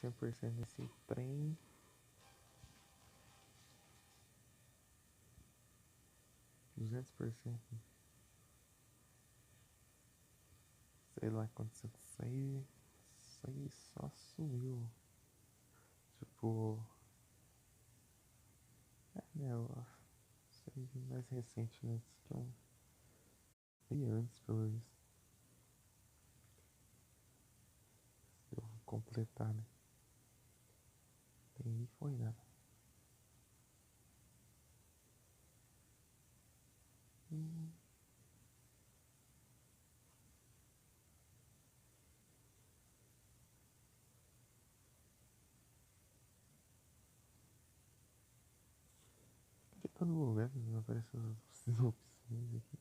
100% nesse trem. %. Sei lá quando você sair. Isso aí só sumiu. Tipo. Né, eu sei mais recente, né? Isso que é um. E antes, pelo visto. Eu vou completar, né? Nem foi nada. Hum. Por que todo lugar que não aparece as opções aqui?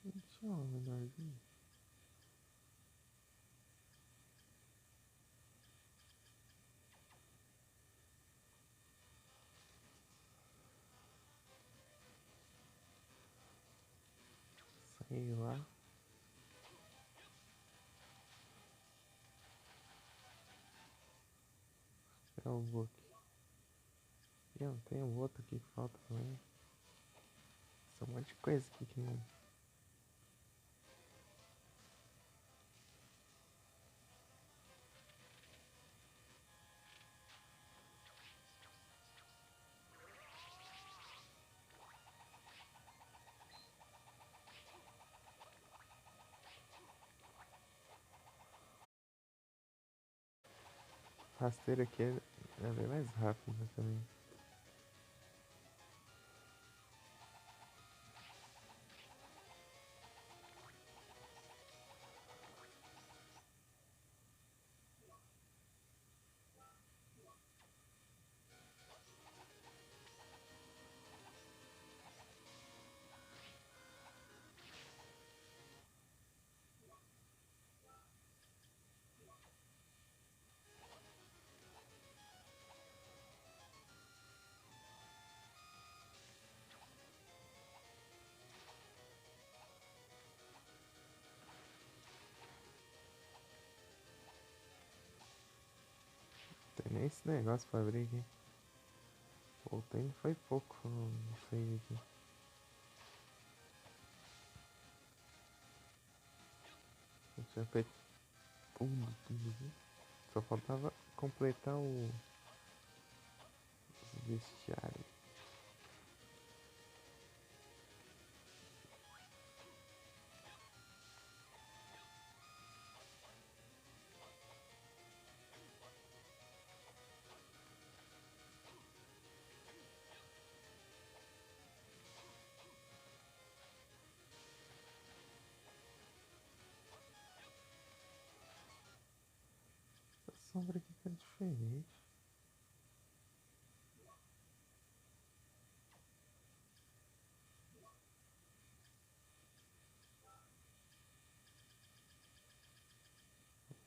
Deixa eu menorzinho. Sei lá. É o book. E não tem um outro aqui que falta também. Tem um monte de coisa aqui que não. Rasteira aqui é bem mais rápido também. Tem nem esse negócio pra abrir aqui. Ou tem, foi pouco, não sei aqui. Eu tinha feito tudo aqui. Só faltava completar os vestiários. Essa sombra aqui tá diferente.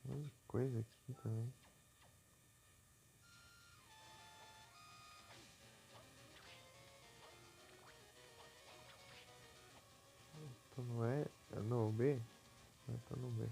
Um monte de coisa aqui também. Então não é. É no B? Não, tá no B.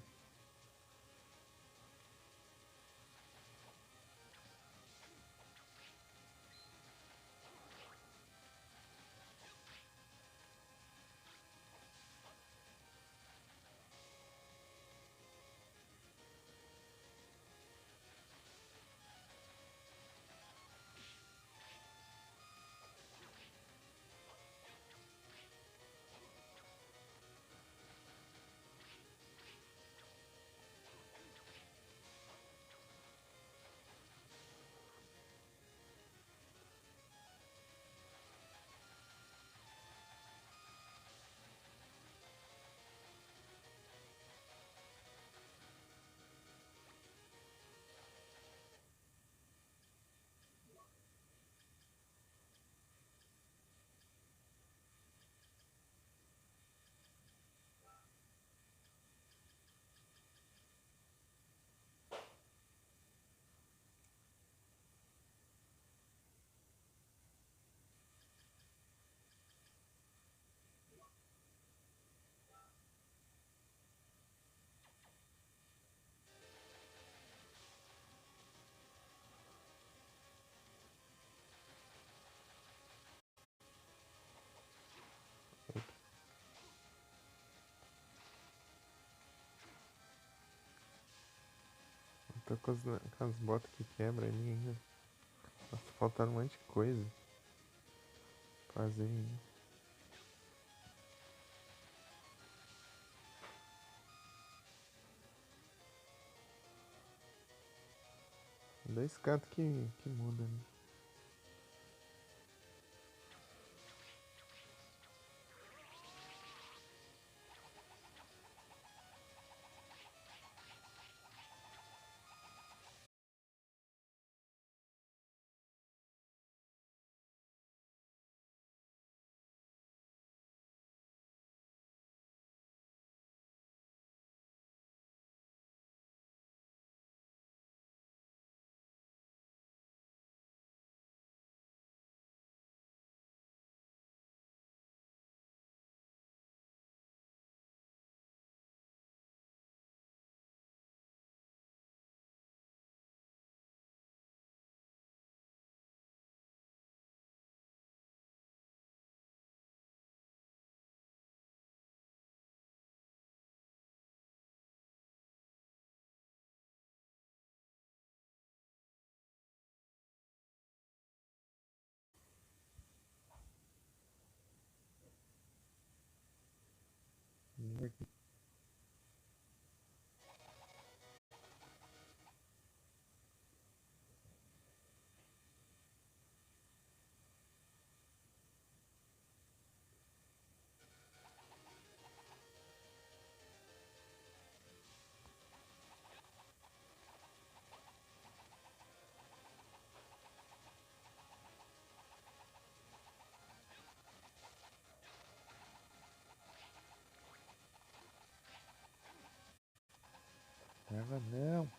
Tô com as botas que quebra ali ainda. Nossa, faltaram um monte de coisa pra fazer ainda. Dois cantos que muda, né? Trava não.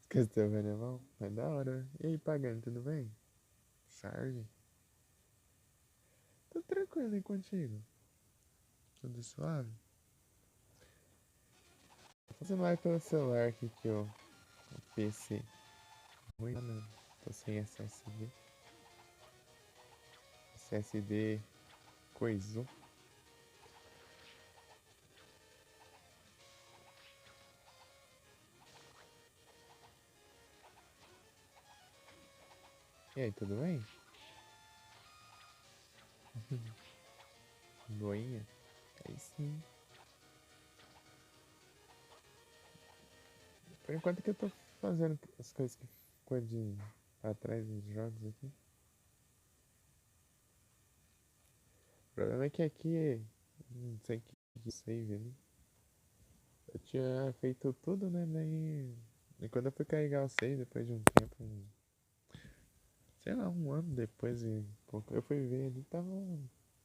Esqueceu o alemão? É da hora. E aí, Pagano, tudo bem? Sarge? Tudo tranquilo aí contigo? Tudo suave? Você vai pelo celular aqui que o PC. Ruim, não. Tô sem SSD. SSD coisou. E aí, tudo bem? Boinha? Aí sim. Por enquanto que eu tô fazendo as coisas que ficou de pra trás dos jogos aqui. O problema é que aqui não sei que save ali. Eu tinha feito tudo, né? Daí. E quando eu fui carregar o save depois de um tempo, sei lá, um ano depois e pouco, eu fui ver ali, tava.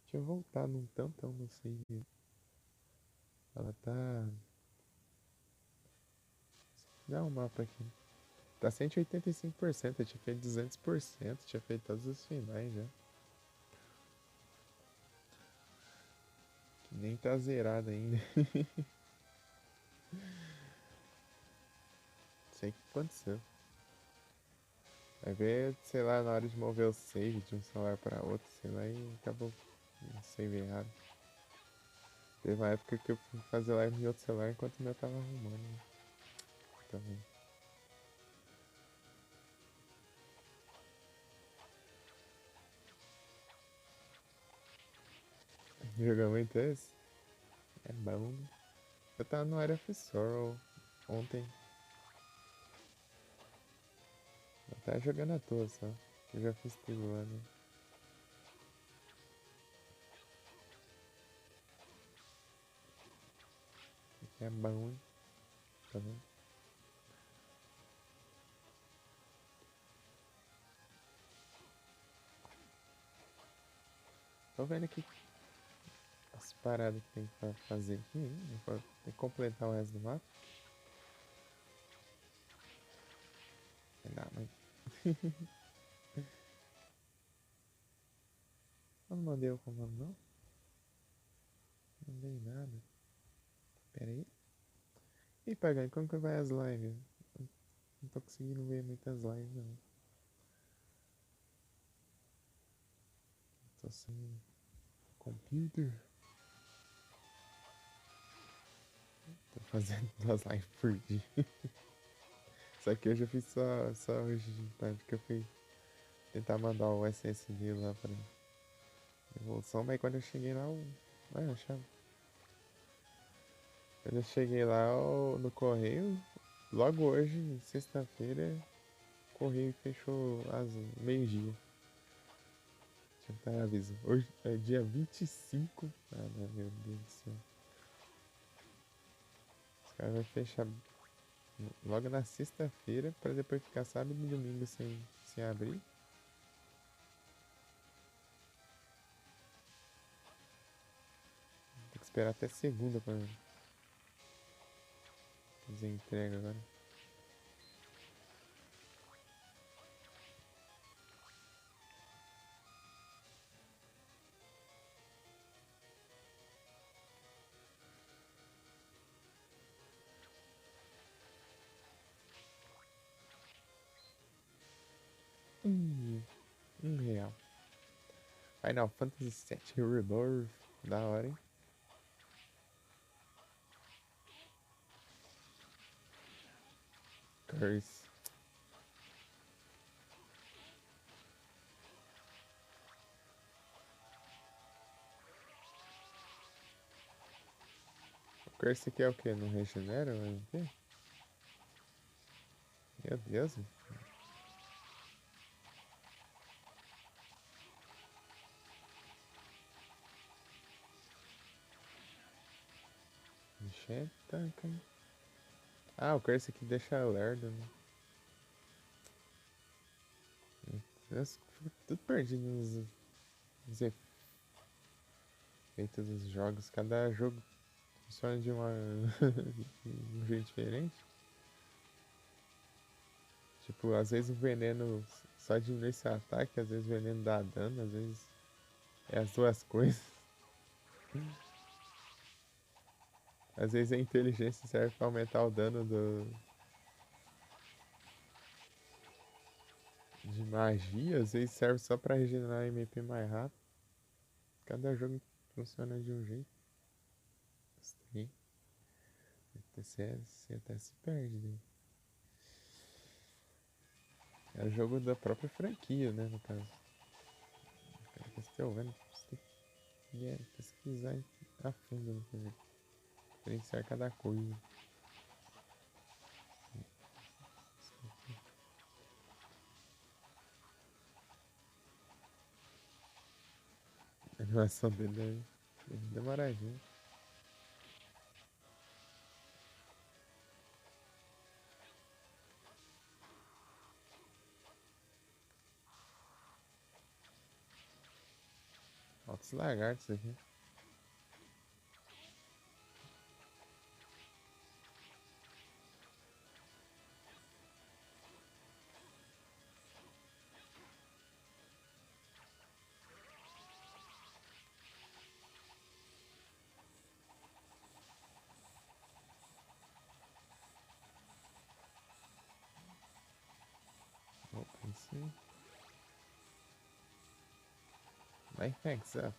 Tinha voltado um tantão no save. Ela tá. Dá um mapa aqui. Tá 185%, eu tinha feito 200%, tinha feito todos os finais já. Que nem tá zerado ainda. Não sei o que aconteceu. Vai ver, sei lá, na hora de mover o save de um celular pra outro, sei lá, e acabou o save errado. Teve uma época que eu fui fazer live em outro celular enquanto o meu tava arrumando, né? Também. Jogar muito esse? É bom, né? Eu tava no Area of Sorrow ontem. Eu tava jogando à toa só. Eu já fiz tudo lá, né? É bom, hein? Tá vendo? Tô vendo aqui as paradas que tem pra fazer aqui, hein? Tem que completar o resto do mapa. Não, mas eu não mandei o comando, não. Não mandei nada. Pera aí. E pagar, como que vai as lives? Não tô conseguindo ver muitas lives, não. Tô sem computer. Tô fazendo 2 lives por dia. Só que hoje eu fiz só hoje de tarde que eu fui tentar mandar o SSD lá pra evolução, mas quando eu cheguei lá, chave. Quando eu cheguei lá no correio, logo hoje, sexta-feira, o correio fechou às meio-dia. Tinha que dar aviso. Hoje é dia 25. Ah, não, meu Deus do céu. Os caras vão fechar logo na sexta-feira pra depois ficar sábado e domingo sem abrir. Tem que esperar até segunda pra fazer entrega agora. R$1. Final Fantasy VII Rebirth. Da hora, hein? Curse. O Curse aqui é o que? Não regenera o MP? Meu Deus. Bicho tanca, hein? Ah, o Curse aqui deixa lerdo, né? Eu fico tudo perdido nos efeitos dos jogos. Cada jogo funciona de um jeito diferente. Tipo, às vezes o veneno só diminui seu ataque, às vezes o veneno dá dano, às vezes é as duas coisas. Às vezes a inteligência serve pra aumentar o dano de magia, às vezes serve só pra regenerar a MP mais rápido. Cada jogo funciona de um jeito. Sim. Você até se perde, né? É o jogo da própria franquia, né, no caso. Cara, que você tá vendo, você tem que pesquisar a fundo, né, pra diferenciar cada coisa. A animação dele é demoradinha. Altos lagartos aqui. Open sim. Vai fixar.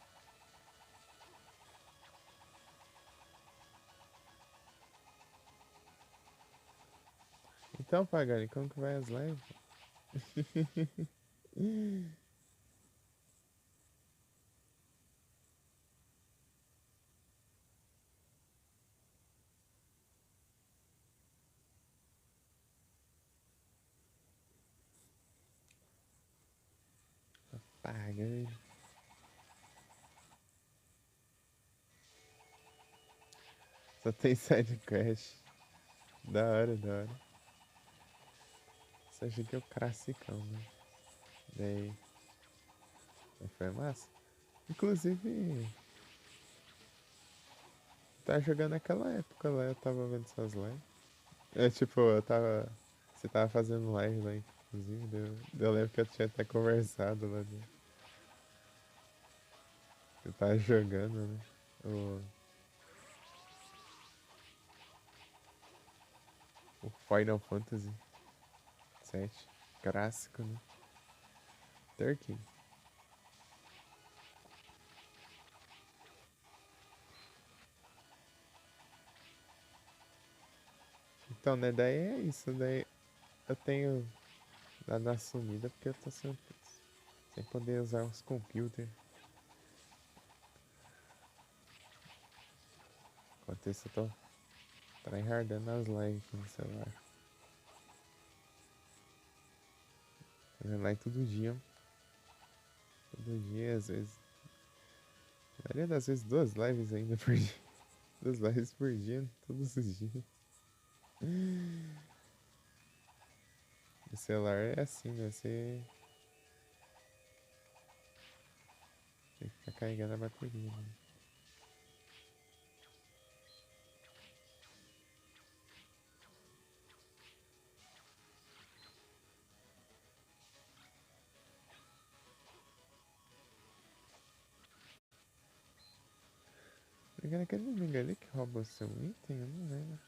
Então, Pagani, como que vai as lives? Pagani. Só tem side quest. Da hora, da hora. Só achei que é o classicão, né? Daí foi massa. Inclusive, tá jogando naquela época lá, eu tava vendo suas lives. É tipo, eu tava. Você tava fazendo live lá, inclusive. Eu lembro que eu tinha até conversado lá. Você tava jogando, né? O, o Final Fantasy VII. Clássico, né? Turkey. Então, né, daí é isso, daí eu tenho dado uma sumida porque eu tô sem poder usar os computers. Enquanto isso eu tô tryhardando as lives aqui no celular. Fazendo live todo dia. Todo dia, às vezes. A maioria das vezes 2 lives ainda por dia. 2 lives por dia, todos os dias. O celular é assim, né? Você tem que ficar carregando a bateria, né? Engano, aquele inimigo ali que rouba o seu item, eu não lembro.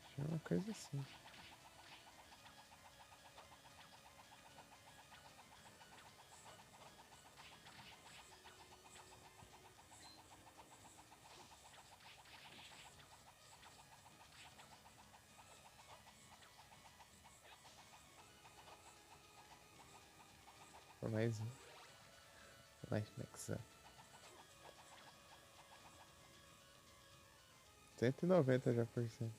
Acho que é uma coisa assim. Por mais um. Life Max Up. 190 já por cento.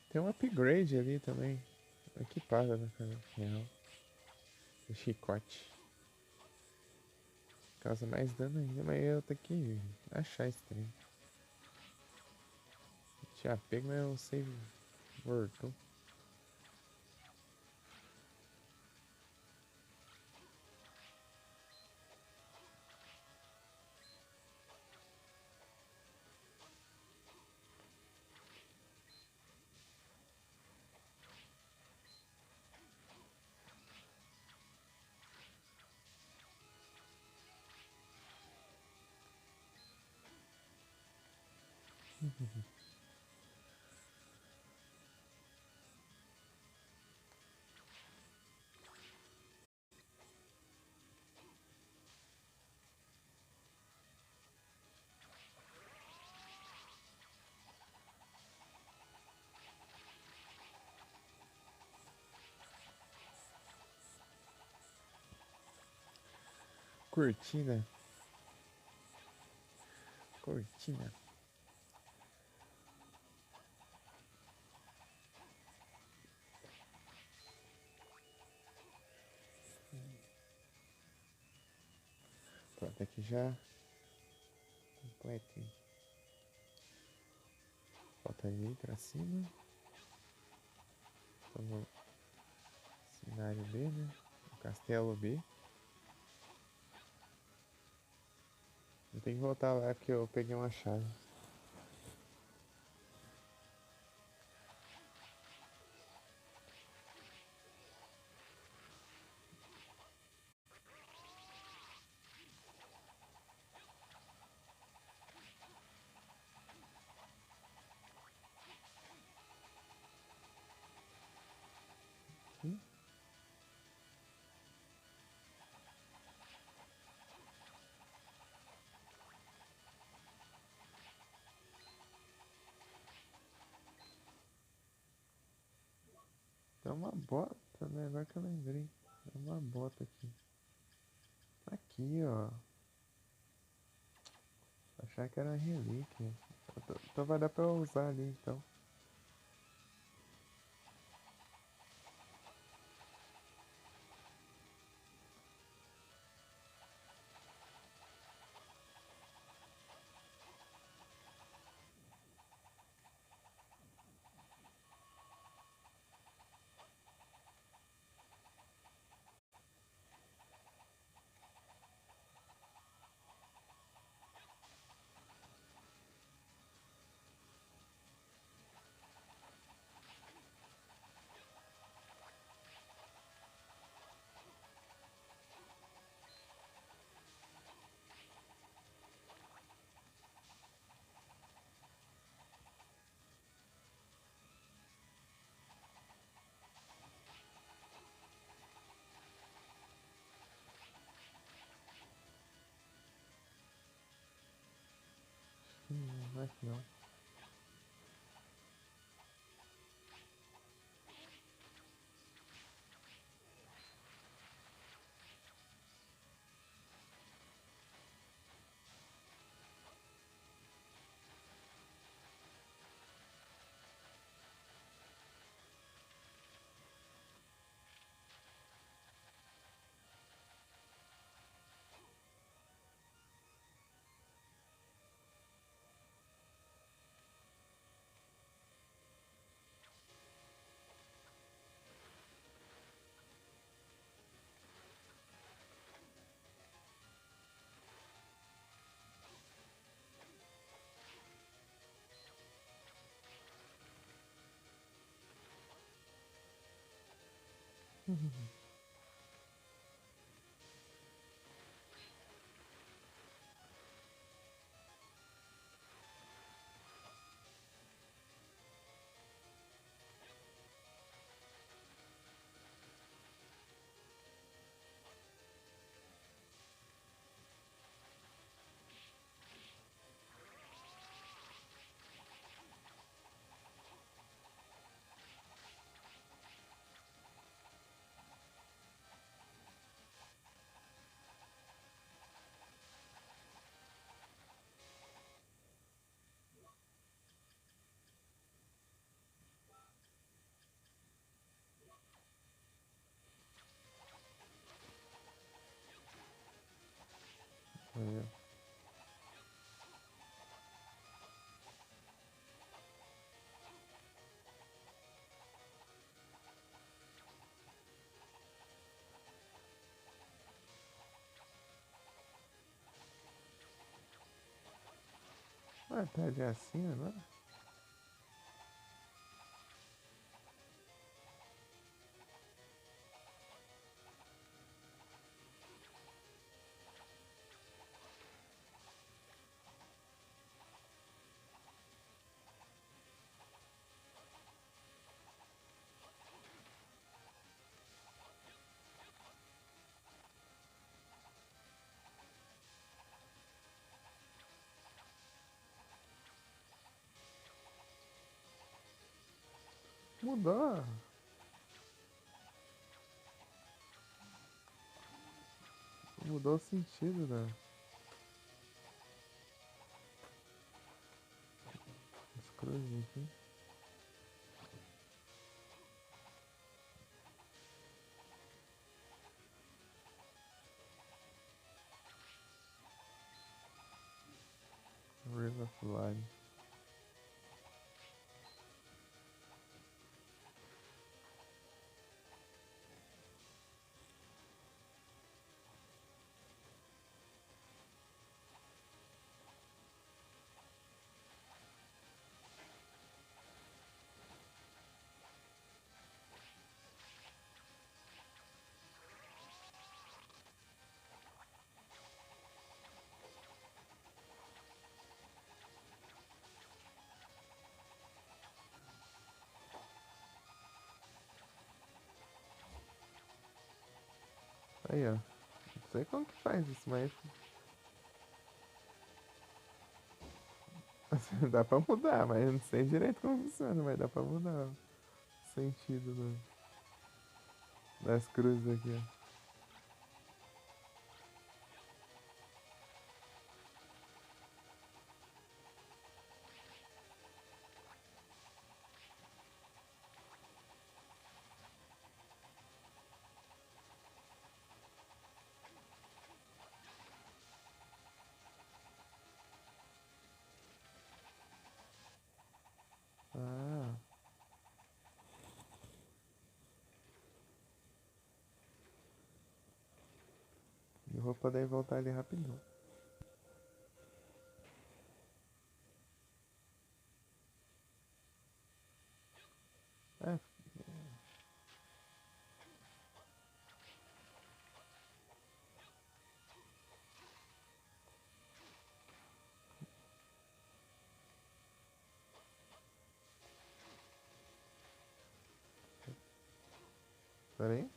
Tem um upgrade ali também. Equipada na cara real. O chicote. Causa mais dano ainda, mas eu tenho que achar esse trem. Tinha pego, mas o save voltou. Cortina. Cortina. Pronto, aqui já completo. Falta aí pra cima. Então vou. Cenário B, né? O castelo B. Eu tenho que voltar lá porque eu peguei uma chave. Tem uma bota, né? Agora que eu lembrei. Tem uma bota aqui. Aqui, ó. Achar que era relíquia. Então vai dar pra eu usar ali, então. acho que não. É. Ué, tá de assim agora? Mudou. Mudou o sentido das cruzes aqui. River Flood. Aí, ó. Não sei como que faz isso, mas dá pra mudar, mas eu não sei direito como funciona, mas dá pra mudar o sentido das cruzes aqui, ó. Ah, eu vou poder voltar ali rapidão. É, peraí.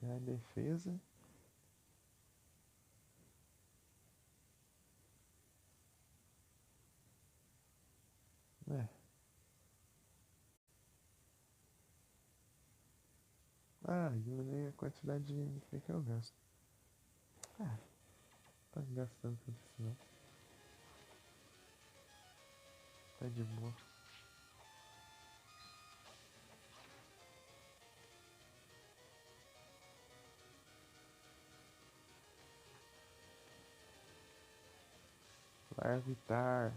A defesa. É. Ah, diminui a quantidade de MP que eu gasto. Ah, tá gastando tudo isso não. Tá de boa. Vai evitar.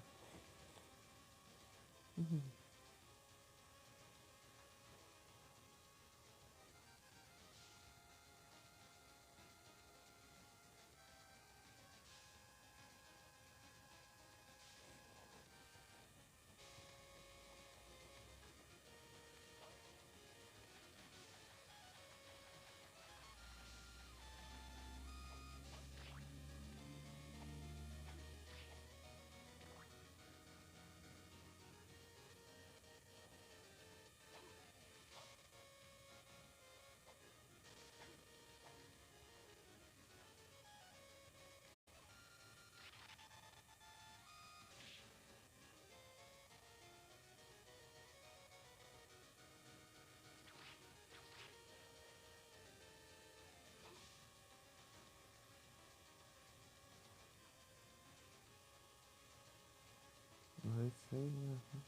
Vai ser mesmo.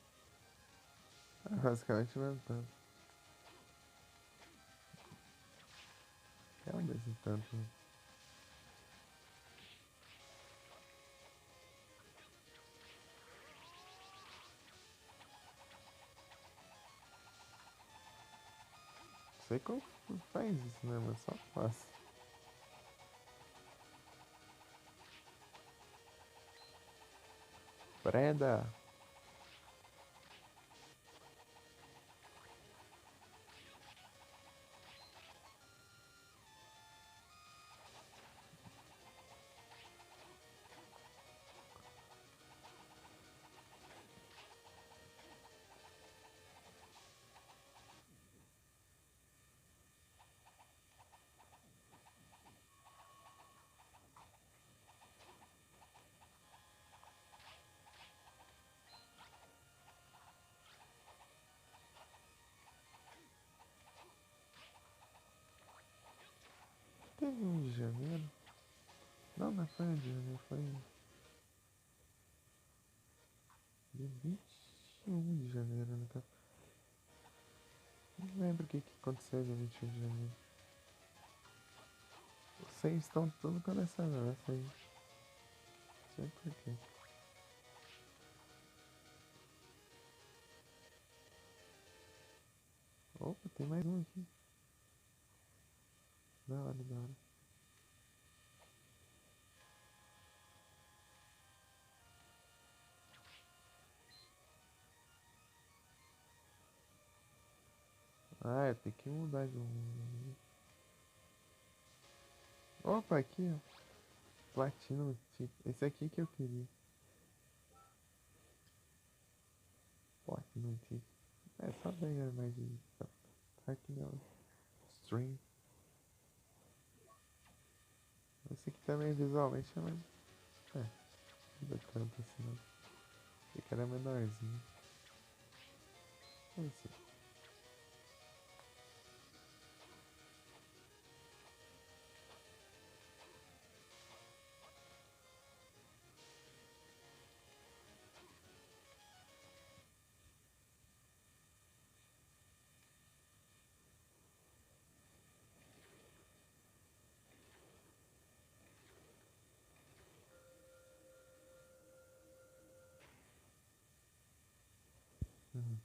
Basicamente mesmo tanto. É um desse tanto. Sei como faz isso, né? Mas só faz. Preda. Teve um de janeiro. Não, não foi um de janeiro, foi dia 21 de janeiro, no caso. Não lembro o que aconteceu dia 21 de janeiro. Vocês estão tudo com essa graça aí. Não sei porquê. Opa, tem mais um aqui. Da hora, da hora. Ah, tem que mudar de um. Opa, aqui, ó. Platinum Tip. Esse aqui que eu queria. Platinum Tip. É só ganhar mais de. Aqui não. Stream. Esse aqui também visualmente é mais. É, não dá tanto assim não. Esse aqui era menorzinho. Isso. Uhum.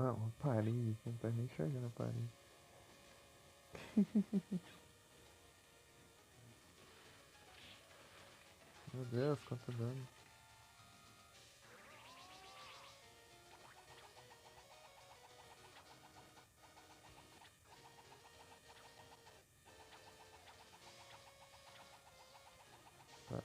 Ah, uma parede, não tá nem enxergando a parede. Meu Deus, quanto dano. Tá.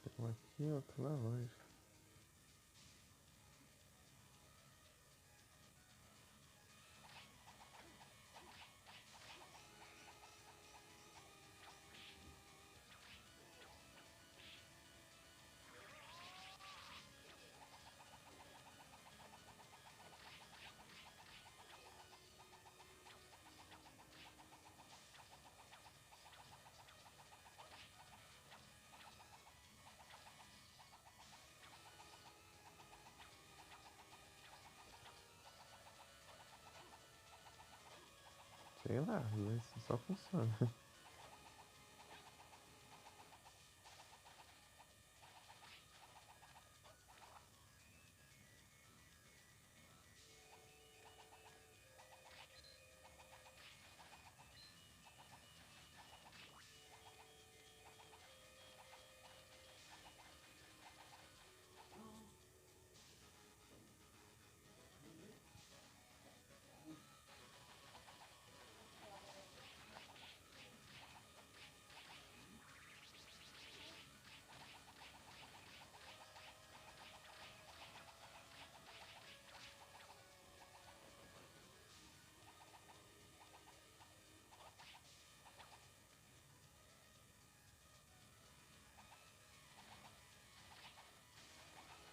Tem um aqui, outro lá longe. Sei lá, isso só funciona.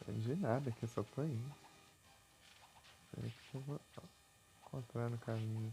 De nada, que eu só tô indo. Peraí que eu vou encontrar no caminho.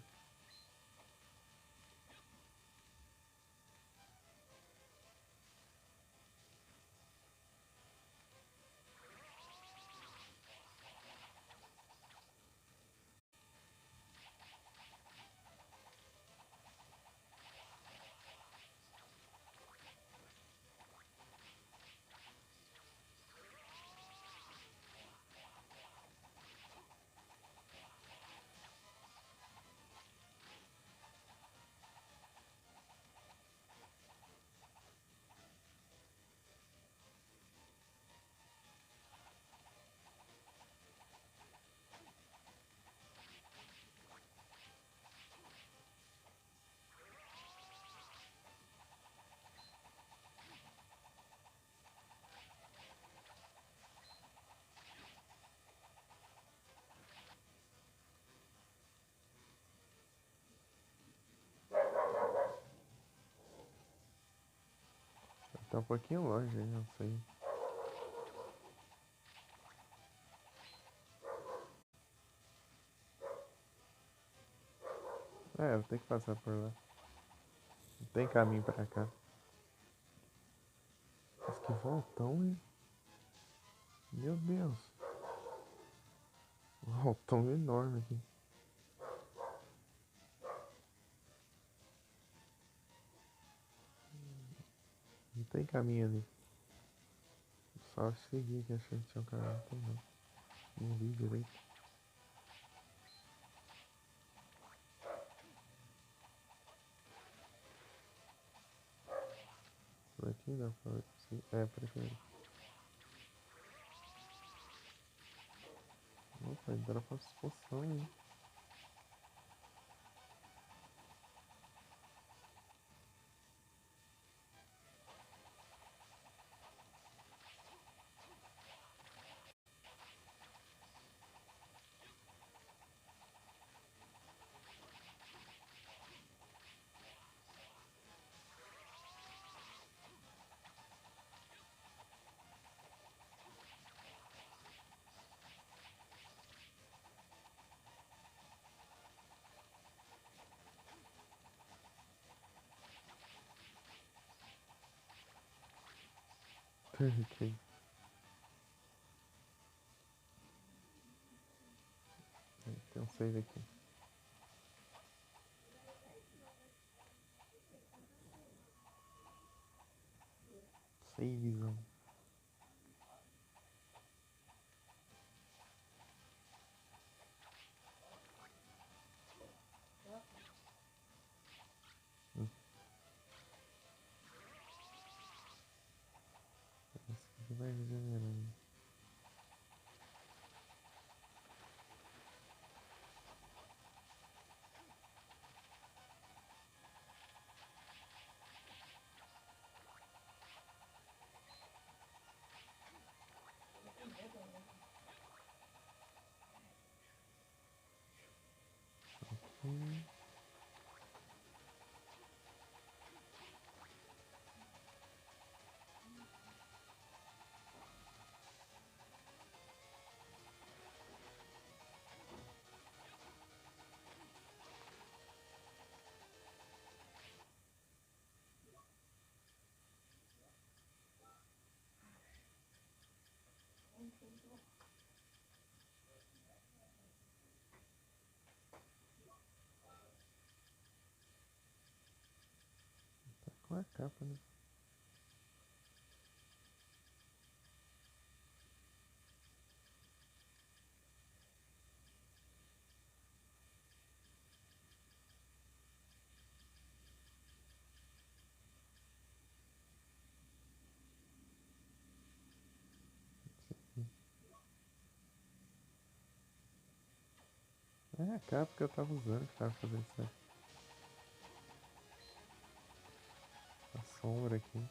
Tá um pouquinho longe aí, não sei. É, eu tenho que passar por lá. Não tem caminho pra cá. Mas que voltão, hein? Meu Deus. Um voltão enorme aqui. Não tem caminho ali. Só seguir que achei que tinha um caminho. Não tem não. Não vi direito. Por aqui dá pra ver. É, por aqui mesmo. Opa, ele dá pra poção, hein? Ok. Tem um save aqui. Savezão. Esse aqui vai regenerando. Hum. Tá com a capa, né? É a capa que eu tava usando que tava fazendo isso. A sombra aqui.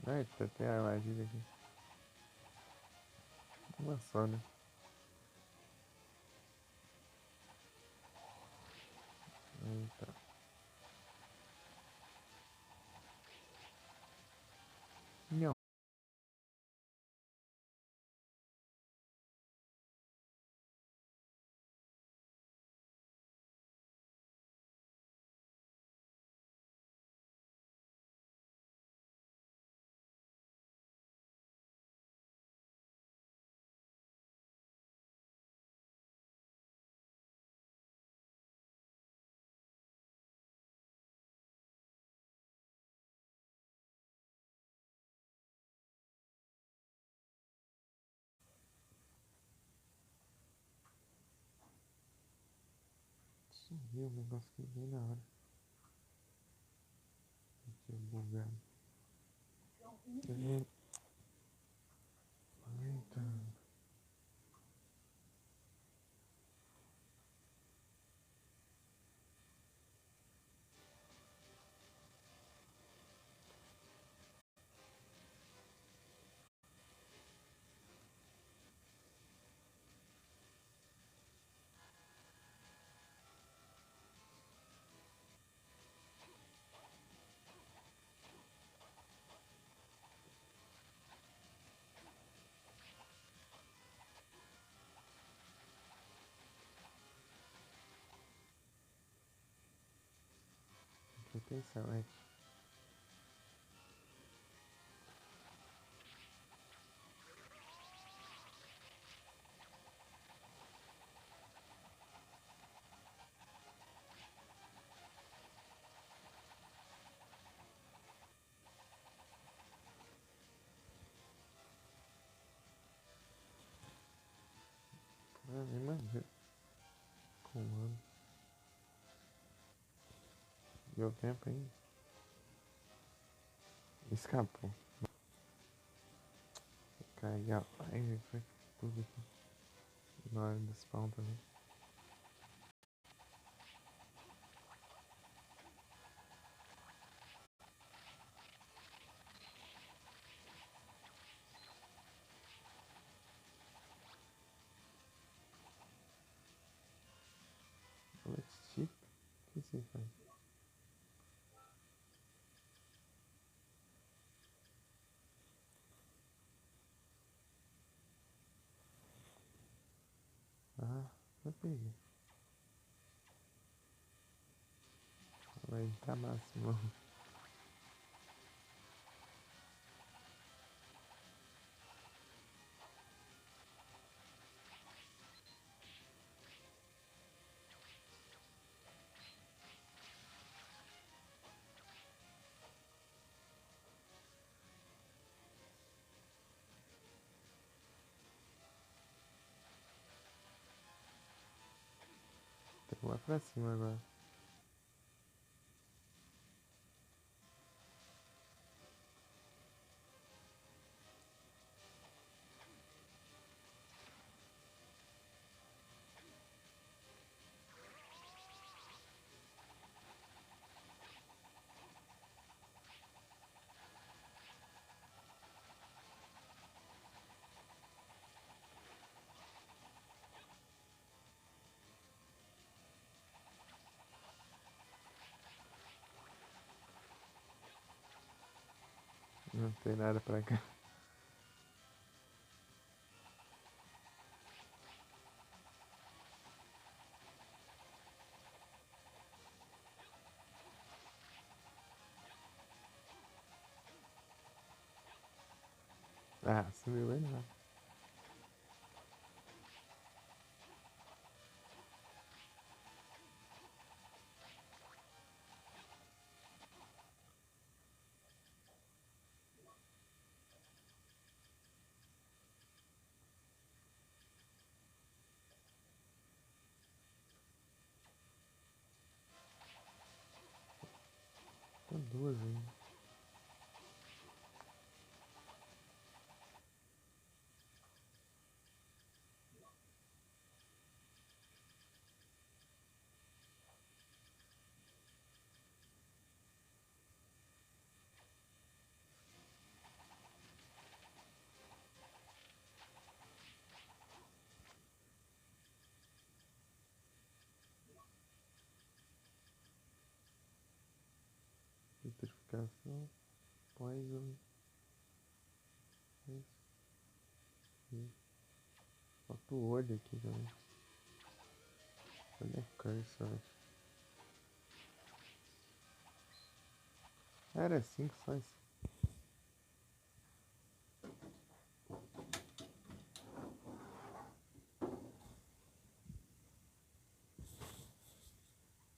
Eita, tem a armadilha aqui. Uma só, né? Eita. Não. Sumiu o negócio aqui bem na hora. Aqui bugado. Eita. Aqui tem select. Ah, nem imagino. Comando. Deu tempo ainda. Escapou. Carregar a live foi tudo aqui. Na hora do spawn também. Let's chip. O que você faz? Ah, eu peguei. Vai tá máximo. Tem que ir lá pra cima agora. Não tem nada pra cá. Ah, sumiu bem lá. Tem duas ainda. Intoxicação, poison, falta o olho aqui também. Olha a curse, eu acho. Era 5 só isso.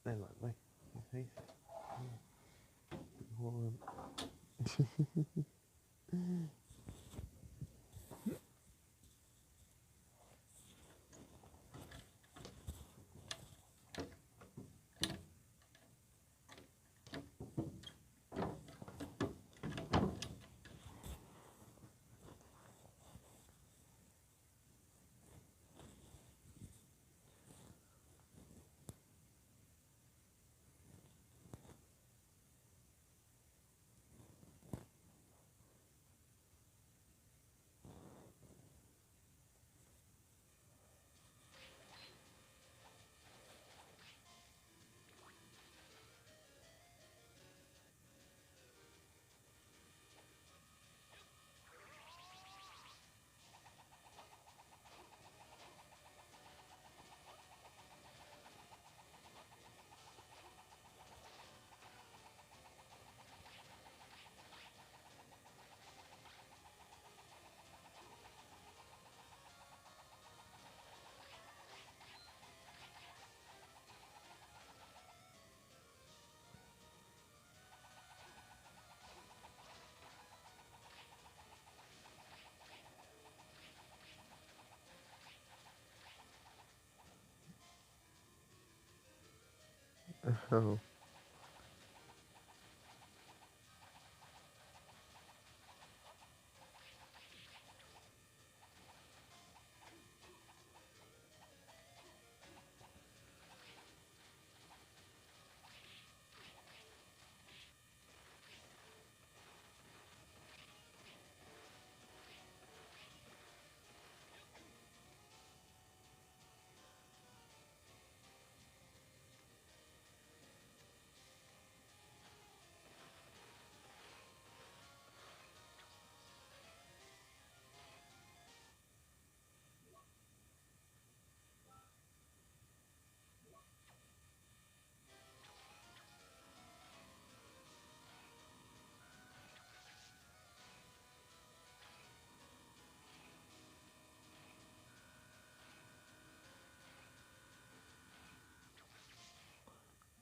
Vai lá, vai. Vai. Rolando. Oh.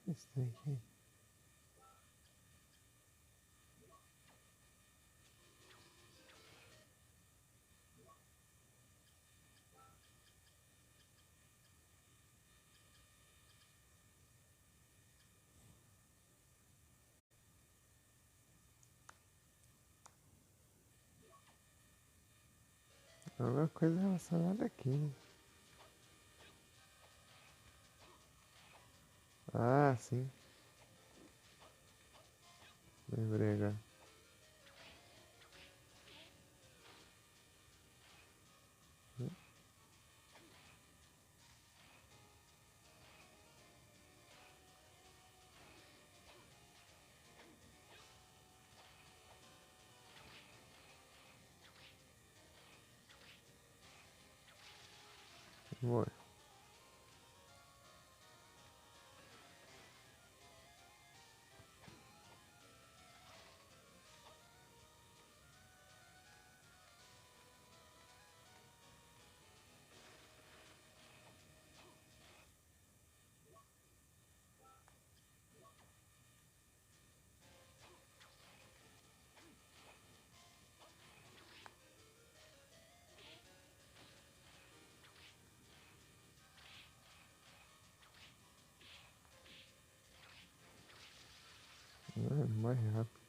Isso aqui. Alguma coisa relacionada aqui, né? Ah, sim. Lembrei agora. Amor. Ah, mais rápido.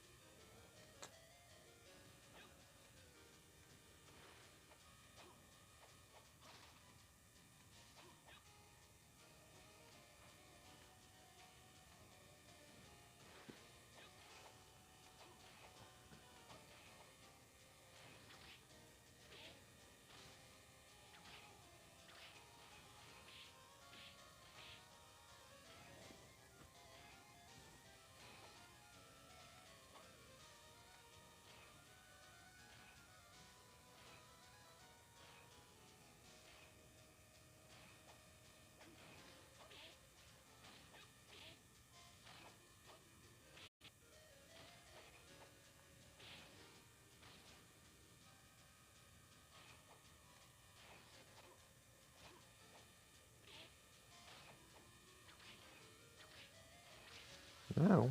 Ah,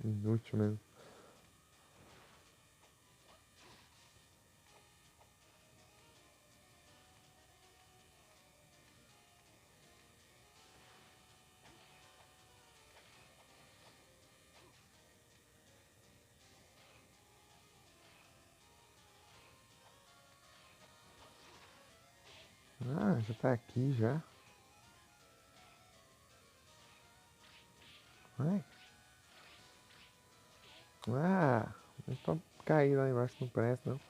inútil mesmo. Ah, já tá aqui já. Vai. Ah, é pra cair lá embaixo, não presta não.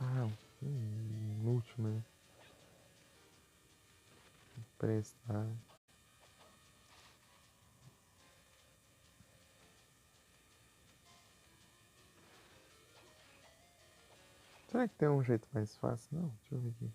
Ah, inútil mesmo. Prestar. Será que tem um jeito mais fácil? Não, deixa eu ver aqui.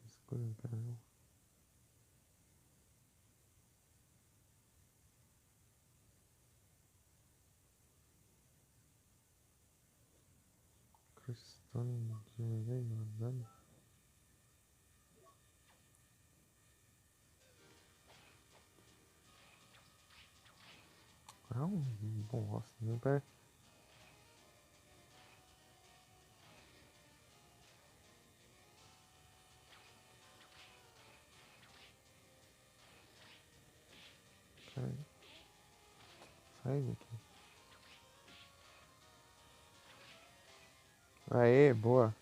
Escolha, cara. Cristão de mandando. Ah, bosta, nem parece. Sai, sai daqui. Aê, boa.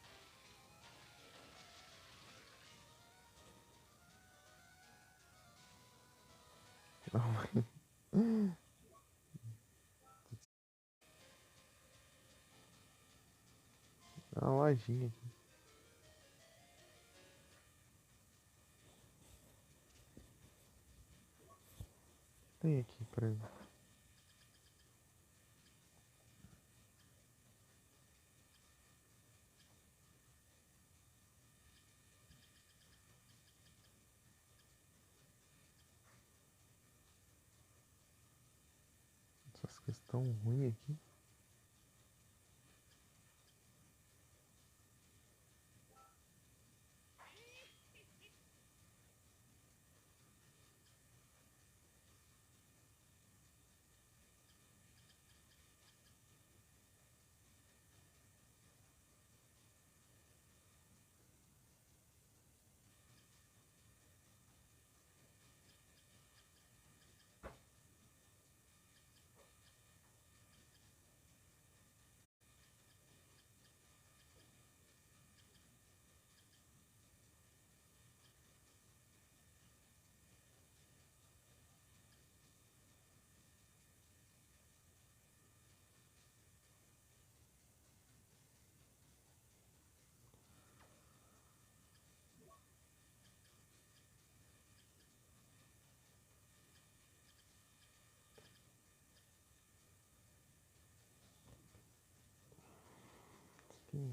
Dá uma lojinha aqui. Tem aqui pra mim. Essas questões ruins aqui.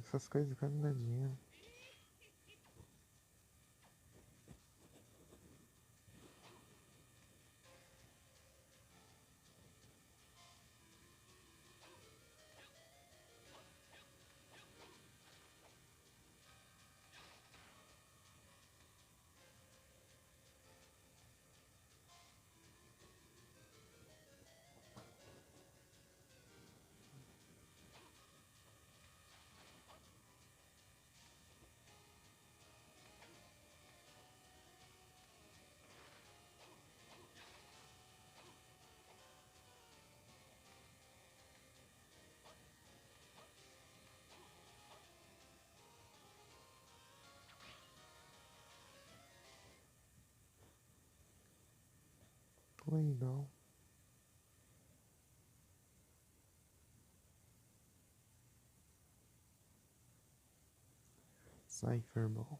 Essas coisas quase não dá dinheiro. play não. Cypherball.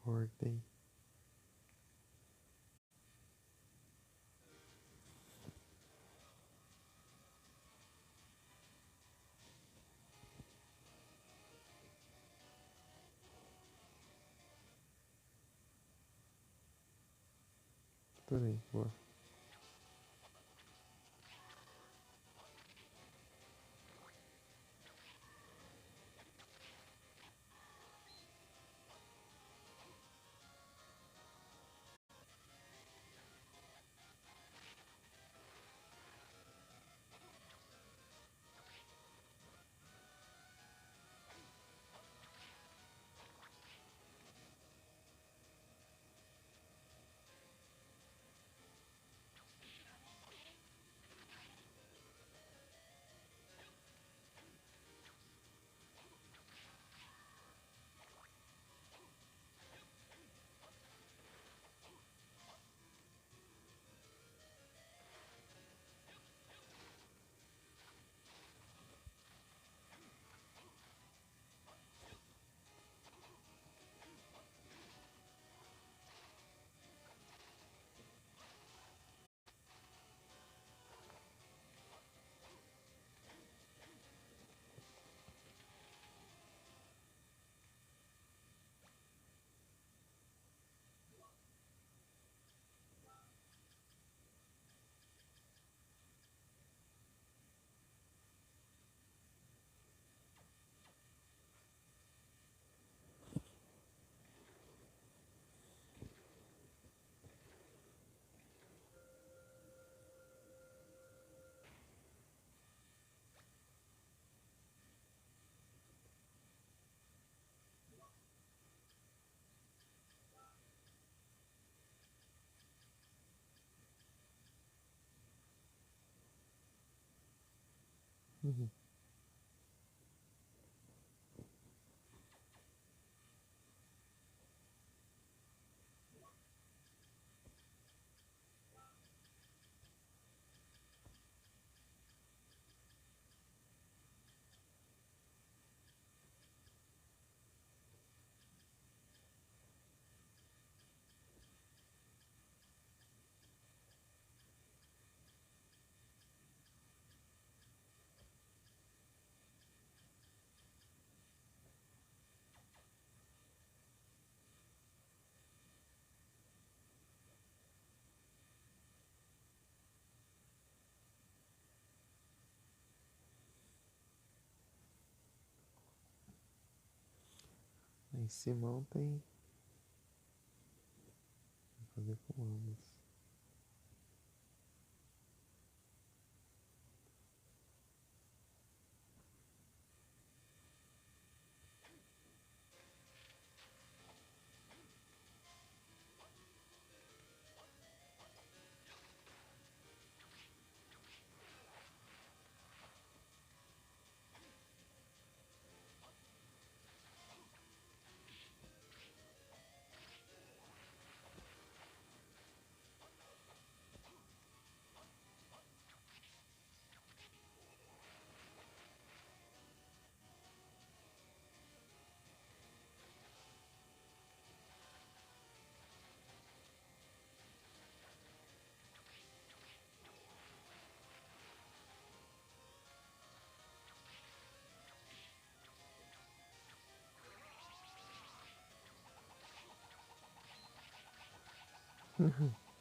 Ordem. Tudo bem, boa. Uhum. Aí em cima tem. Vou fazer com ambos.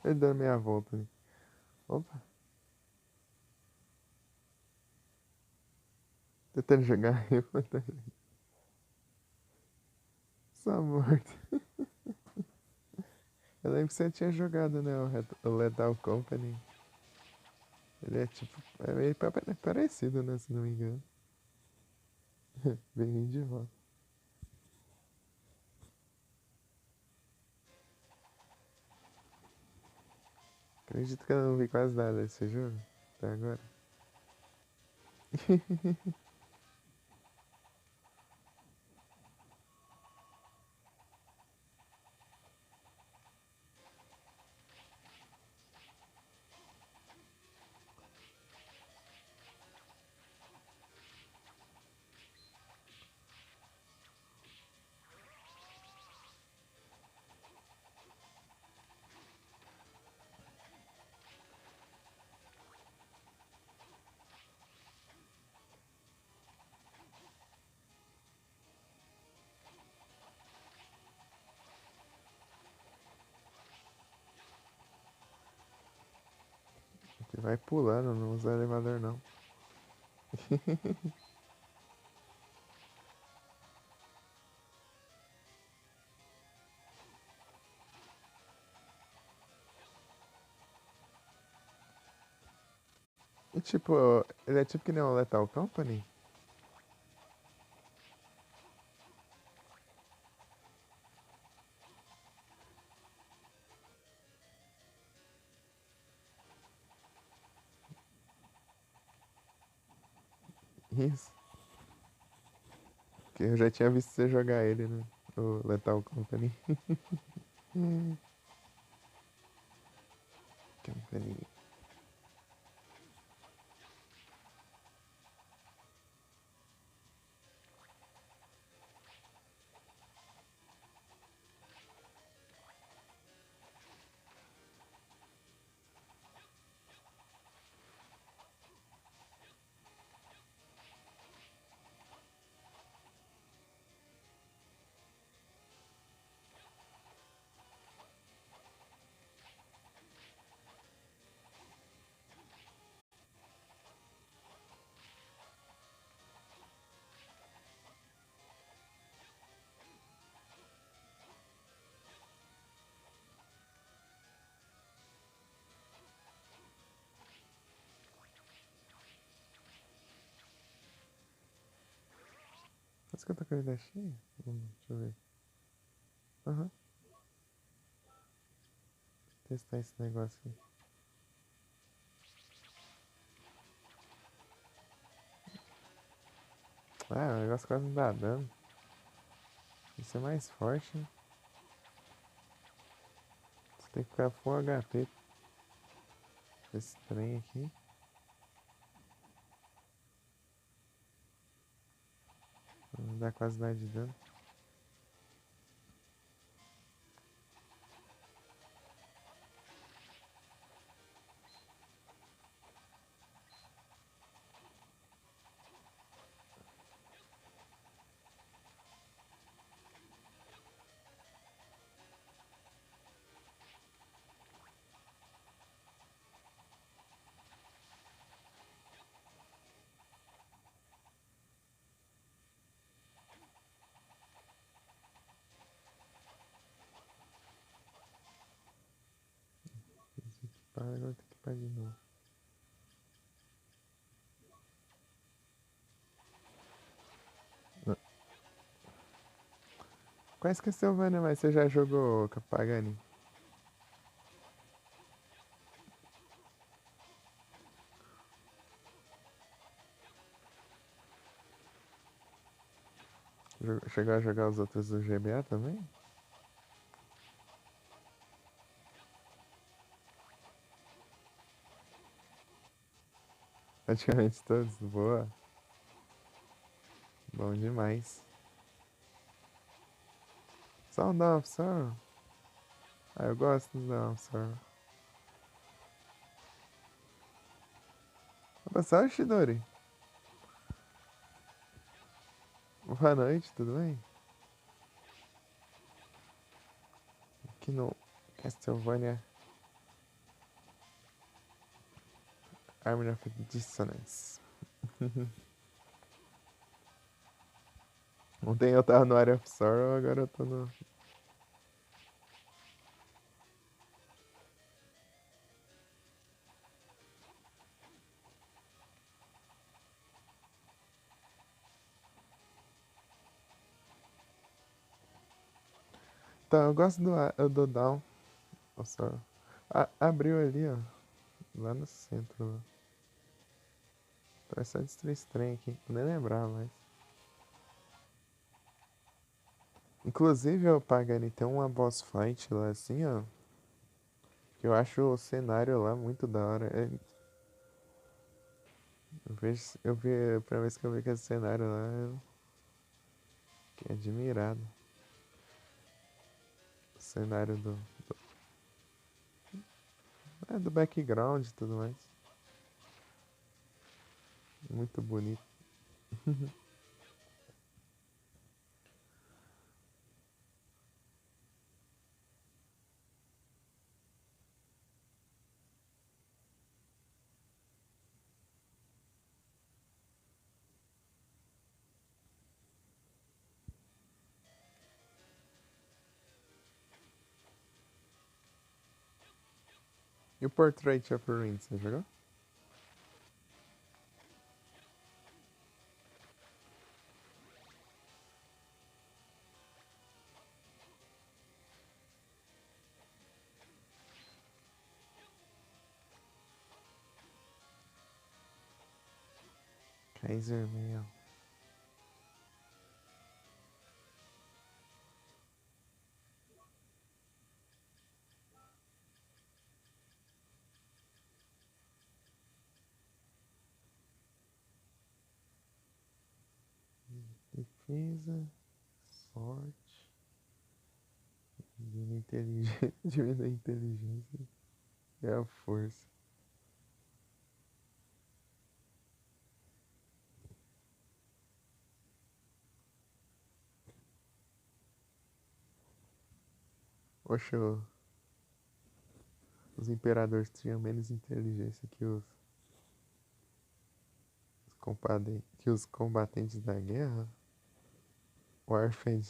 Ele dando meia volta ali. Opa, tentando jogar eu. Só morto. Eu lembro que você tinha jogado, né? O Lethal Company. Ele é tipo. É meio parecido, né? Se não me engano. Bem de volta. Acredito que eu não vi quase nada desse jogo. Até agora. Que vai pulando, não usa elevador não. E tipo, ele é tipo que nem o Lethal Company? Isso. Que eu já tinha visto você jogar ele, né? O Lethal Company. Company. Mas que eu tô com a vida cheia? Deixa eu ver. Aham. Testar esse negócio aqui. Ah, o negócio quase não dá dano. Isso é mais forte, né? Você tem que ficar full HP. Esse trem aqui. Não dá quase nada de dano. Para, agora tem que equipar de novo. Qual que é seu Vânia, mas você já jogou Pagani? Chegou a jogar os outros do GBA também? Praticamente todos. Boa. Bom demais. Só um Dawn of Sorrow? Ah, eu gosto do Dawn of Sorrow. Salve, Shidori. Boa noite, tudo bem? Que não. Castlevania Harmony of Dissonance. Ontem eu tava no Area of Sorrow, agora eu tô no. Então, eu gosto do Down of Sorrow. Abriu ali, ó. Lá no centro. Parece só destruir esse trem aqui. Eu nem lembrava mais. Inclusive, o Pagani tem uma boss fight lá assim, ó. Que eu acho o cenário lá muito da hora. Eu vi, a primeira vez que eu vi aquele cenário lá, eu fiquei admirado. O cenário do background e tudo mais. Muito bonito. E o Portrait of Ruin, você jogou? Kaiser Mail. Defesa, sorte, divina inteligência, divina inteligência e a força. Oxe, os imperadores tinham menos inteligência que os combatentes da guerra. Warfare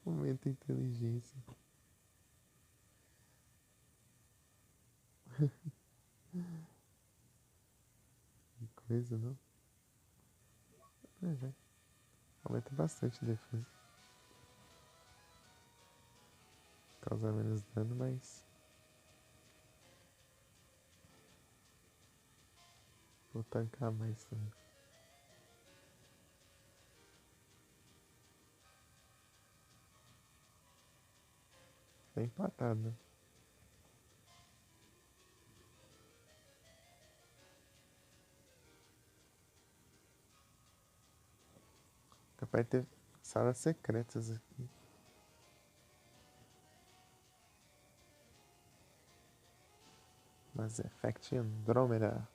aumenta a inteligência. Que coisa, não? É. Aumenta bastante a defesa. Causa menos dano, mas vou tancar mais também. Tá empatado, né? Capaz de ter salas secretas aqui. Mass Effect Andromeda.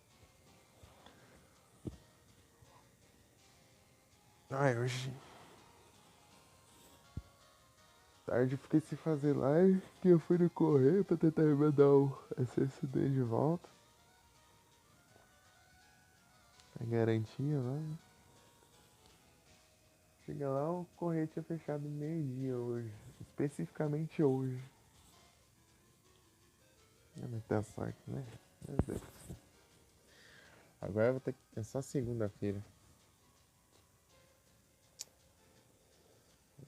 Ai, hoje tarde fiquei sem fazer live, que eu fui no correio pra tentar me mandar o SSD de volta. A garantia lá, né? Chega lá, o correio tinha fechado meio-dia hoje. Especificamente hoje. É muita sorte, né? Meu Deus. Agora eu vou ter que. É só segunda-feira.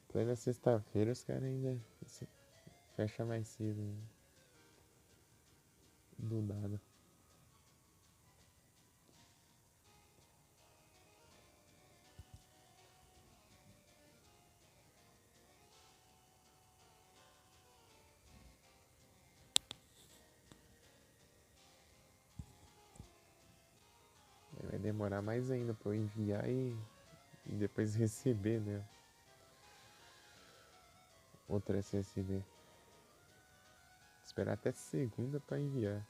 Plena sexta-feira os caras ainda fecham mais cedo, né? Do nada. Aí vai demorar mais ainda pra eu enviar e depois receber, né? Outro SSD. Esperar até segunda pra enviar.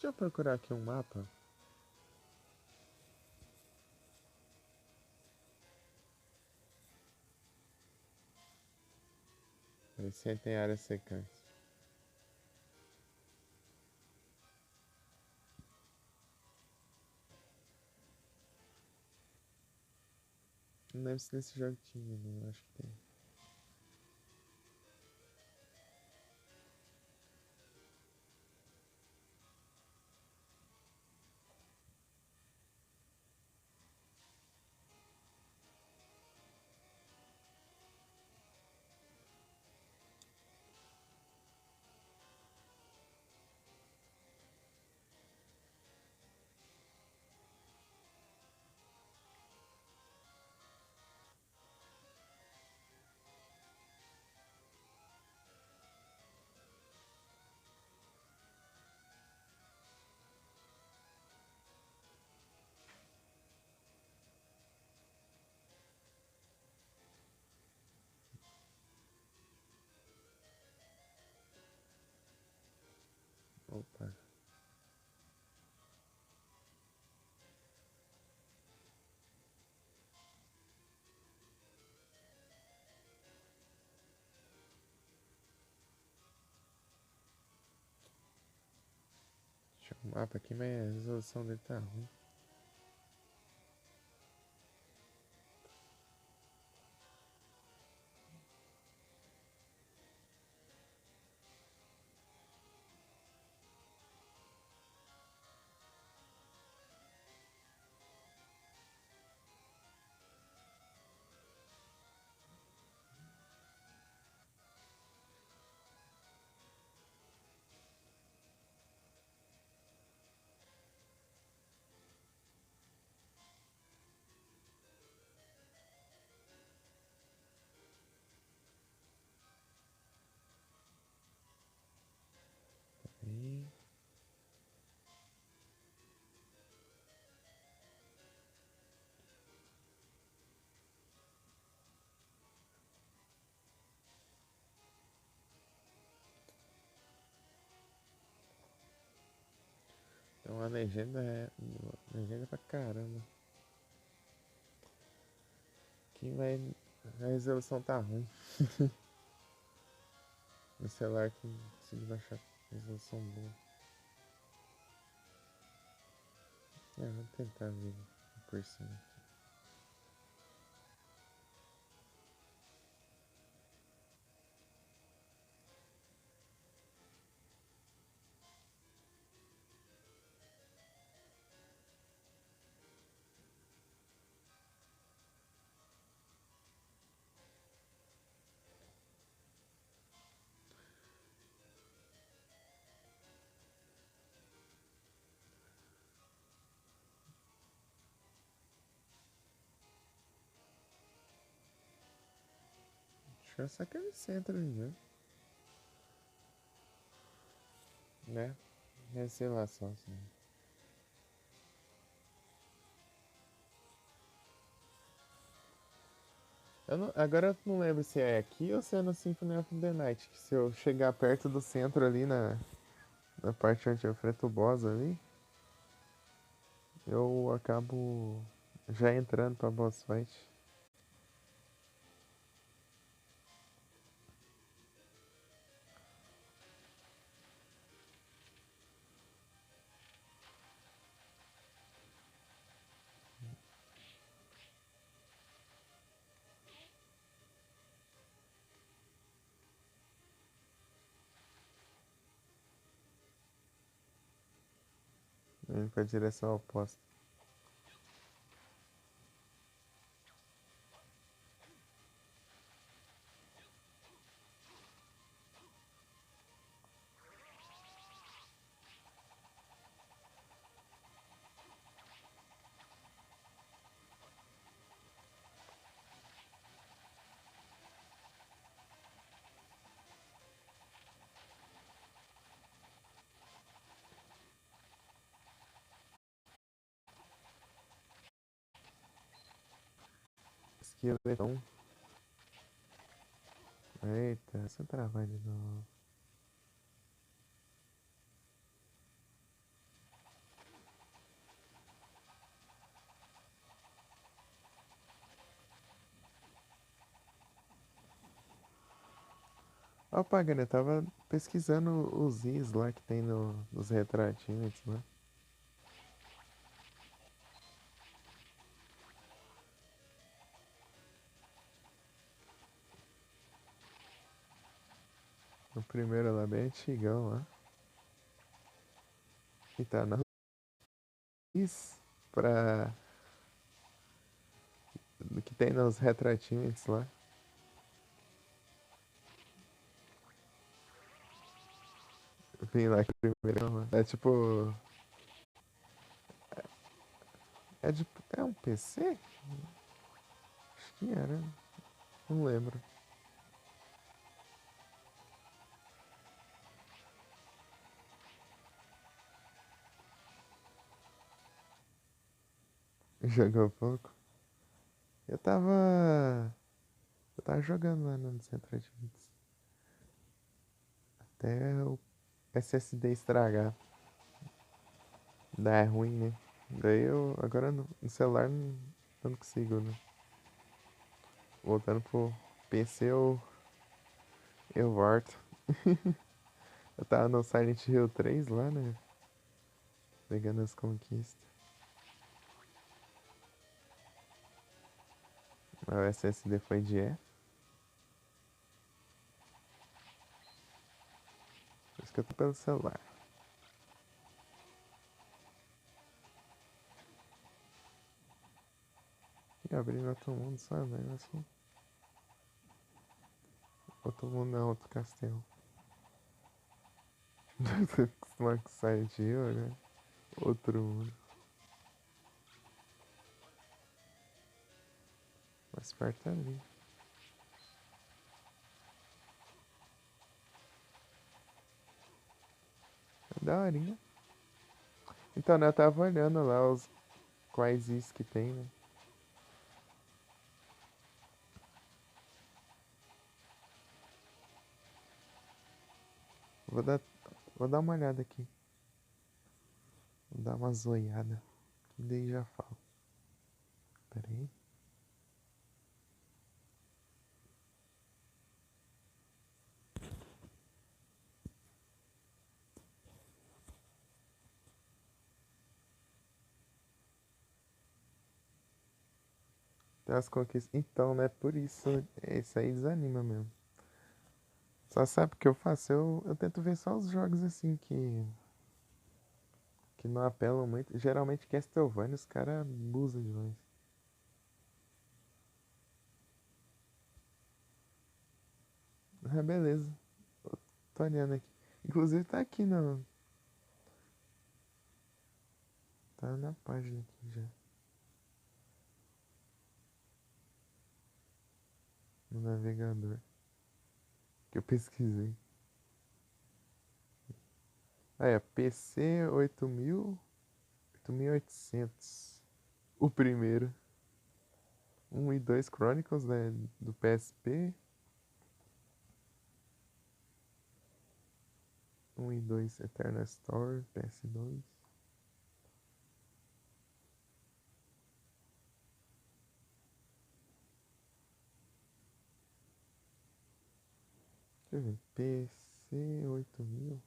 Deixa eu procurar aqui um mapa. Ver se aí tem áreas secantes. Não lembro se nesse jogo tinha, não. Acho que tem. Opa. Deixa eu ver o mapa aqui, mas a resolução dele tá ruim. Aí. Então a legenda é. Legenda pra caramba. Aqui vai. A resolução tá ruim. No celular que não consegui baixar resolução boa. É, vamos tentar ver por cima. Deixa eu só aquele centro ali, né? Né? É, sei lá só. Assim. Agora eu não lembro se é aqui ou se é no Symphony of the Night. Que se eu chegar perto do centro ali na parte onde eu enfrento o boss ali, eu acabo já entrando pra boss fight. Indo pra direção oposta. Esqueletão. Eita, essa é, trabalho de novo. Agora eu não lembro se é aqui ou se é no Symphony of the Night. Que se eu chegar perto do centro ali na parte onde eu enfrento o boss ali, eu acabo já entrando pra boss fight. Indo pra direção oposta. Esqueletão. Eita, essa trabalho de novo. Ó, Pagani, eu tava pesquisando os is lá que tem nos retratinhos, né? O primeiro lá bem antigão lá. E tá na is pra. Do que tem nos retratinhos lá. Vim lá que o primeiro lá. É tipo. É de. É um PC? Acho que era. Não lembro. Jogou pouco. Eu tava. Eu tava jogando lá no Centro de Vídeos. Até o SSD estragar. Dá é ruim, né? Daí eu. Agora no celular não consigo, né? Voltando pro PC eu volto. Eu tava no Silent Hill 3 lá, né? Pegando as conquistas. Mas o SSD foi de E. Por isso que eu tô pelo celular. E abrindo outro mundo, sabe? Assim. Outro mundo não, outro castelo. Você acostumar com Silent Hill, né? Outro mundo. Mais perto ali. É daorinha. Então, né, eu tava olhando lá os quais is que tem, né? Vou dar, vou dar uma olhada aqui. Vou dar uma zoiada. Que daí já falo. Pera aí. Tem as conquistas. Então, né? Por isso, esse aí desanima mesmo. Só sabe o que eu faço? Eu tento ver só os jogos assim que não apelam muito. Geralmente Castlevania os caras abusam demais. Ah, beleza. Tô olhando aqui. Inclusive tá aqui no. Tá na página aqui já. No navegador. Que eu pesquisei. Ah, é PC 8000. 8800. O primeiro. 1 e 2 Chronicles, né? Do PSP. 1 e 2 Eternal Story, PS2. Deixa eu ver. PC 8000.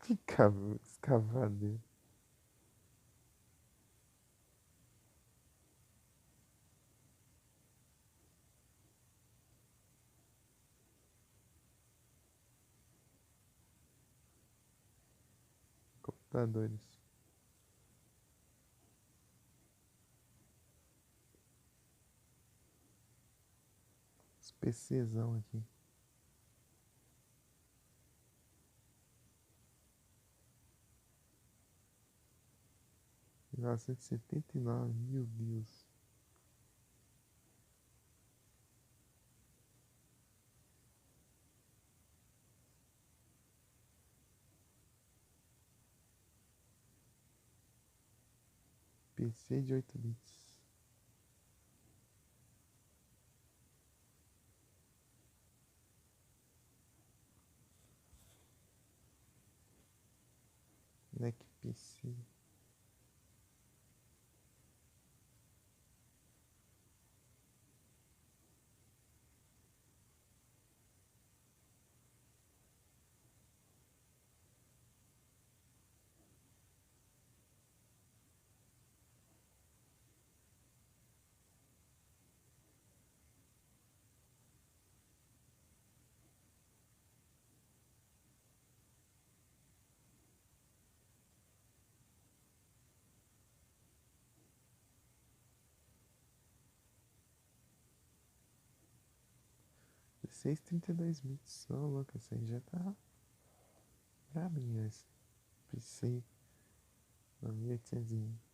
Que escavadeiro. Computadores. Os PCzão aqui. 1979, meu Deus. PC de 8 bits. Mac PC. 16,32 bits só, louco, essa aí já tá pra mim, essa. PC 9800.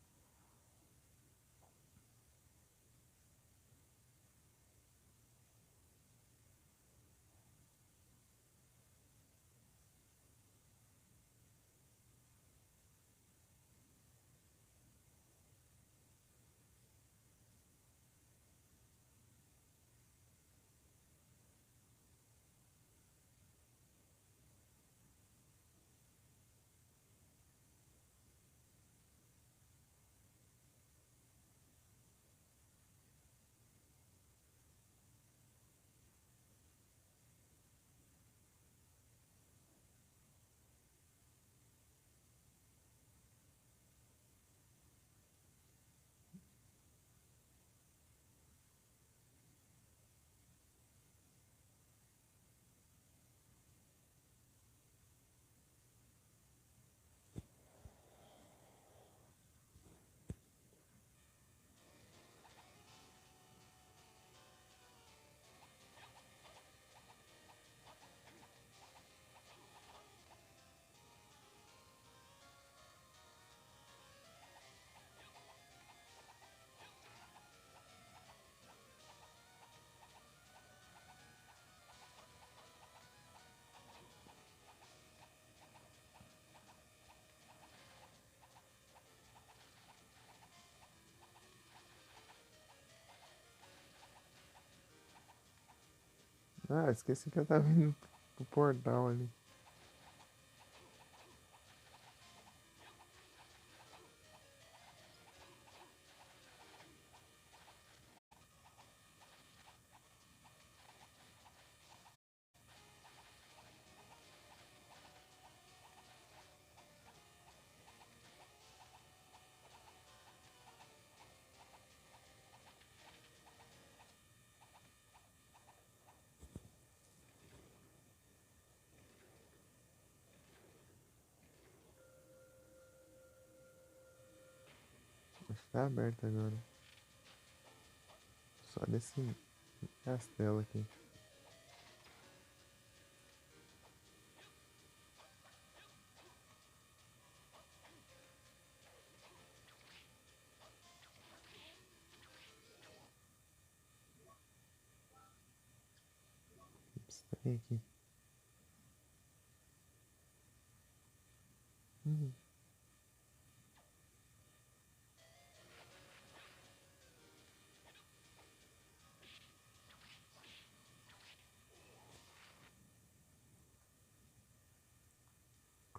Ah, esqueci que eu tava indo pro portal ali. Acho que tá aberto agora. Só desse castelo aqui. Tem aqui. Hum,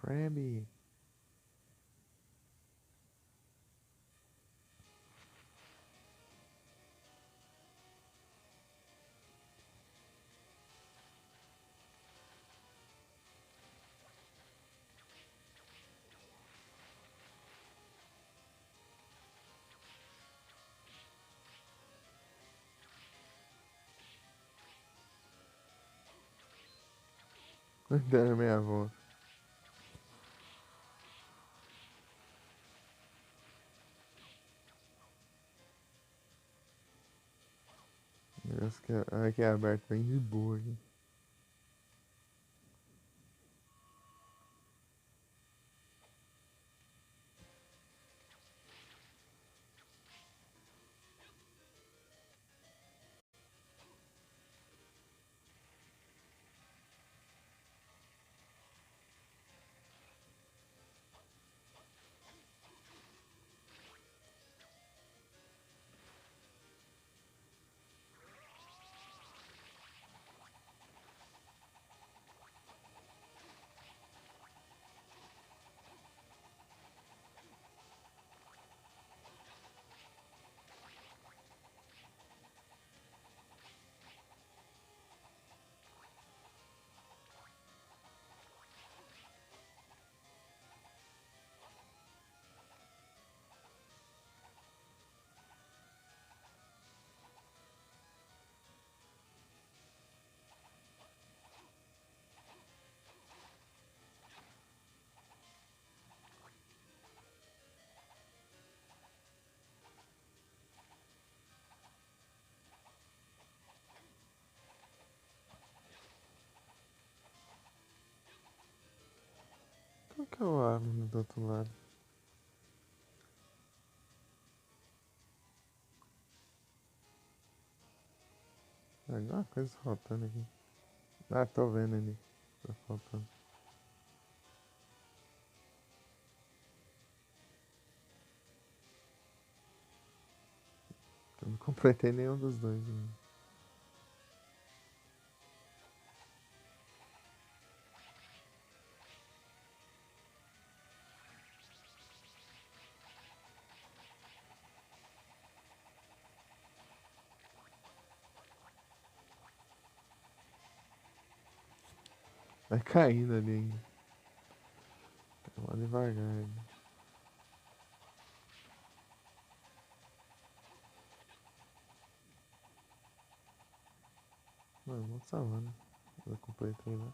Krabby. Cuidando minha avó. Negócio que é aberto bem de boa aqui. que eu abro do outro lado? Alguma coisa faltando aqui. Ah, tô vendo ali. Tá faltando. Eu não completei nenhum dos dois ainda. Vai caindo ali ainda. Tá lá devagar ainda. Mano, vou salvar, né? Eu completei lá.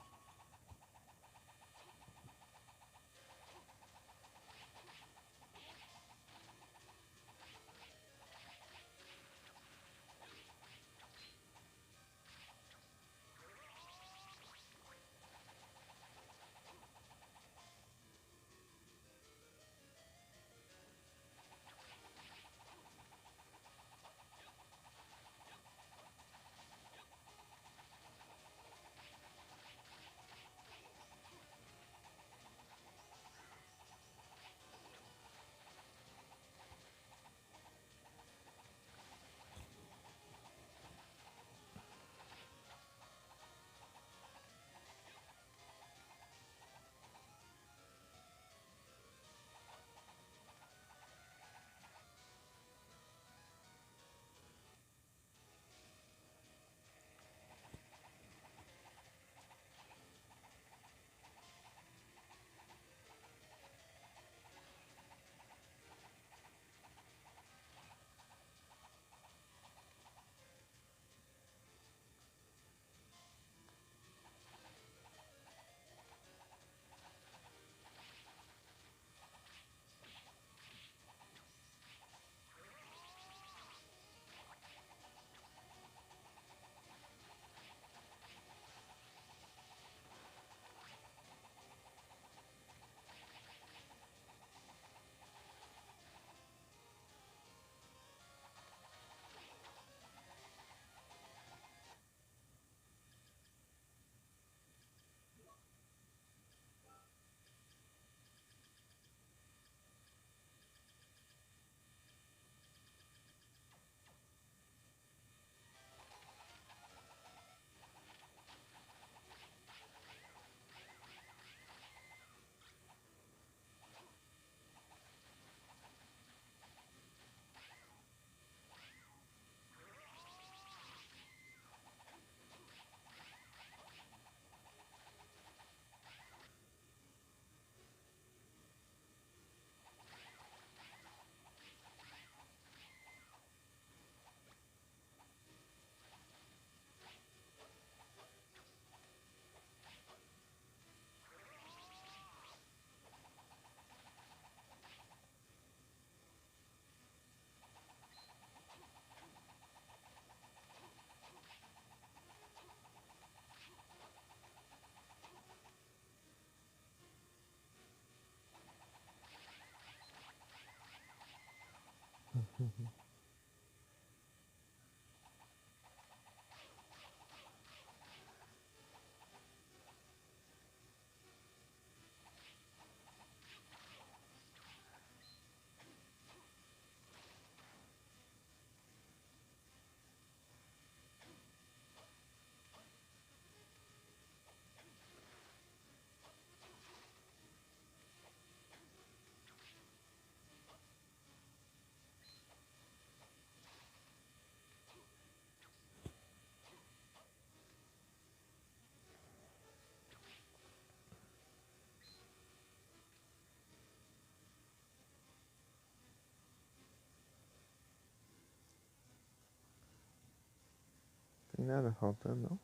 Tem nada faltando, não?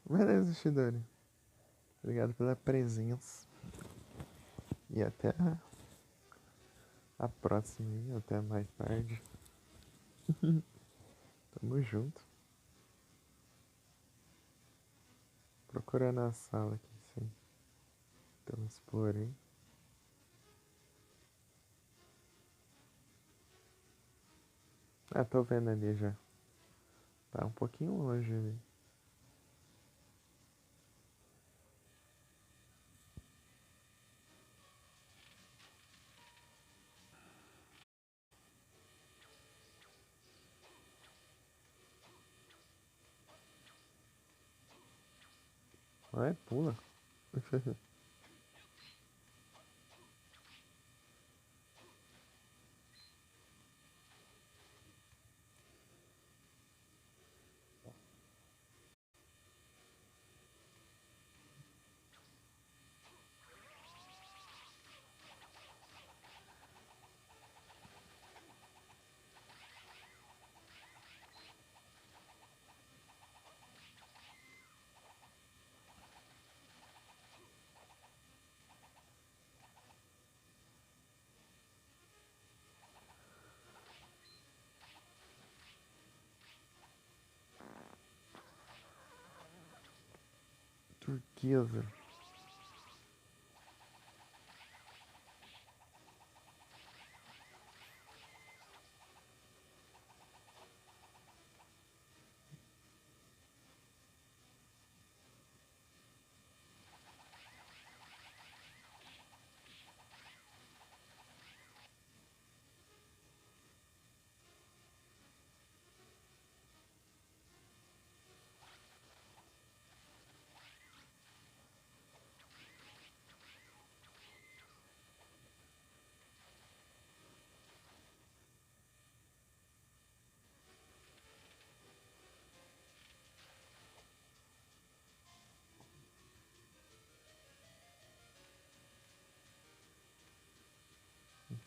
Beleza, Shidori. Obrigado pela presença. E até a próxima aí. Até mais tarde. Tamo junto. Procurando a sala aqui, sim. Estamos por aí. Ah, tô vendo ali já. Tá um pouquinho longe ali. Vai, pula. Turquesa.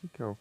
O que é o...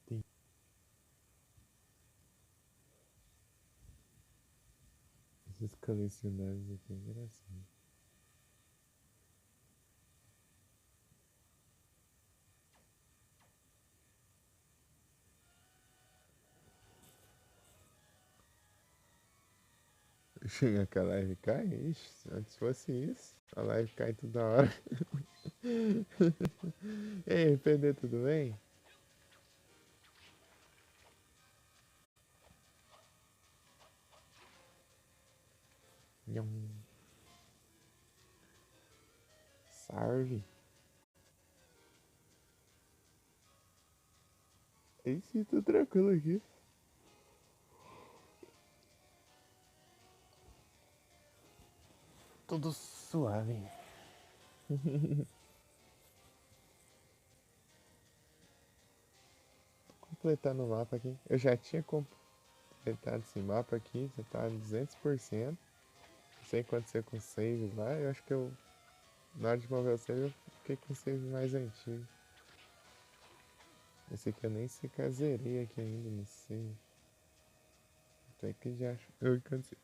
Tem esses colecionáveis aqui, é engraçado. Chega que a live cai? Ixi, antes fosse isso, a live cai toda hora. Ei, PD, tudo bem? Nham. Salve. Ei, sim, tô tranquilo aqui. Tudo suave. Completando o mapa aqui. Eu já tinha completado esse mapa aqui, já tá 200%. Não sei quanto você com save lá. Eu acho que eu, na hora de mover o save, eu fiquei com o save mais antigo. Esse aqui eu nem sei que eu zerei aqui ainda, não sei. Até que já acho. Eu cansei.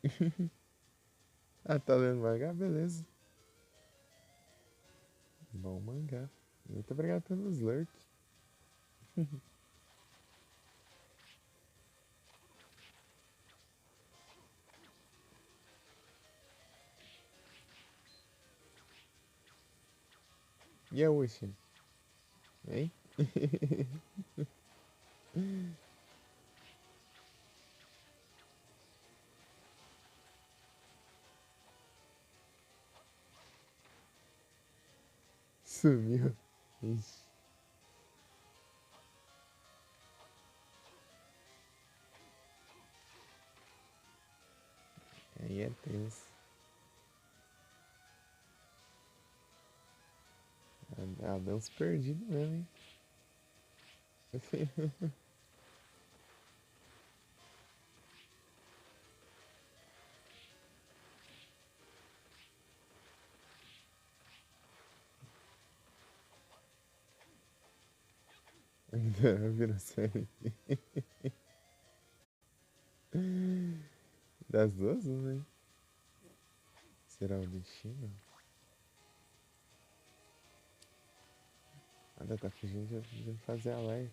Ah, tá lendo mangá? Beleza. Bom mangá. Muito obrigado pelos lurk. E a Uchi? Hein? Sumiu. Ixi, aí é tenso. Ela deu uns perdidos mesmo, hein? Ainda vira série. Das duas, né? Será o destino? Ainda tá fugindo de fazer a live.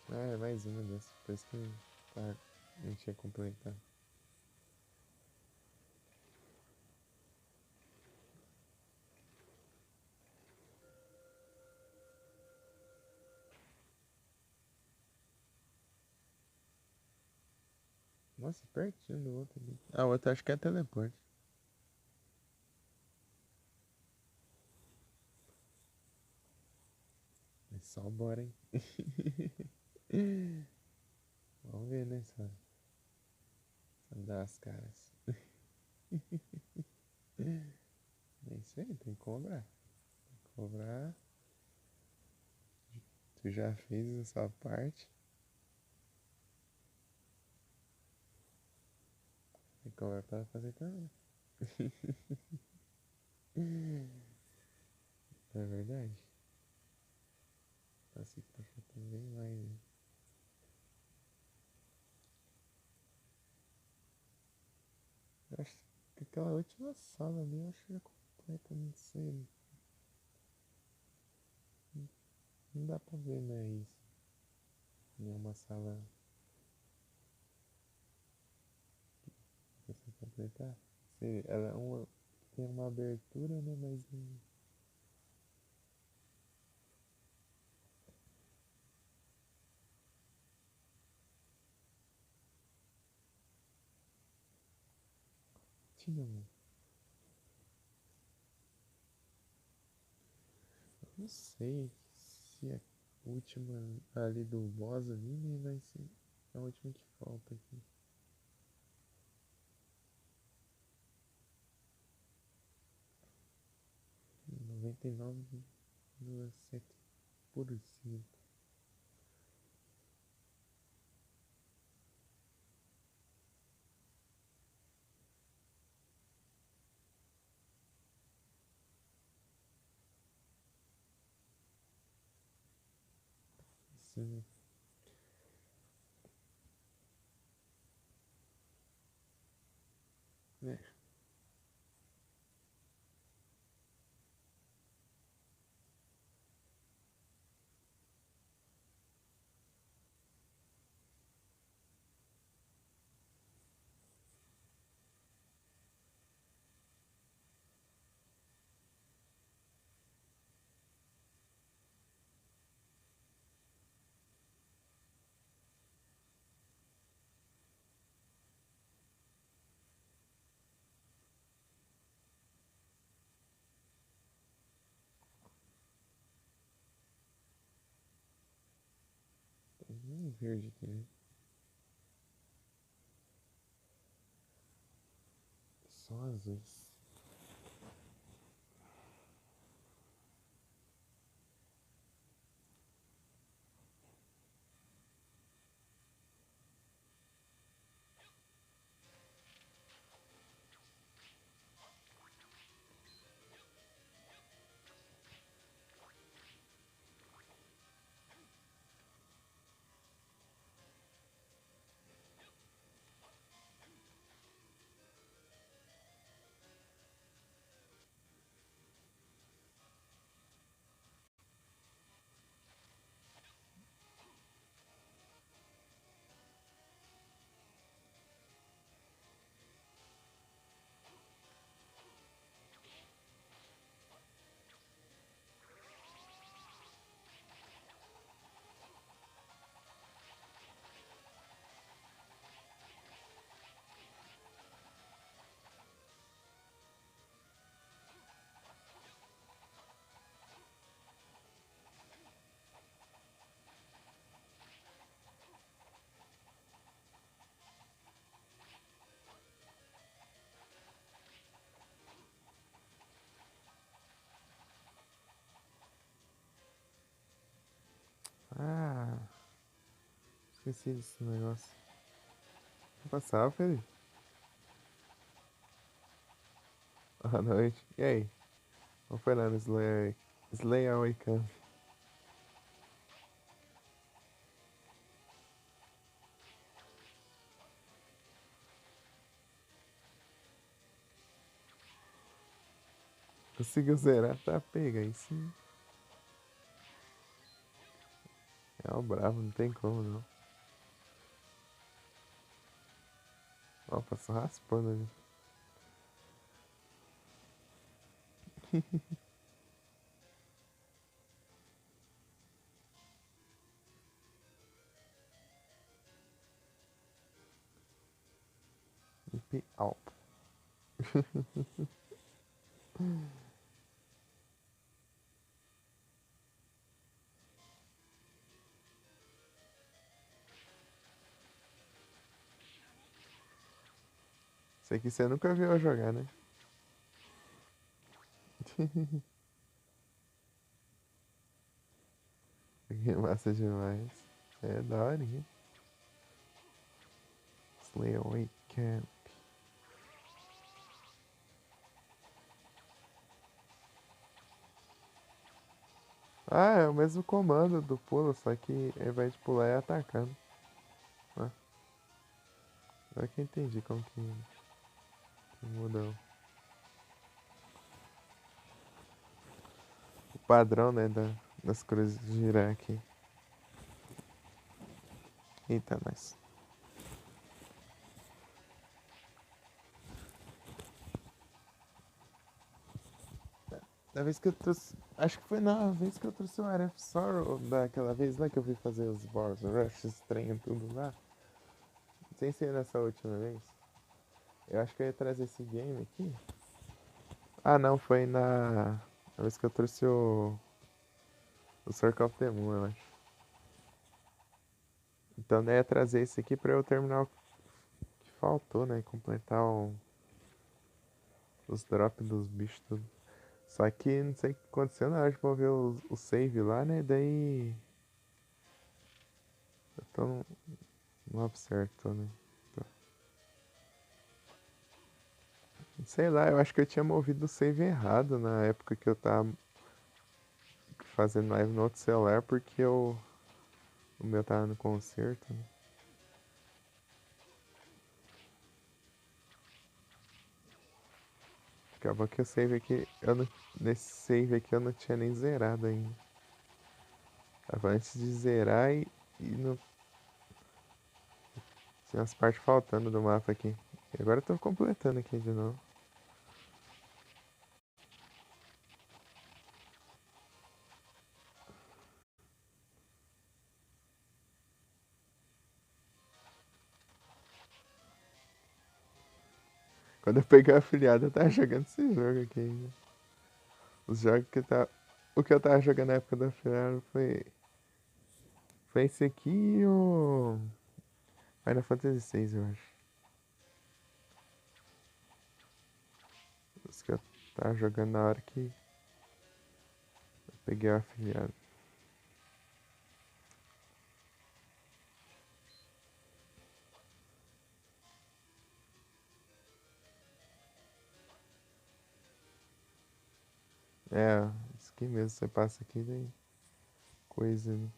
Ah, é mais uma dessas. Por isso que tá, não tinha completado. Nossa, pertinho do outro ali. Ah, o outro acho que é teleporte. É só bora, hein? Vamos ver, né? Só dar as caras. É isso aí, tem que cobrar. Cobrar. Tu já fez a sua parte. Tem que cobrar pra fazer também. É verdade. Assim que tá faltando bem mais, né? Eu acho que aquela última sala ali, eu acho que é completa, não sei. Não dá pra ver, né, isso. Nenhuma sala pra você completar. Ela é uma, tem uma abertura, né, mas não tinha um. Não sei se a última ali do boss ali, né, vai ser a última que falta aqui. 99,7%. Sim, né? Tem um verde aqui, né? Só azuis. esqueci desse negócio. Vou passar, Felipe. Boa noite. E aí? Como foi lá no Slay Awakening? Conseguiu zerar, tá pega aí sim. É o bravo, não tem como não. Ó, passou raspando ali. Hip Alp. Sei que você nunca viu eu jogar, né? Que massa demais. É da hora, hein? Slay Awakening. Ah, é o mesmo comando do pulo, só que ao invés de pular é atacando. Ah, agora que eu entendi como que muda o padrão, né, das cruzes de girar aqui. Eita, nós. Da vez que eu trouxe. Acho que foi na vez que eu trouxe o Aref Sorrow, daquela vez lá que eu fui fazer os Boss Rush, estranho tudo lá. Sem ser nessa última vez. Eu acho que eu ia trazer esse game aqui. Ah, não, foi na vez que eu trouxe o Circle of the Moon, eu acho. Então, né, ia trazer esse aqui pra eu terminar o que faltou, né? Completar os drops dos bichos tudo. Só que não sei o que aconteceu na hora de mover o save lá, né? Daí. Eu tô no certo, né? Tô- Sei lá, eu acho que eu tinha movido o save errado na época que eu tava fazendo live no outro celular, porque o meu tava no concerto, né? Acabou que o save aqui, nesse save aqui eu não tinha nem zerado ainda. Tava antes de zerar e não tinha as partes faltando do mapa aqui. E agora eu tô completando aqui de novo. Quando eu peguei o afiliado, eu tava jogando esse jogo aqui ainda. Os jogos que eu tava. O que eu tava jogando na época do afiliado foi esse aqui e o. Final Fantasy VI, eu acho. Os que eu tava jogando na hora que eu peguei o afiliado. É, isso aqui mesmo, você passa aqui, daí coisa, né?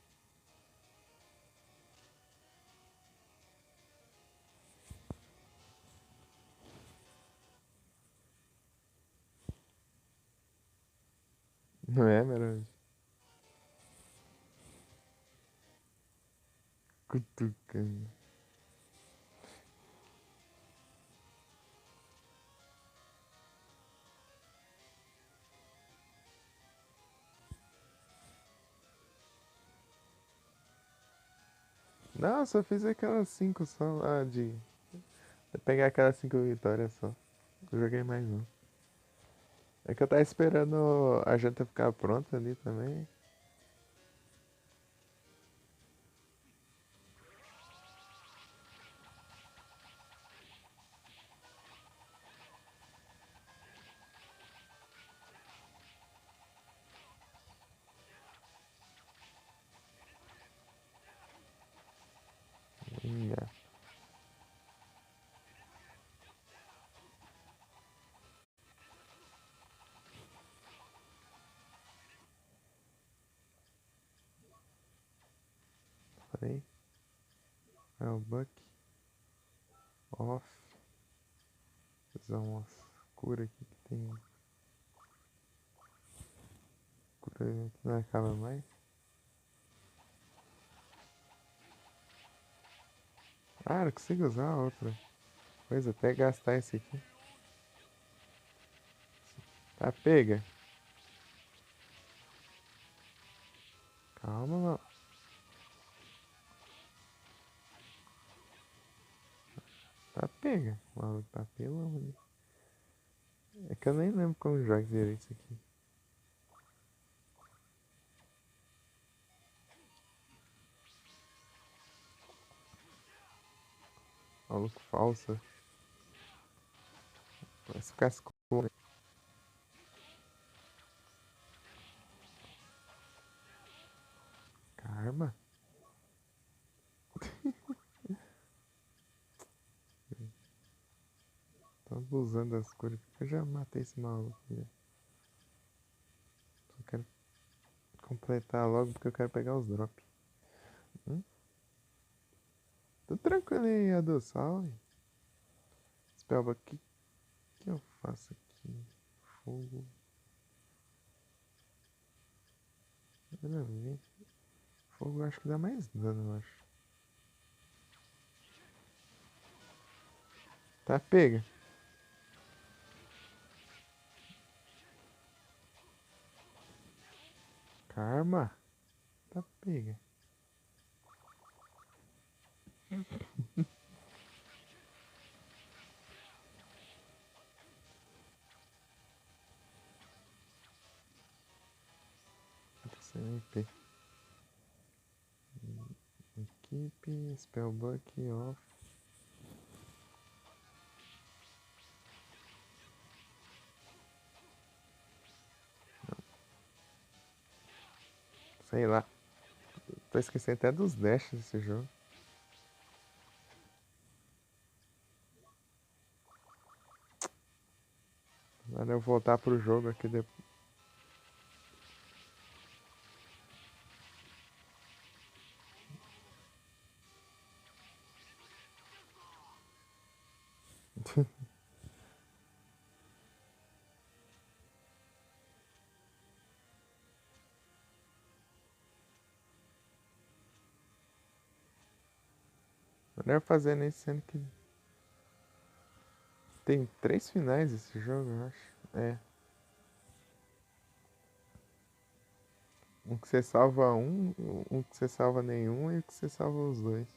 Não é, Meron? Cutucando. Não, eu só fiz aquelas 5 só lá de. Pegar aquelas 5 vitórias só. Não joguei mais não. É que eu tava esperando a janta ficar pronta ali também. aí. É o Buck. Off. Vou usar uma cura aqui que tem. Cura que não acaba mais. Ah, eu consigo usar a outra. Pois até gastar esse aqui. Tá, pega. Calma, mano. Tá, pega. O maluco tá pelão ali. É que eu nem lembro como joga direito isso aqui. Maluco falso. Vai ficar escuro. Karma. Tô abusando das cores. Eu já matei esse maluco. Já. Só quero completar logo porque eu quero pegar os drops. Tô tranquilo aí, Adu. Salve. Spellbook, o que eu faço aqui? Fogo. Nada a ver. Fogo eu acho que dá mais dano, eu acho. Tá, pega. Karma. Tá, pega. CMP. Equipe, Spellbook, off. Sei lá. Tô esquecendo até dos dashes desse jogo. Agora eu voltar pro jogo aqui depois. Melhor fazendo isso, sendo que tem 3 finais esse jogo, eu acho. É. Um que você salva um que você salva nenhum e um que você salva os dois.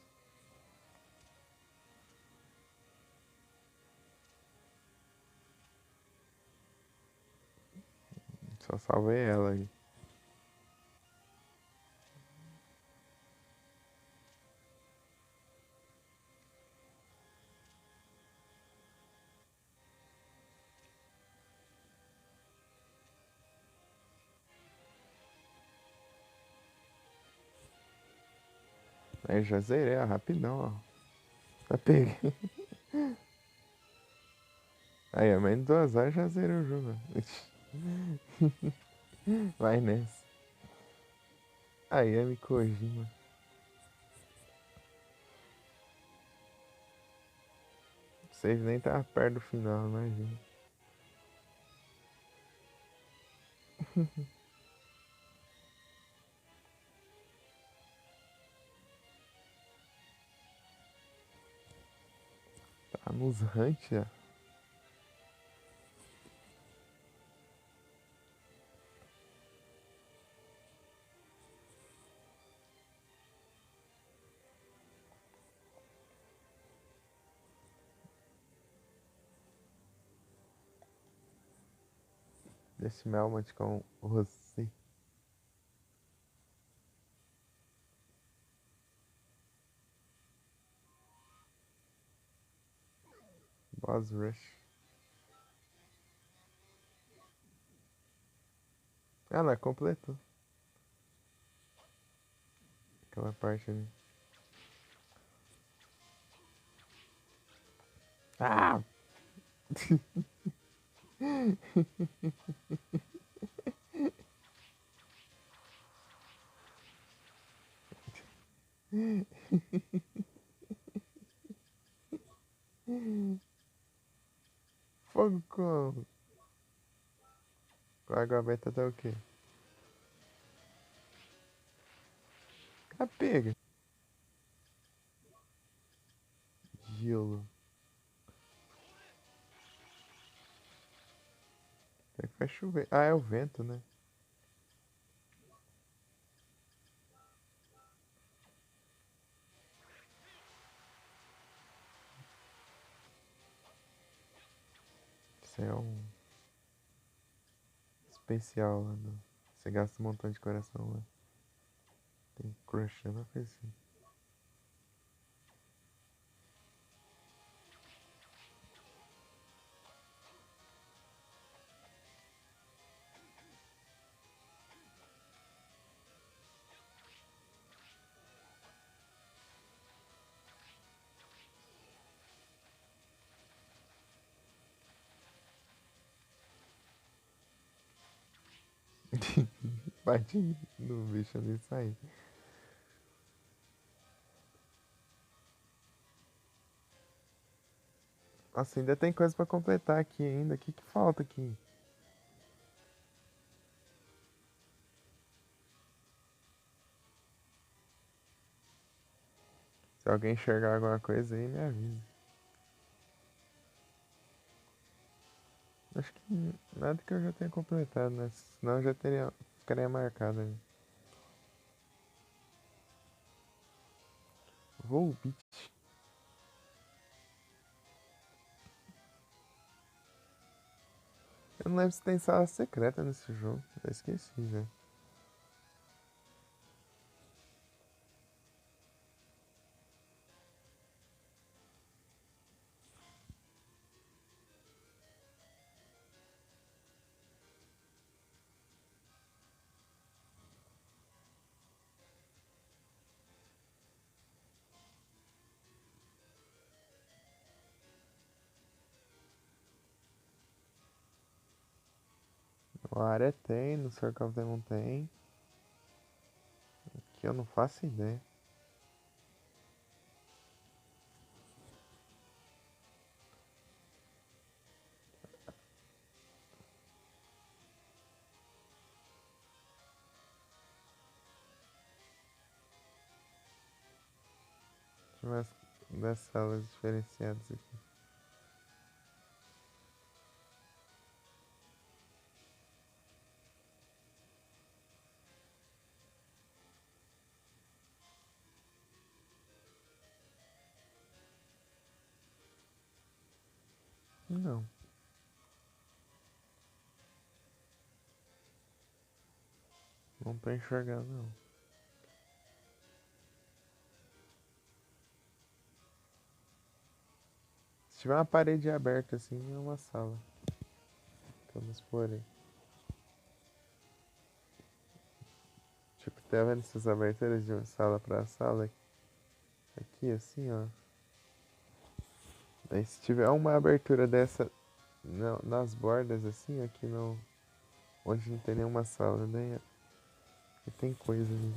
Só salvei ela aí. Aí já zerei, ó, rapidão, ó. Já peguei. Aí, a menos 2 horas já zerei o jogo. Vai nessa. Aí, Ami Kojima. O save nem tava perto do final, imagina. Tá nos hunt já. Desse Melmot com você. Boss Rush. Ah, não, completou. Aquela parte ali. Ah! Fogo com água aberta tá o quê? Capega. Gelo. É que vai chover. Ah, é o vento, né? Isso é um especial lá no... Você gasta um montão de coração lá. Tem crush, é uma coisa assim. Bate no bicho ali e sai. Nossa, ainda tem coisa pra completar aqui ainda. O que que falta aqui? Se alguém enxergar alguma coisa aí, me avisa. Acho que nada que eu já tenha completado, né? Senão eu já teria. Ficaria marcado ali. Volbeat. Eu não lembro se tem sala secreta nesse jogo. Eu esqueci já. No área tem, no Circle of the Moon tem. Que eu não faço ideia. Deixa eu ver das salas diferenciadas aqui. Não, não tô enxergando não. Se tiver uma parede aberta assim, é uma sala. Vamos por aí. Tipo, tá vendo essas aberturas de uma sala pra sala? Aqui assim, ó. Daí se tiver uma abertura dessa nas bordas assim, aqui não. Onde não tem nenhuma sala, daí tem coisa ali.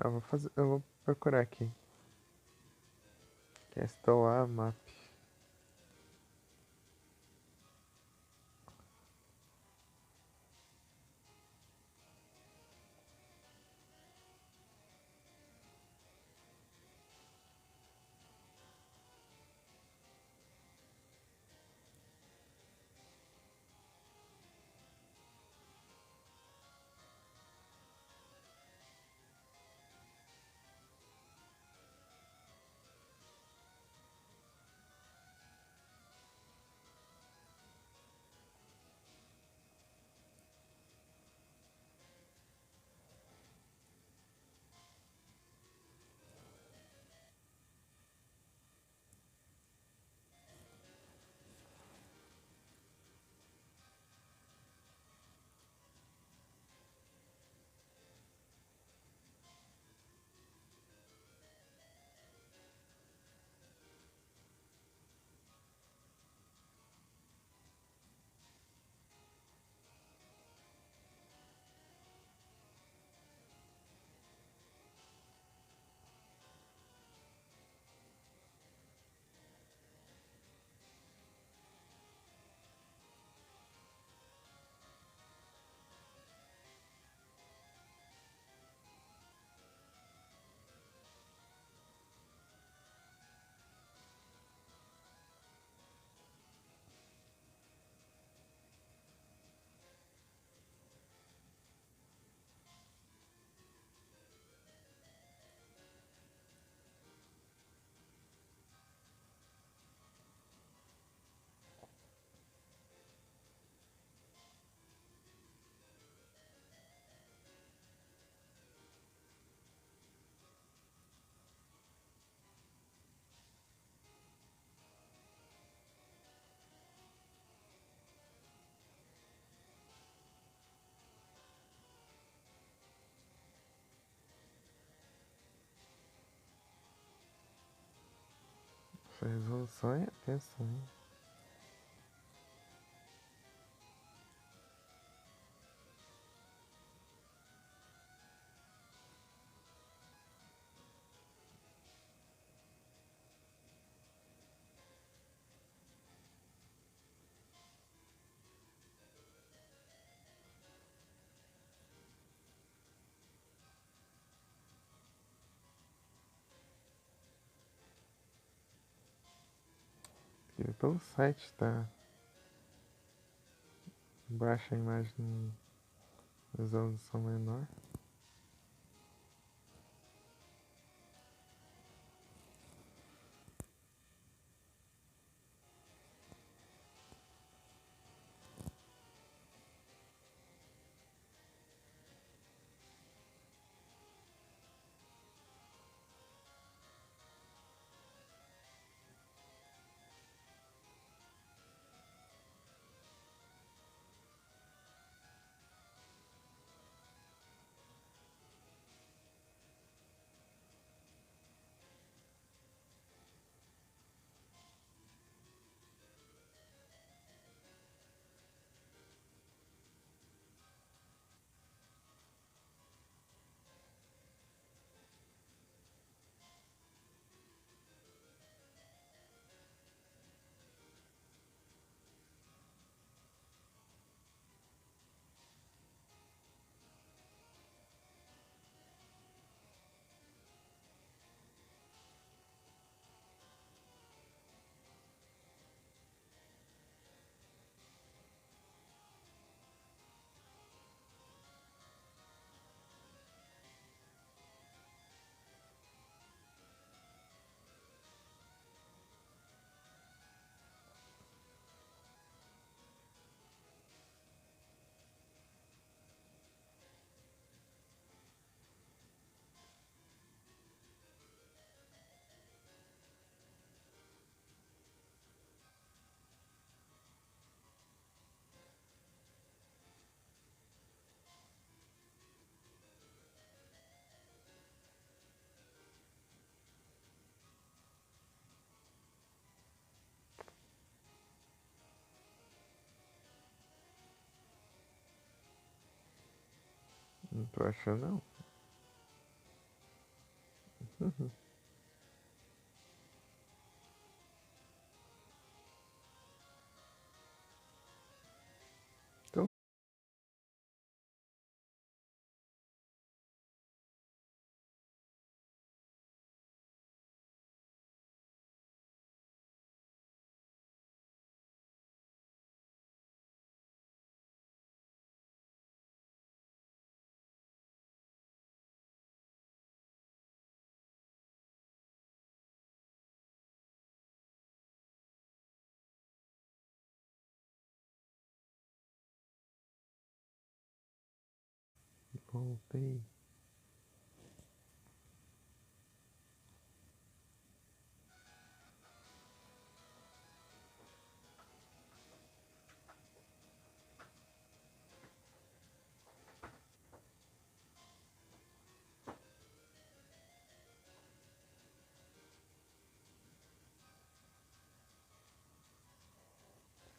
Ah, vou fazer. Eu vou procurar aqui. Castle A map. Essa resolução é tensa, hein? E pelo site tá. Baixa a imagem em resolução menor. Não tô achando não. Então, voltei.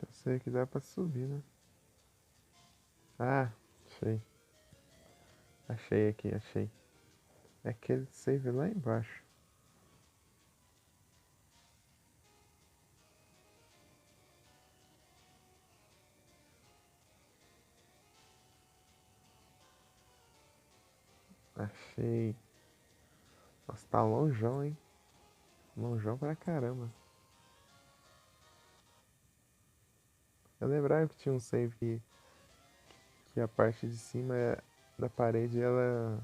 Eu sei que dá pra subir, né? Ah, achei. Achei aqui, achei. É aquele save lá embaixo. Achei. Nossa, tá lonjão, hein? Lonjão pra caramba. Eu lembrava que tinha um save que a parte de cima da parede, ela,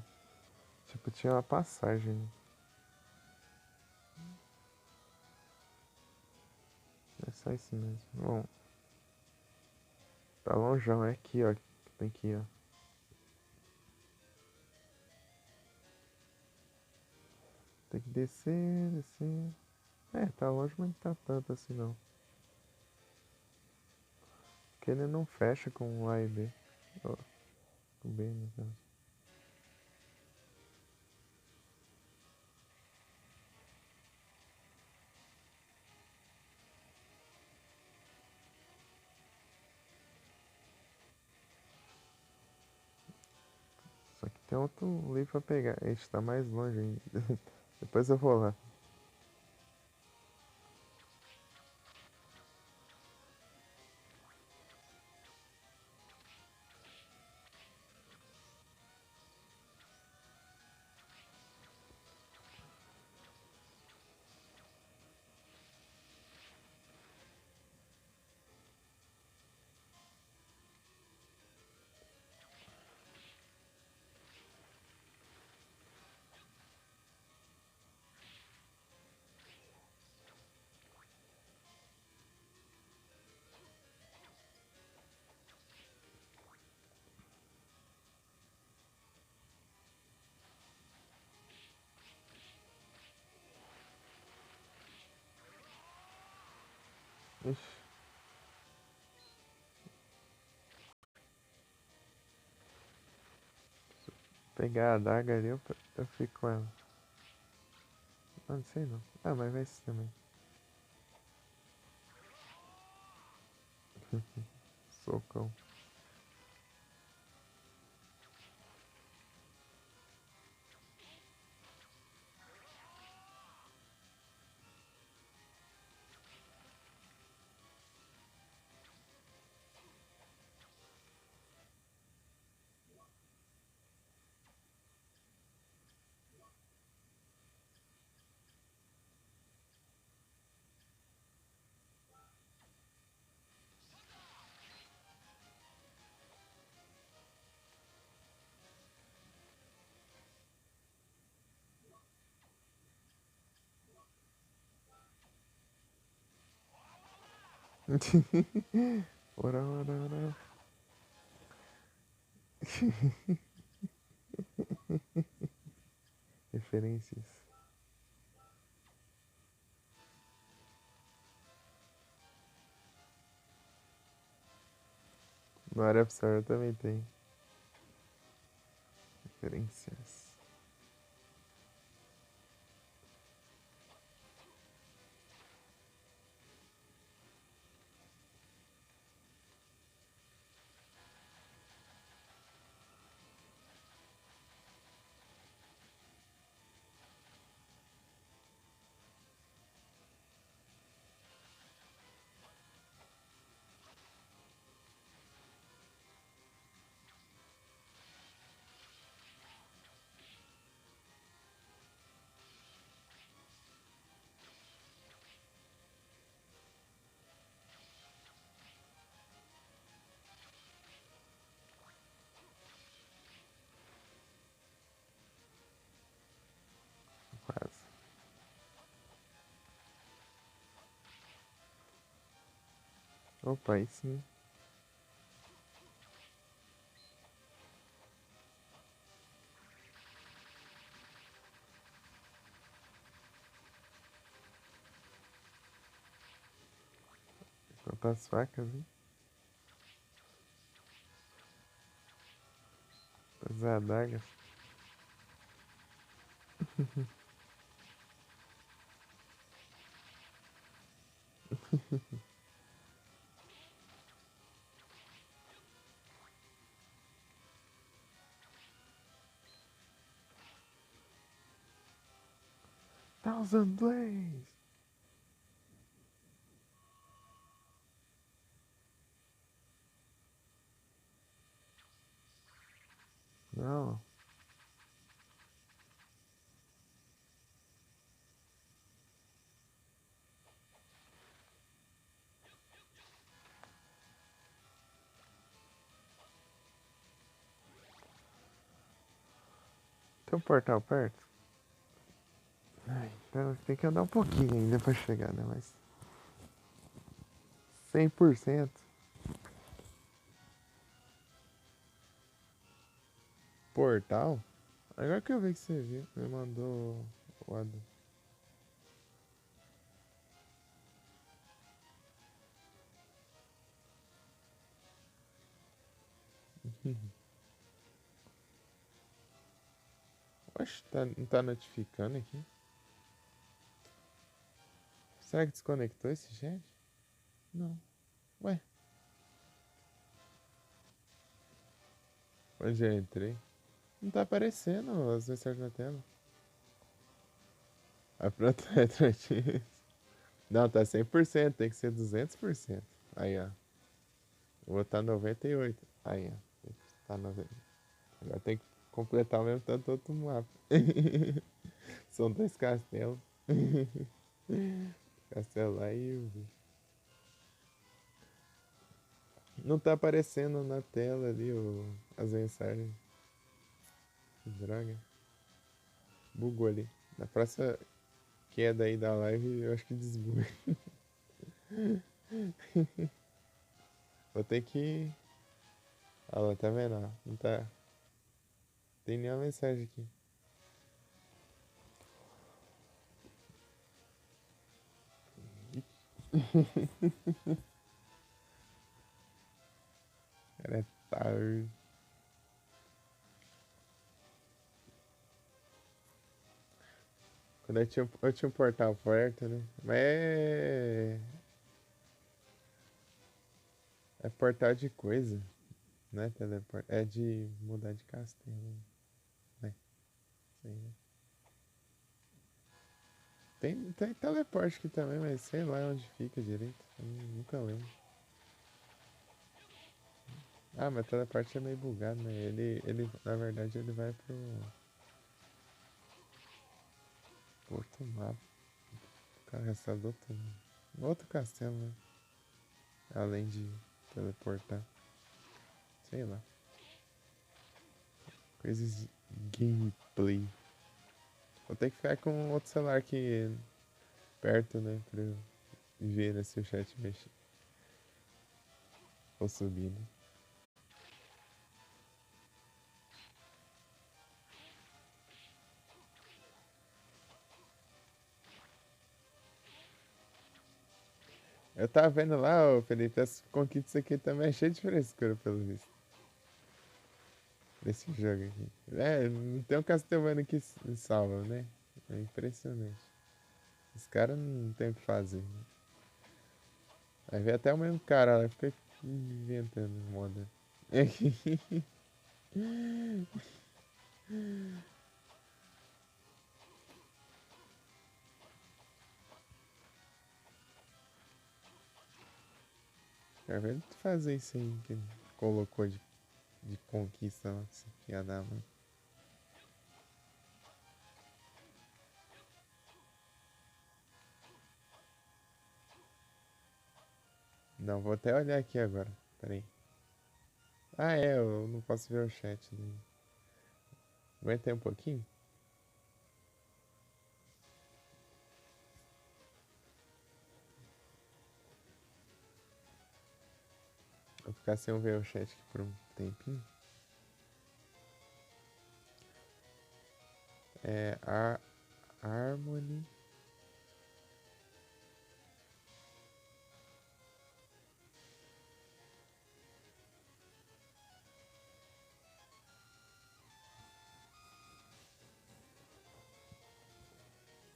tipo, tinha uma passagem. É só isso mesmo. Bom, tá lonjão, é aqui, ó. Tem aqui, ó. Tem que descer, descer. É, tá longe, mas não tá tanto assim não. Porque ele não fecha com A e B. Ó, com B, no caso. Tem outro livro pra pegar. A gente tá mais longe ainda. Depois eu vou lá. Ixi, pegar a adaga ali, eu fico com ela. Ah, não sei não. Ah, mas vai ser também. Socão. Ora, ora, ora. Referências. No Área Absurda também tem. Referências. Quase. Opa, aí sim. Quantas facas, hein? Quantas adagas. Thousand Blaze! Não. Tem um portal perto? Ai, então tem que andar um pouquinho ainda pra chegar, né? Mas 100%. Portal? Agora que eu vi que você viu, me mandou o Adam. Oxe, não tá notificando aqui? Será que desconectou esse chat? Não. Ué, eu já entrei. Não tá aparecendo as mensagens na tela. A pronto retroativa. Não, tá 100%, tem que ser 200%. Aí, ó. Vou botar 98. Aí, ó. Tá 90. Agora tem que completar o mesmo tanto outro mapa. São dois castelos. Castelo lá e o. Não tá aparecendo na tela ali as mensagens. Que droga. Bugou ali. Na próxima queda aí da live, eu acho que desbuga. Vou ter que. Olha lá, tá vendo? Ó? Não tá. Tem nenhuma mensagem aqui. Cara, é tarde. Quando eu tinha um portal perto, né? Mas é portal de coisa, né? É de mudar de castelo, né? Sei, né? Tem teleporte aqui também, mas sei lá onde fica direito. Eu nunca lembro. Ah, mas teleporte é meio bugado, né? Na verdade, ele vai pro outro mapa. O cara resta do outro castelo, né? Além de teleportar. Sei lá. Coisas de gameplay. Vou ter que ficar com outro celular aqui perto, né? Pra eu ver, né, se o chat mexe ou subir, né? Eu tava vendo lá, ô Felipe, as conquistas aqui também é cheio de frescura, pelo visto. Desse jogo aqui. É, não tem um Castlevania que salva, né? É impressionante. Os caras não tem o que fazer. Aí vem até o mesmo cara lá, fica inventando moda. Quero ver ele fazer isso aí que ele colocou de conquista lá, esse piada, mano. Não, vou até olhar aqui agora. Peraí. Ah, é, eu não posso ver o chat. Né? Aguenta aí um pouquinho. Vou ficar sem ver o chat aqui por um tempinho. É Harmony.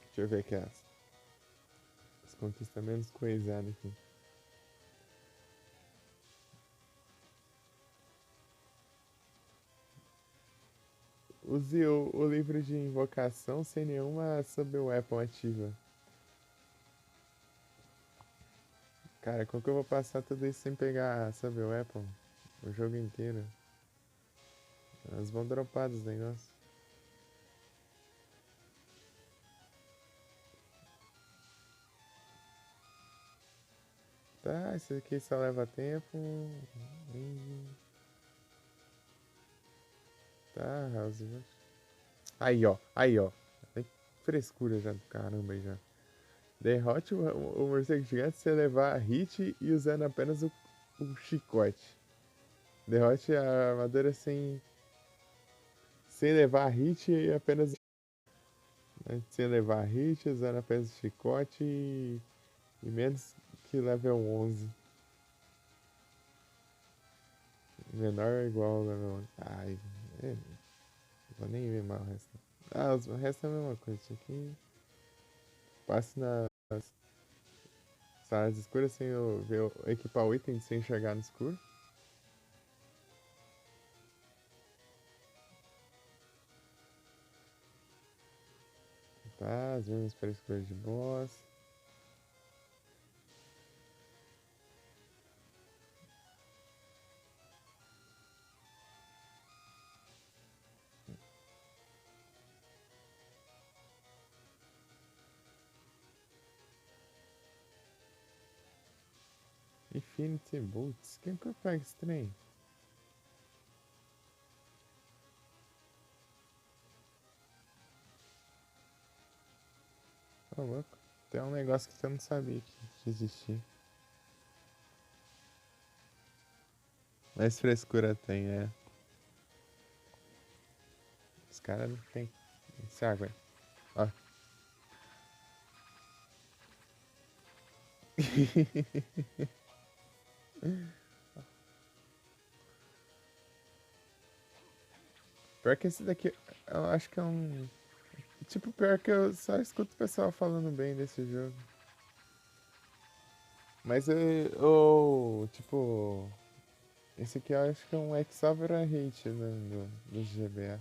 Deixa eu ver aqui as conquistas menos coisadas aqui. Use o livro de invocação sem nenhuma sub-weapon ativa. Cara, como que eu vou passar tudo isso sem pegar a sub-weapon? O jogo inteiro. Elas vão dropar dos negócios. Tá, isso aqui só leva tempo. Tá, House. Aí, ó. Tem frescura já do caramba aí já. Derrote o morcego gigante se levar hit e usando apenas o chicote. Derrote a armadura sem levar hit e apenas. Né, sem levar hit, usando apenas o chicote e menos que level 11. Menor ou igual ao level 11. Ai, não vou nem ver mais o resto. Ah, o resto é a mesma coisa. Isso aqui. Passe nas salas escuras sem equipar o item sem enxergar no escuro. as mesmas frescuras de boss. Infinity Boots. Quem que pega esse trem? Ô, louco. Tem um negócio que eu não sabia que existia. Mais frescura tem, é. Os caras não tem. Se aguenta. Ó. Pior que esse daqui, eu acho que é um. Tipo, pior que eu só escuto o pessoal falando bem desse jogo. Mas eu, tipo, esse aqui eu acho que é um X-Over Hate, né, do GBA.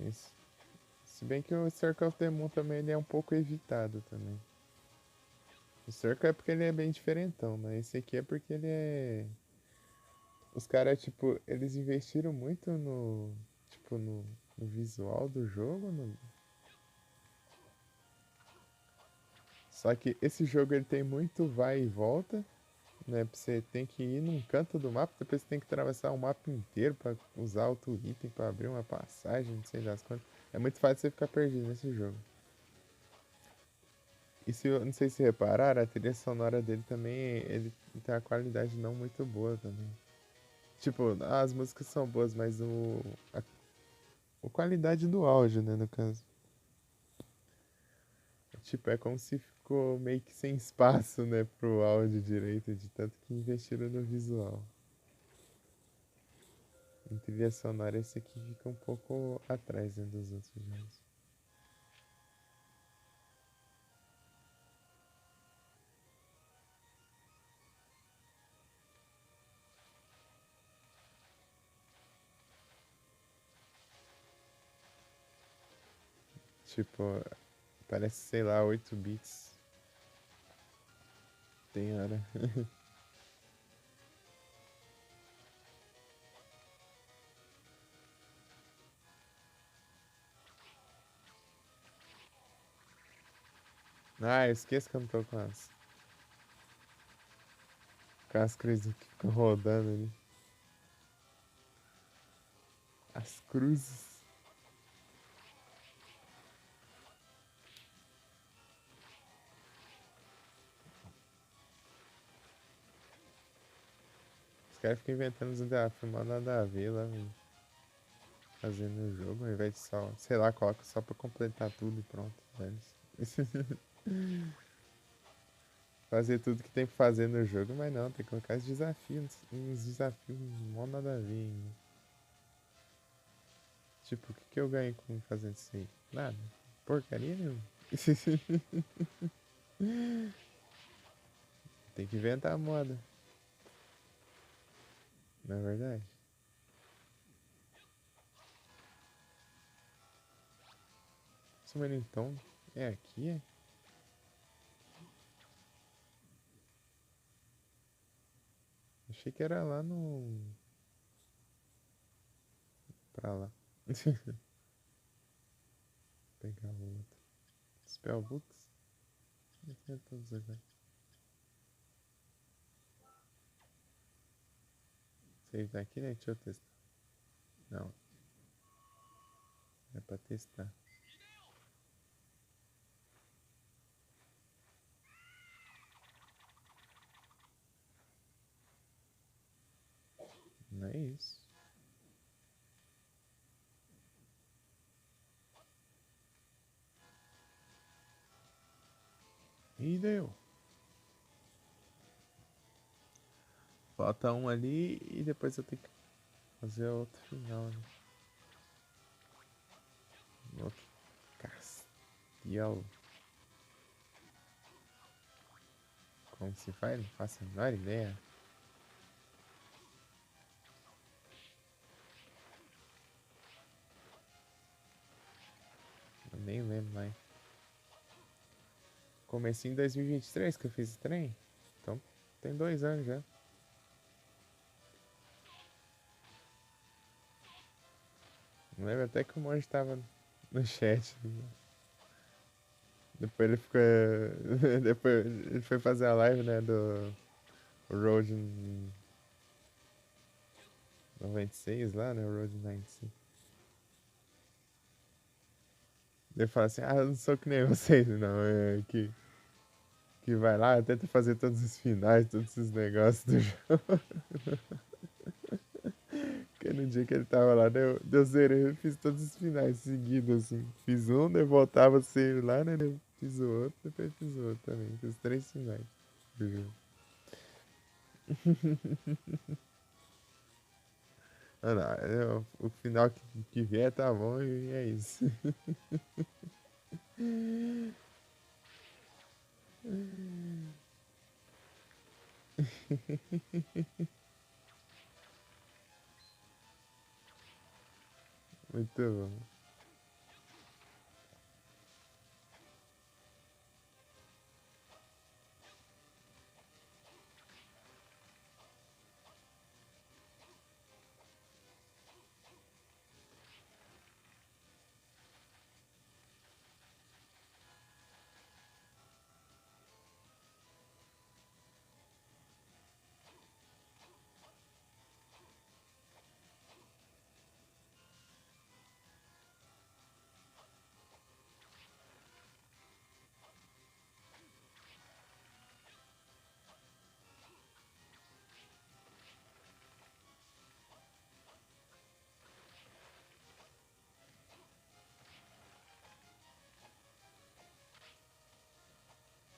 Isso. Se bem que o Circle of the Moon também ele é um pouco evitado também. O Circle é porque ele é bem diferentão, né? Esse aqui é porque ele é... Os caras, tipo, eles investiram muito no... Tipo, no visual do jogo, Só que esse jogo ele tem muito vai e volta, né? Você tem que ir num canto do mapa, depois você tem que atravessar o mapa inteiro pra usar outro item, pra abrir uma passagem, não sei das quantas. É muito fácil você ficar perdido nesse jogo. E se eu não sei se repararam, a trilha sonora dele também, ele tem uma qualidade não muito boa também. Tipo, as músicas são boas, mas a qualidade do áudio, né, no caso. Tipo, é como se ficou meio que sem espaço, né, pro áudio direito, de tanto que investiram no visual. Em trilha sonora, esse aqui fica um pouco atrás, né, dos outros jogos. Tipo, parece, sei lá, 8 bits. Tem hora. Ah, eu esqueço que eu não tô com as cruzes que ficam rodando ali. As cruzes. Os caras ficam inventando os desafios, mas nada a ver lá, fazendo o jogo, ao invés de só, sei lá, coloca só pra completar tudo e pronto, velho. Fazer tudo que tem pra fazer no jogo, mas não, tem que colocar os desafios, uns desafios mó nada a ver ainda. Tipo, o que que eu ganho com fazendo isso aí? Nada. Porcaria nenhuma. Tem que inventar a moda, não é verdade? Mas então, é aqui, é? Achei que era lá no... pra lá. Pegar o outro. Spellbooks? Não tem todos agora. Save daqui, né? Deixa eu testar. Não, é pra testar. Não é isso. E deu. Falta um ali e depois eu tenho que fazer outro final, né? Outro castelo. Como se faz? Não faço a menor ideia. Nem lembro mais. Comecei em 2023 que eu fiz esse trem. Então tem 2 anos já. Não lembro até que o Monge tava no chat. Depois ele ficou. Depois ele foi fazer a live, né? Do Road 96 lá, né? O Road 96. Ele fala assim, eu não sou que nem vocês, não. É que vai lá, tenta fazer todos os finais, todos esses negócios do jogo. Porque no dia que ele tava lá, deu zerei, eu fiz todos os finais seguidos, assim. Fiz um, daí voltava sem lá, né? Fiz o outro, depois fiz o outro também. Fiz 3 finais do jogo. Ah, não, o final que vier tá bom e é isso. Muito bom.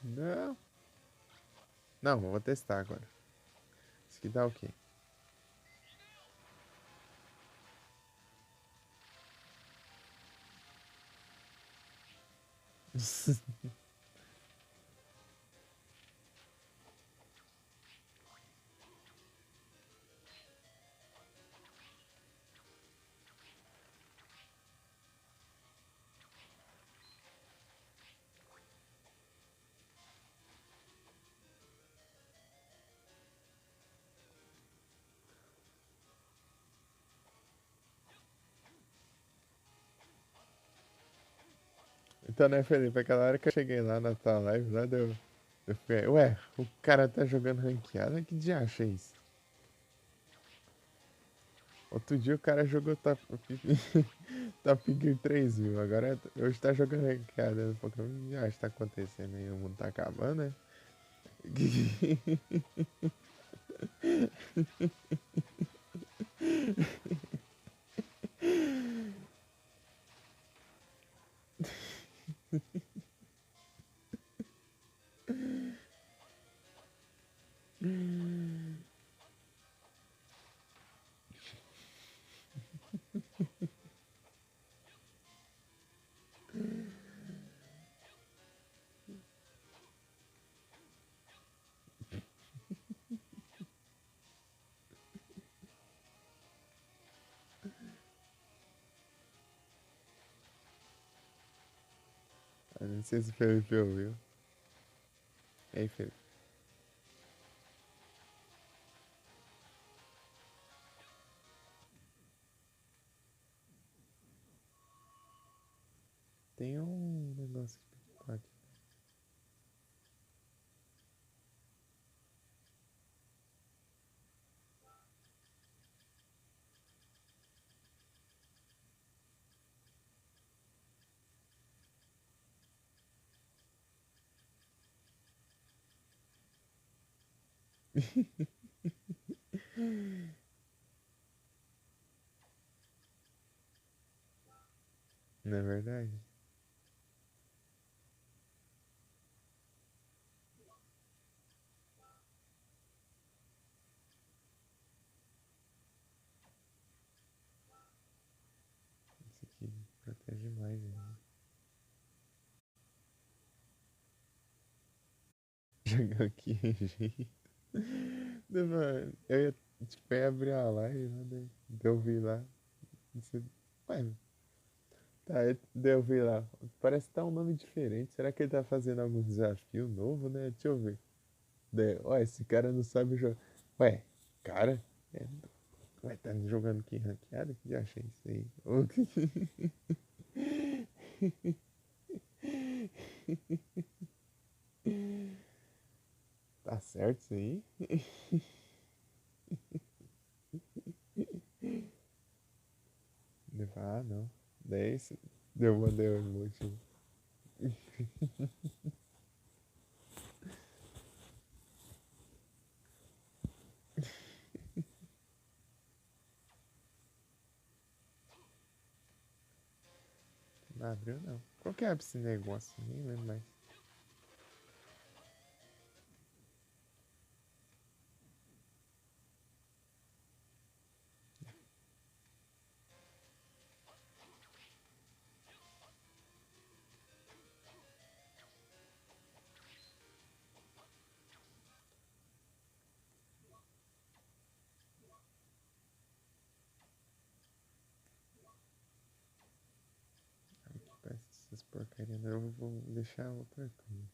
Não. Não, vou testar agora. Isso aqui dá o quê? Então, né, Felipe, aquela hora que eu cheguei lá na tua live, lá eu fiquei, ué, o cara tá jogando ranqueada? Que diacho é isso? Outro dia o cara jogou Top Gear 3000, agora hoje tá jogando ranqueada. Pô, que diacho tá acontecendo aí? O mundo tá acabando, né? Eu não sei se o Felipe ouviu. Ei, Felipe. Tem um negócio que tá aqui. Não é verdade? Isso aqui protege mais ainda. Jogar aqui, gente. Mano, eu ia, tipo, ia abrir a live, né? Daí eu vi lá. Disse, ué, Tá, daí eu vi lá. Parece que tá um nome diferente. Será que ele tá fazendo algum desafio novo, né? Deixa eu ver. Daí, ó, esse cara não sabe jogar. Ué, cara? É, ué, tá jogando que ranqueado? Que já achei isso aí. Tá certo isso aí? Ele fala, ah, não. Daí deu, mandei o emoji. Não abriu, não. Qual que é esse negócio? Nem lembro mais. Parece essas porcarias. Eu vou deixar outra coisa.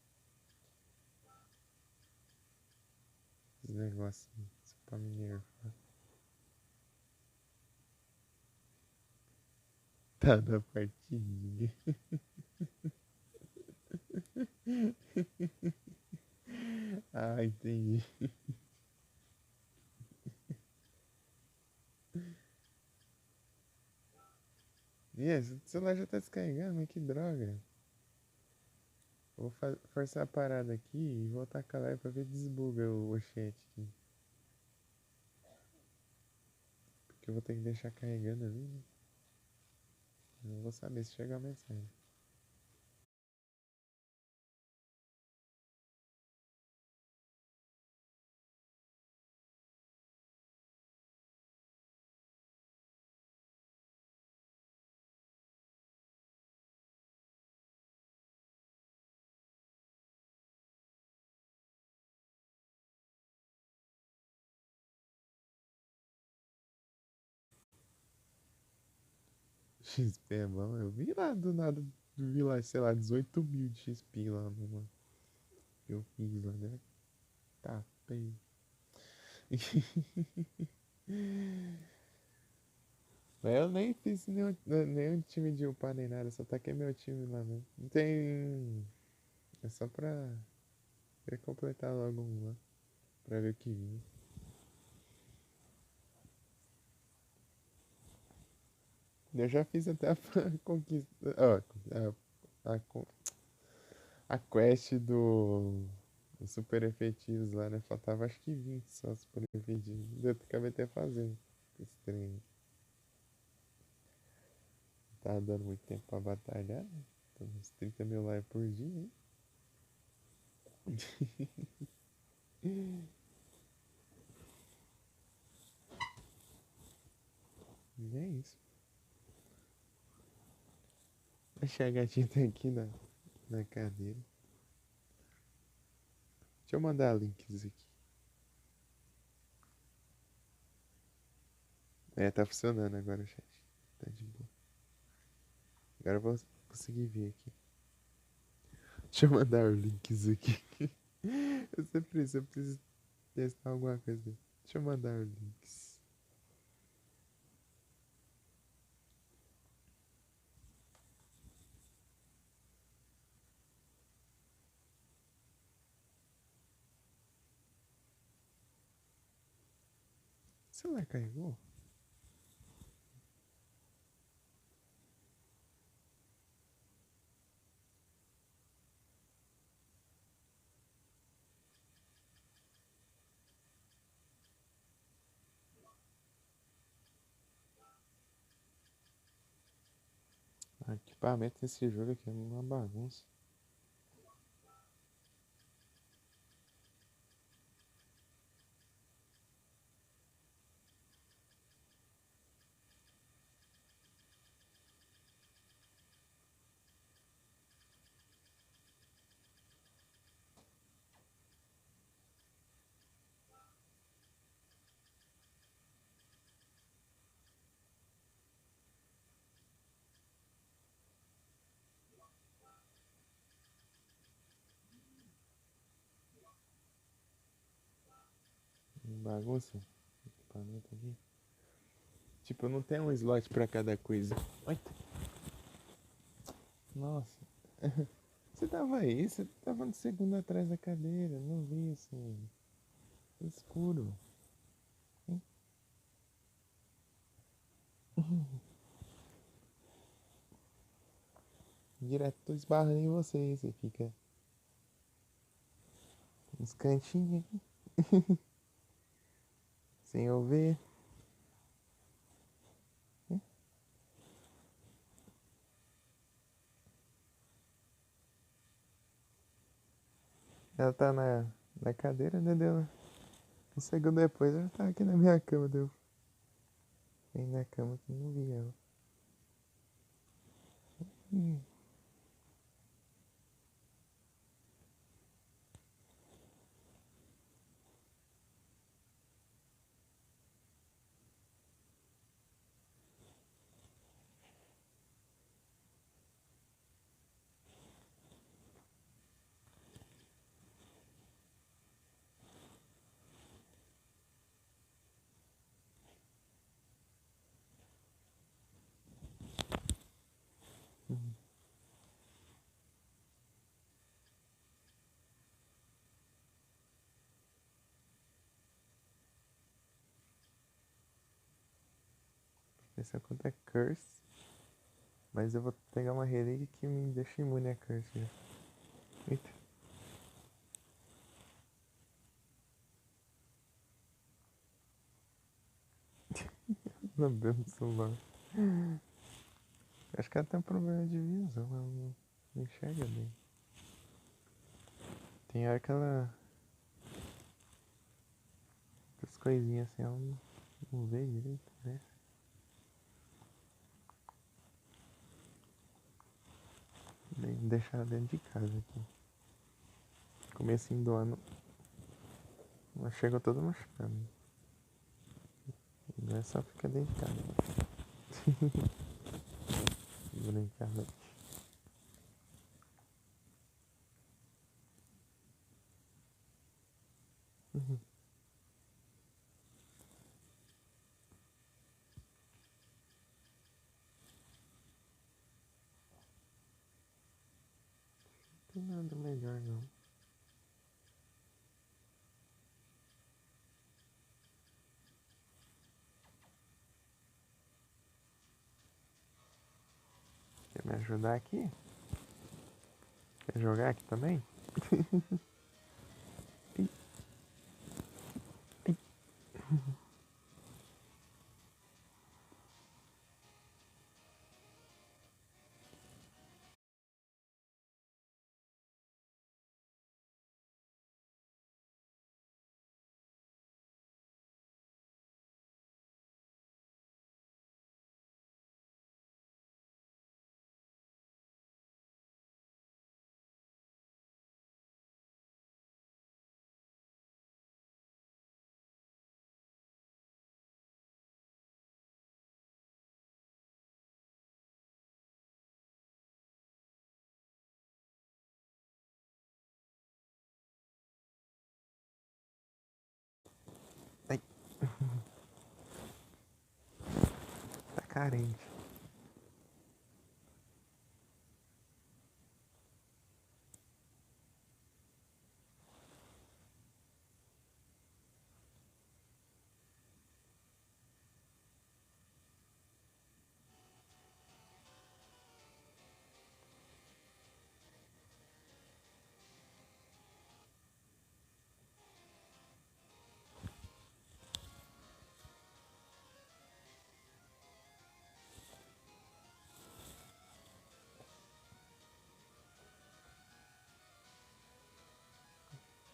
Esses negócios só pra me nervar. Tá na partidinha. Ah, entendi. E esse celular já tá descarregando, mas que droga. Vou forçar a parada aqui e vou tacar lá pra ver se desbuga o chat aqui. Porque eu vou ter que deixar carregando ali, né? Eu não vou saber se chegar a mensagem. XP é bom, eu vi lá do nada, vi lá, sei lá, 18 mil de XP lá numa. Eu fiz lá, né? Tá, bem. Mas eu nem fiz nenhum time de upar nem nada, só taquei meu time lá mesmo. Não tem. É só pra. Queria completar logo um lá. Pra ver o que vinha. Eu já fiz até a conquista. Ó, a quest do Super Efetivos lá, né? Faltava acho que 20 só Super Efetivos. Eu acabei até fazendo esse trem. Tava dando muito tempo pra batalhar, né? Tô uns 30 mil lives por dia, hein? E é isso. Achei a gatinha tá aqui na cadeira. Deixa eu mandar links aqui. É, tá funcionando agora o chat. Tá de boa. Agora eu vou conseguir ver aqui. Deixa eu mandar os links aqui. Eu preciso testar alguma coisa. Deixa eu mandar os links. O celular carregou? O equipamento desse jogo aqui é uma bagunça. bagunça. Equipamento aqui. Tipo, não tem um slot pra cada coisa. Eita. Nossa. Você tava aí? Você tava no segundo atrás da cadeira. Não vi assim. Escuro. Hein? Direto tô esbarrando em você. Você fica nos cantinhos aqui. Sem ouvir. Ela tá na cadeira, né? Deu um segundo depois ela tá aqui na minha cama. Deu bem na cama que não vi ela. Hum. Essa conta é Curse. Mas eu vou pegar uma relíquia que me deixa imune a Curse já. Eita. Lambendo o celular. Acho que ela tem um problema de visão. Ela não enxerga bem. Tem hora que ela. As coisinhas assim, ela não vê direito, né? Deixar ela dentro de casa aqui. Comecinho do ano. Ela chegou toda machucada. Não é só ficar dentro de casa. Brincar. Não tem nada melhor não. Quer me ajudar aqui? Quer jogar aqui também? Ai, tá carente.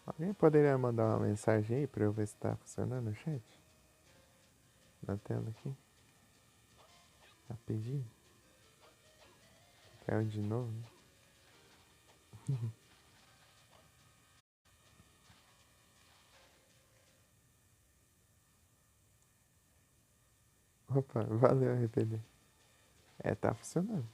Alguém poderia mandar uma mensagem aí pra eu ver se tá funcionando o chat? Na tela aqui. Rapidinho. Caiu de novo, né? Opa, valeu, RPD. É, tá funcionando.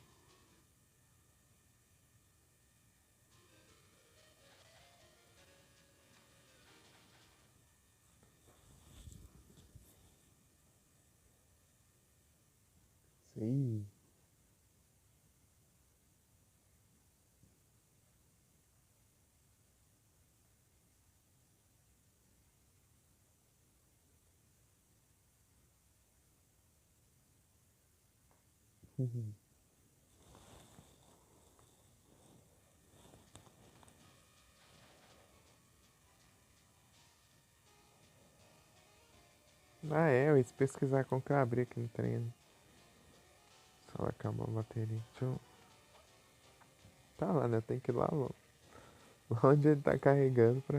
Ah, é, eu ia pesquisar como que eu abri aqui no treino. Só acabou a bateria. Deixa eu... Tá lá, né? Tem que ir lá, lá onde ele tá carregando pra.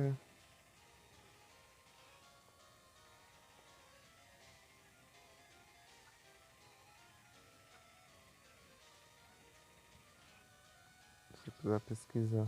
Se eu precisar pesquisar.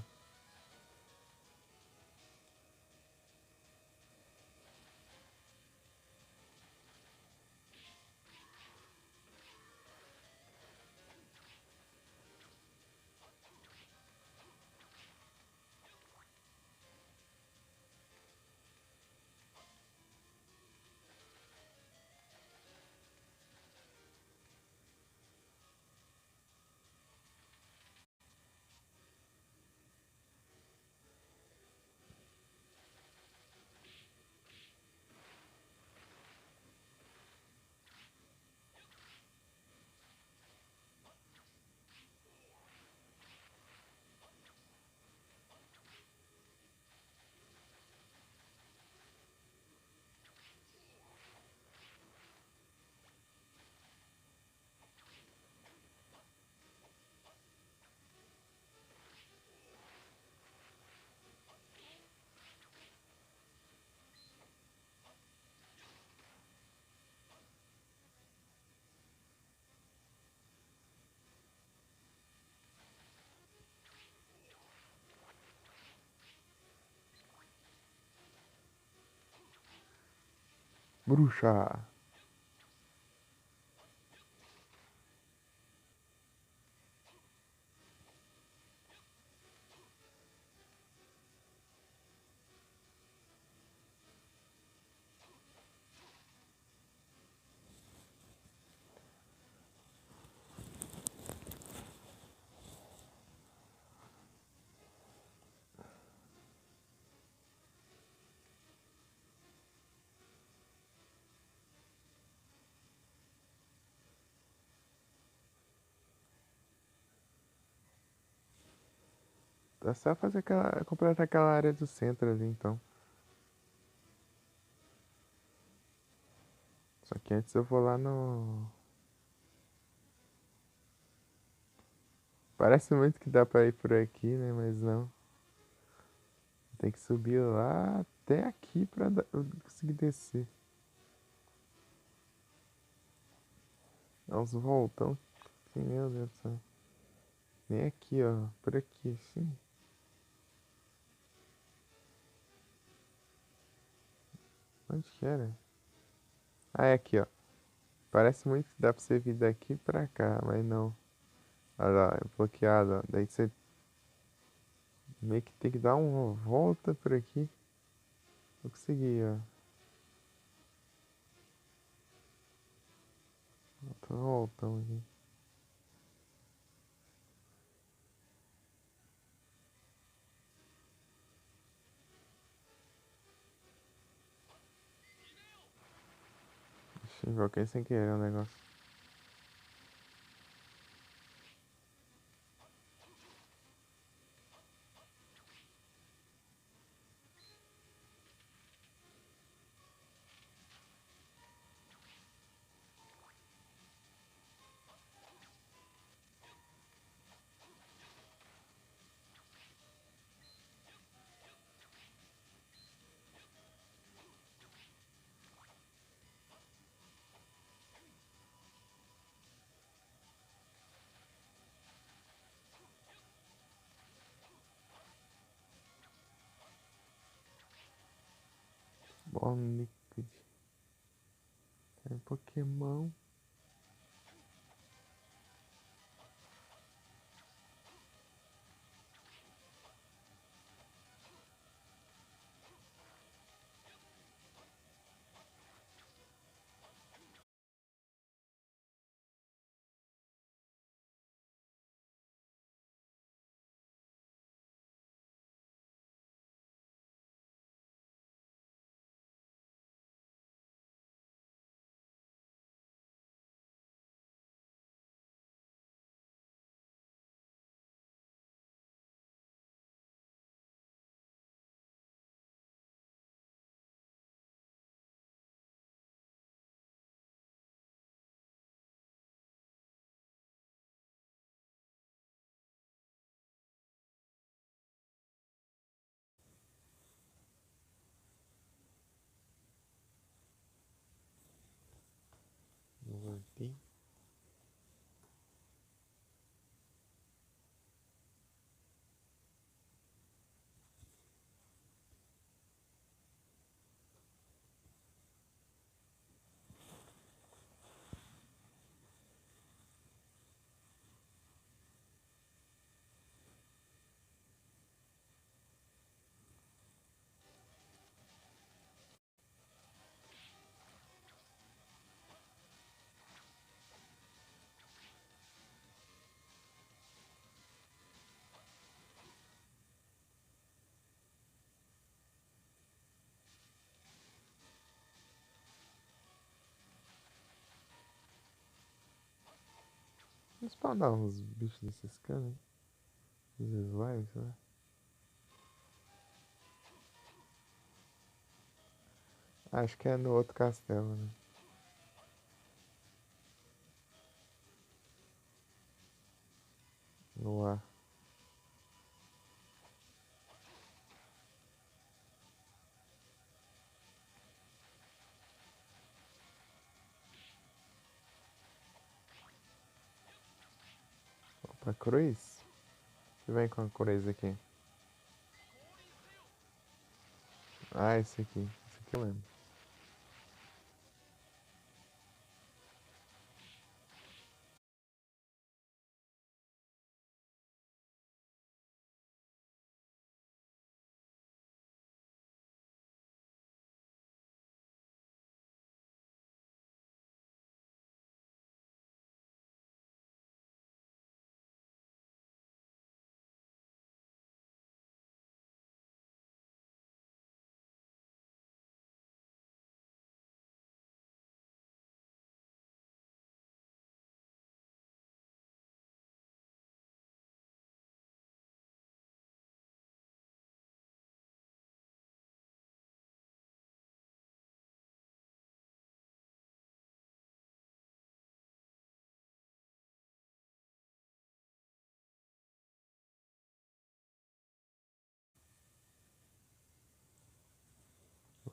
Bruxa! Dá só fazer aquela. Completar aquela área do centro ali então. Só que antes eu vou lá no. Parece muito que dá pra ir por aqui, né? Mas não. Tem que subir lá até aqui pra eu conseguir descer. Dá uns voltão. Que, meu Deus do céu. Nem aqui, ó. Por aqui, assim. Onde que era? Ah, é aqui, ó. Parece muito que dá pra você vir daqui pra cá, mas não. Olha lá, é bloqueado, ó. Daí você meio que tem que dar uma volta por aqui. Eu consegui, ó. Tô voltando aqui. Ixi, invoquei sem querer o negócio. Bom, Liquid. É Pokémon. spawnar uns bichos desses caras, né? Os slimes, né? Acho que é no outro castelo, né? No ar. Opa, cruz? Que vem com a cruz aqui? Ah, esse aqui. Esse aqui eu lembro.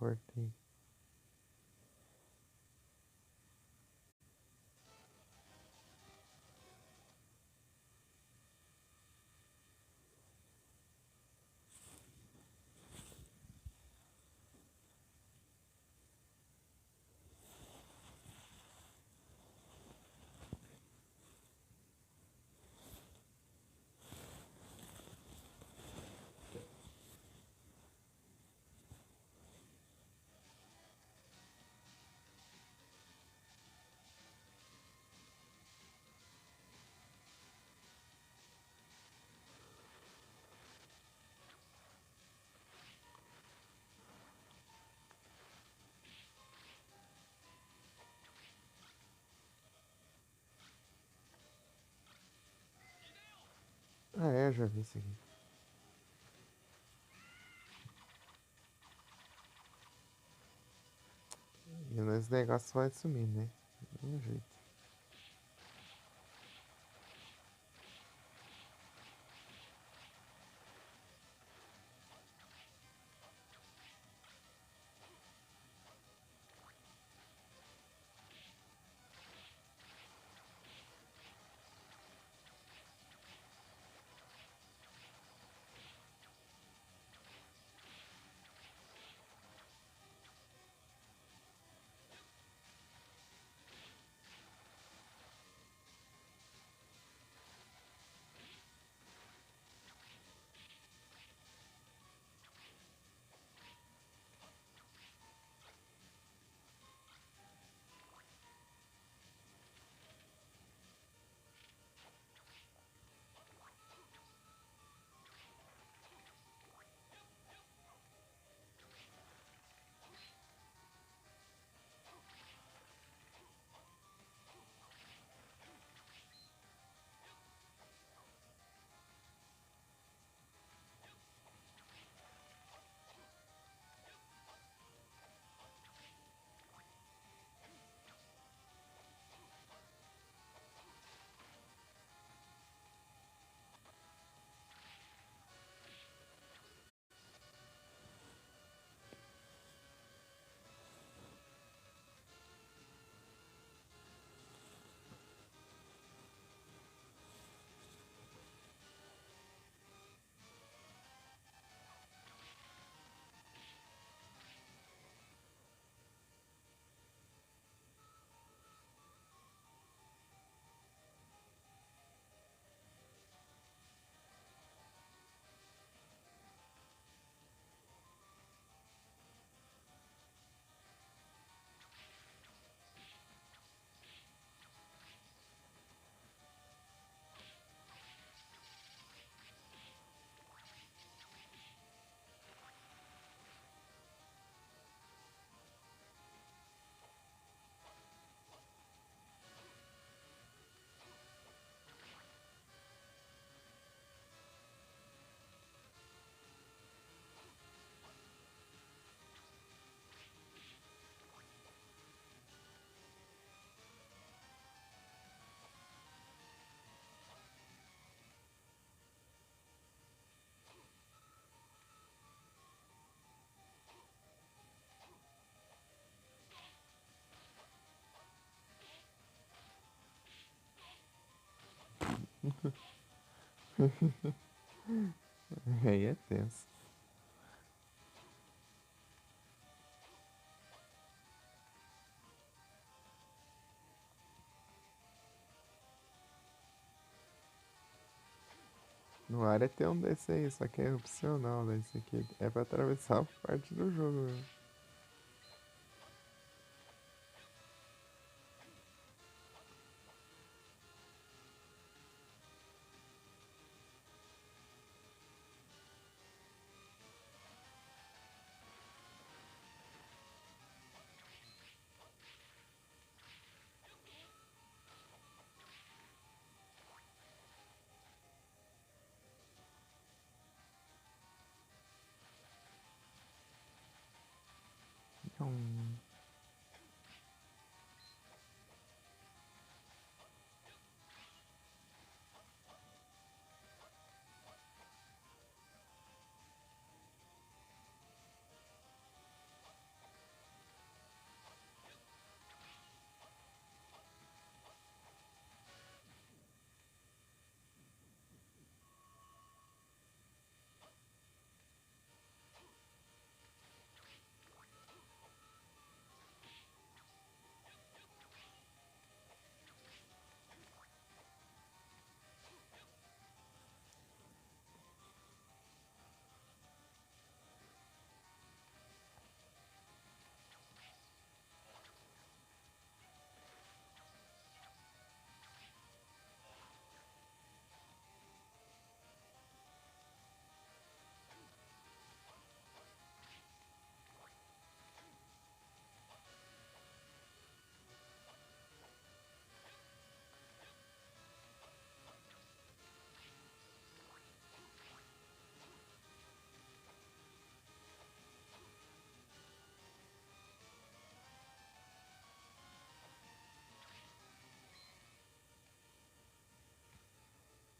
Cortei. Ah, é, eu já vi isso aqui. E esse negócio vai sumir, né? De um jeito. Aí é tenso. No área tem um desse aí, só que é opcional, né? Esse aqui é pra atravessar a parte do jogo mesmo. Hum,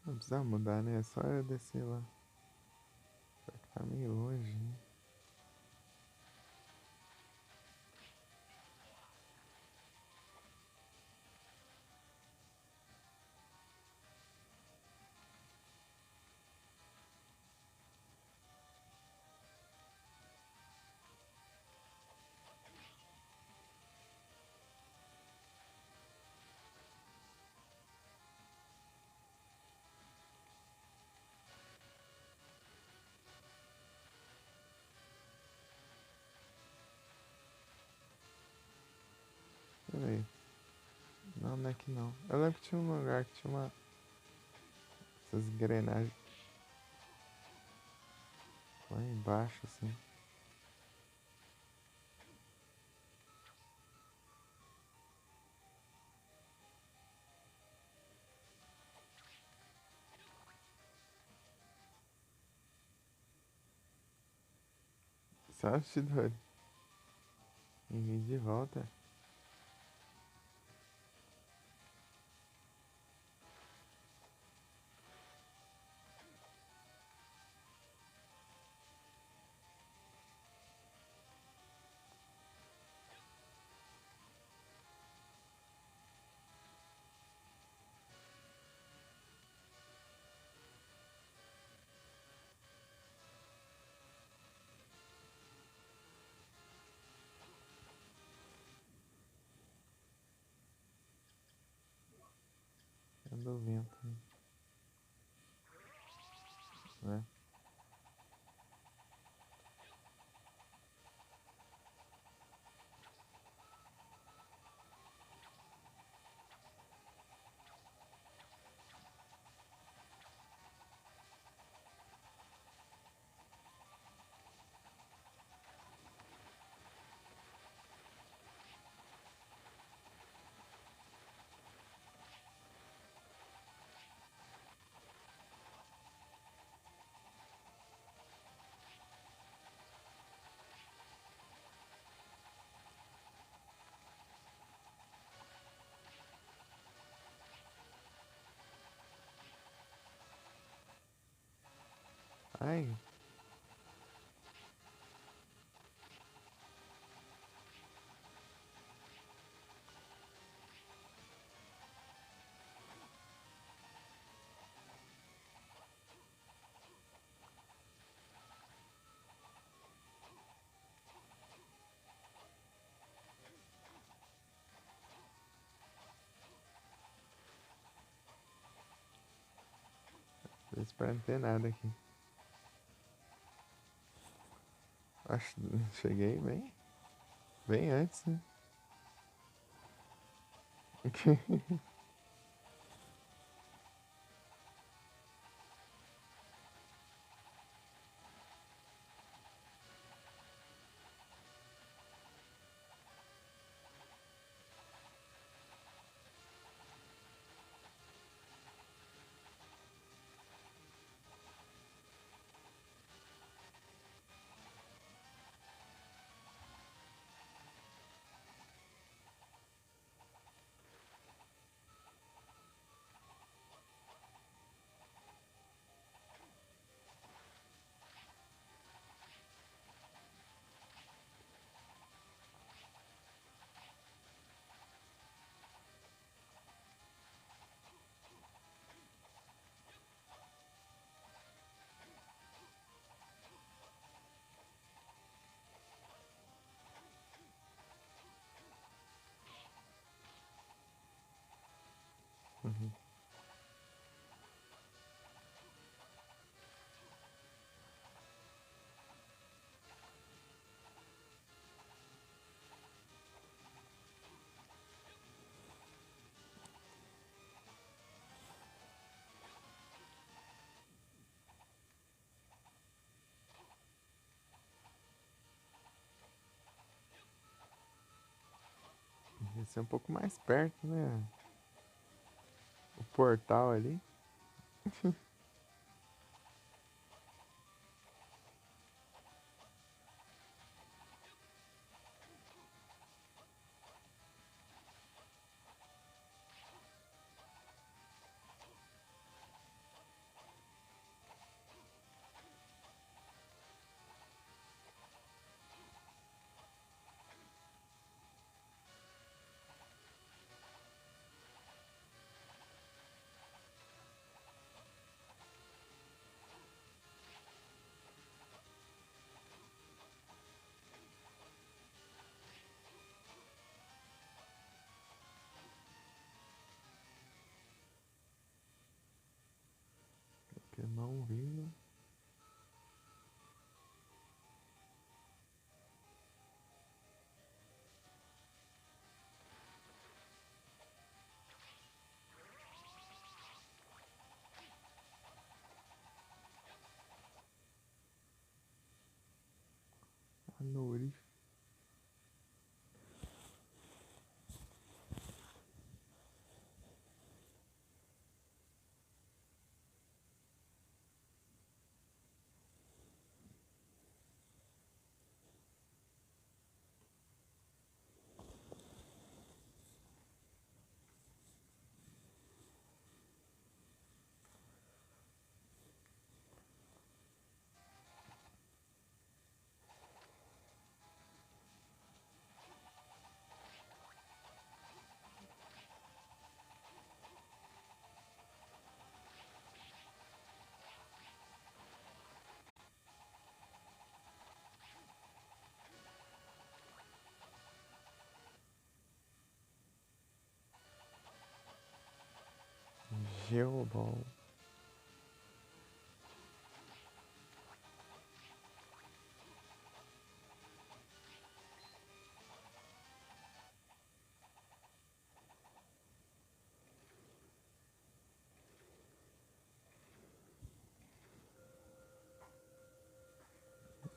não precisa mudar, né? É só eu descer lá. Só que tá meio longe, né? Peraí. Não, não é que não. Eu lembro que tinha um lugar que tinha essas engrenagens lá embaixo, assim. Só Chidori. E vir de volta. É do vento, né? Ai, Espero não ter nada aqui. Acho, cheguei bem antes, né? Uhum. Ia ser um pouco mais perto, né? O portal ali. Pokémon vindo. A Nori. Geoball.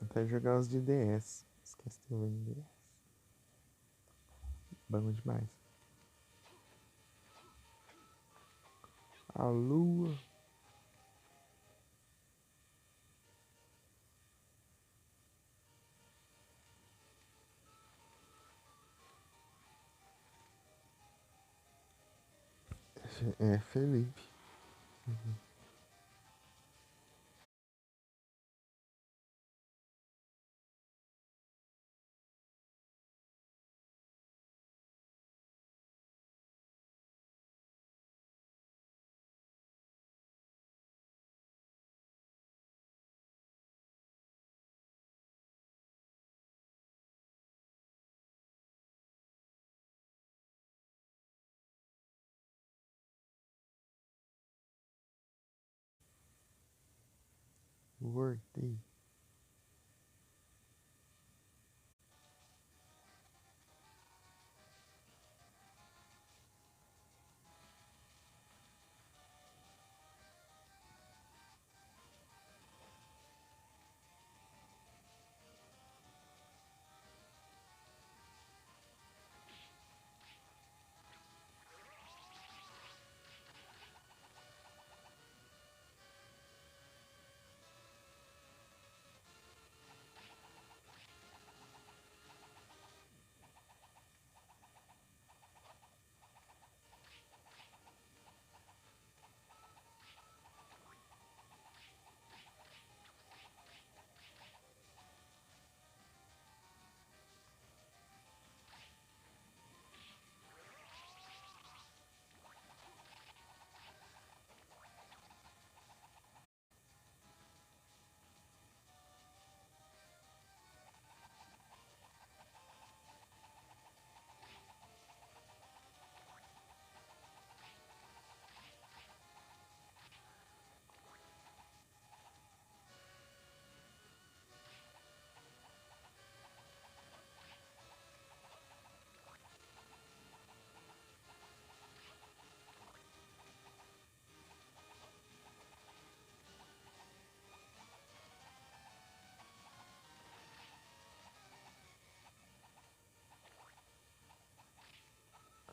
Até jogar os de DS. Esqueci o DS. Bom demais. A lua. É Felipe. Voltei.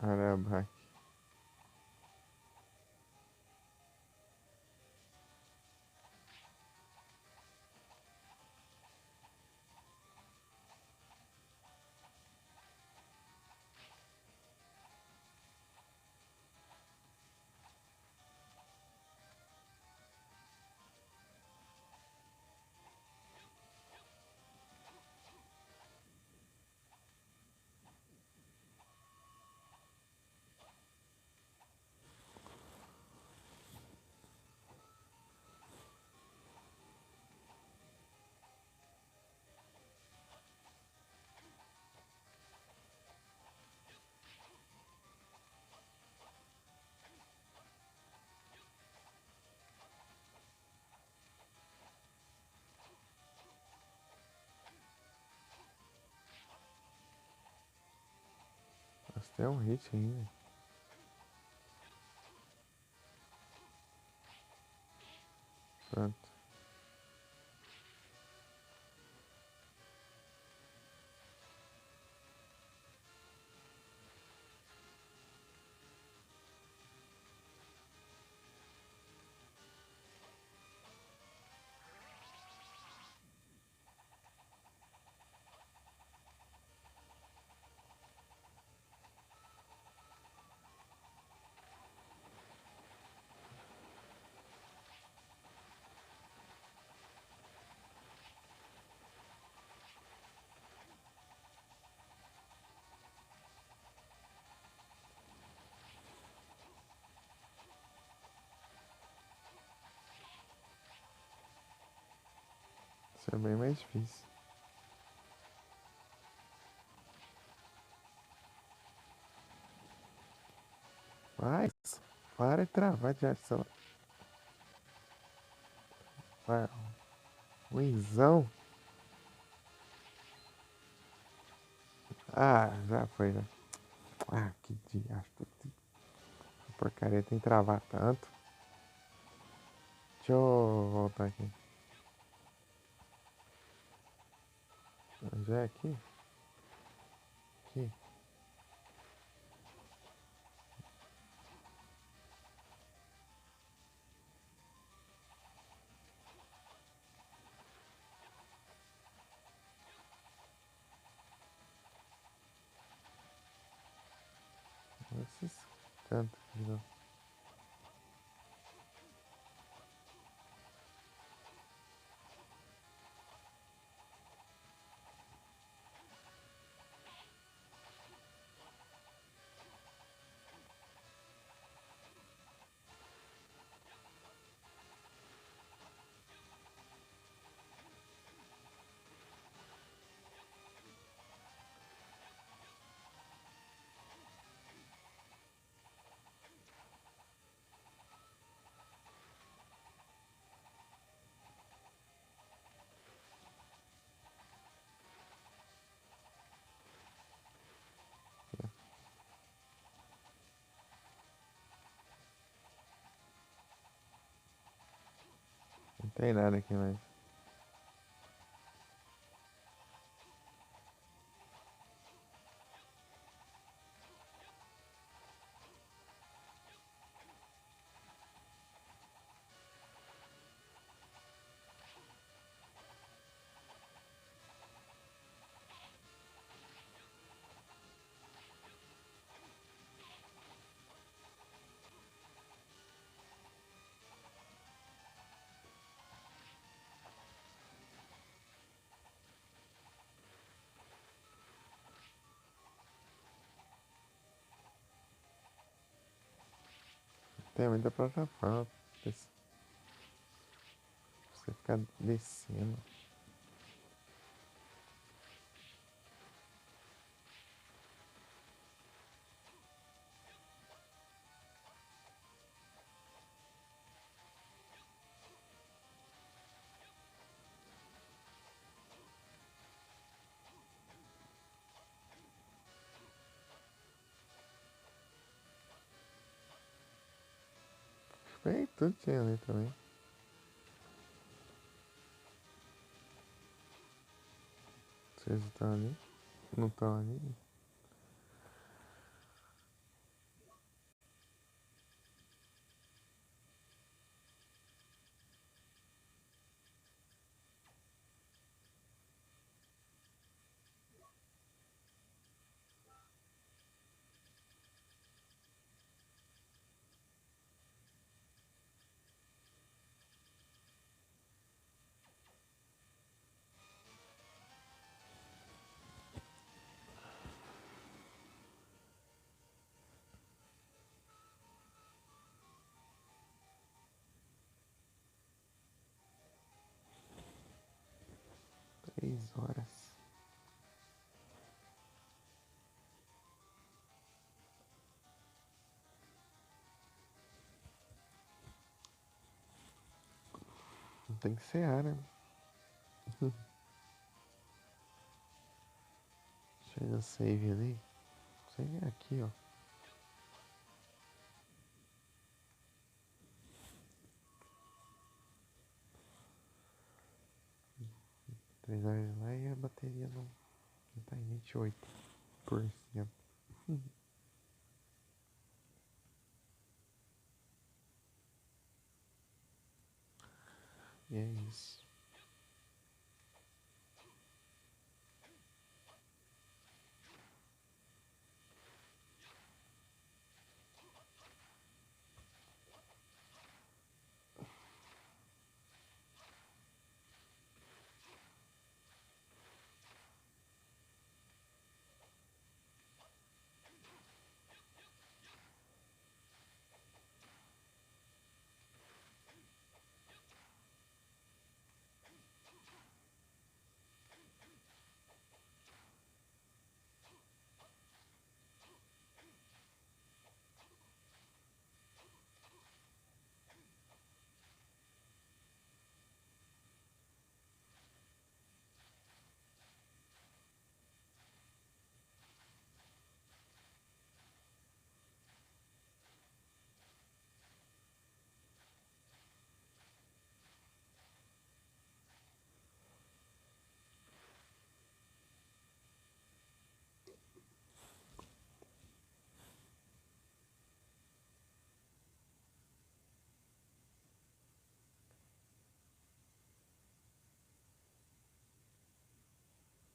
Caramba. Nossa, tem um hit ainda. Pronto. Isso é bem mais difícil. Vai, para de travar de ação. Vai, ruimzão. Ah, já foi, já. Ah, que diacho. A porcaria tem que travar tanto. Deixa eu voltar aqui. Já é aqui? Aqui. Esses cantos aqui, não. tem nada aqui mais. Tem muita plataforma pra você ficar descendo. Bem, tudo tinha ali também. Vocês estão ali? Não estão ali? Três horas. Não tem que ser área. Chega save ali. Save é aqui, ó. 3 horas lá e a bateria não tá em 28%. E é isso.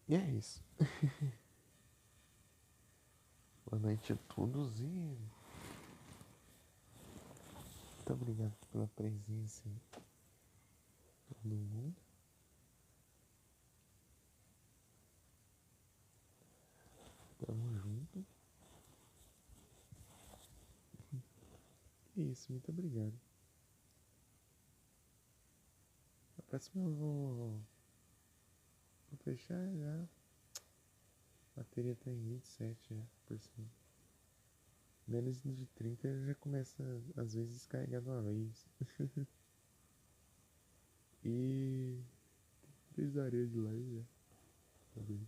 E é isso. Boa noite a todos e muito obrigado pela presença de todo mundo. Tamo junto. É isso, muito obrigado. A próxima eu vou fechar já. A bateria tá em 27 já, por cento. Menos de 30 já começa às vezes a descarregar de uma vez. E 3 horas de live já. Tá bem.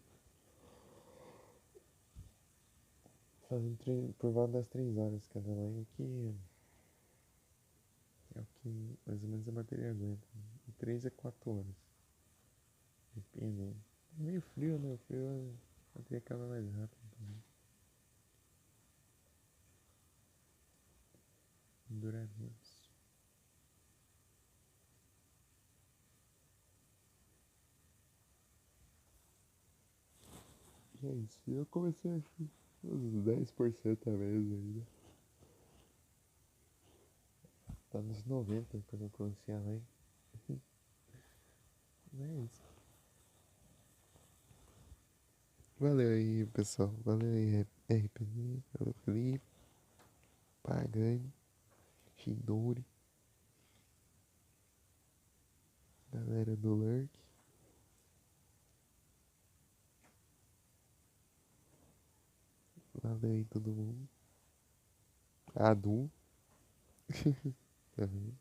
Fazendo por volta das 3 horas cada live, que é o que mais ou menos a bateria aguenta. 3 a 4 horas. Dependendo. É meio frio, né? O frio até acaba mais rápido também. Dura menos. E é isso. Eu comecei acho uns 10% a menos ainda. Tá nos 90 quando eu comecei a ler. É isso. Valeu aí, pessoal. Valeu aí, RPG. Valeu, Felipe. Pagani. Shidori. Galera do Lurk. Valeu aí todo mundo. Adu. Também.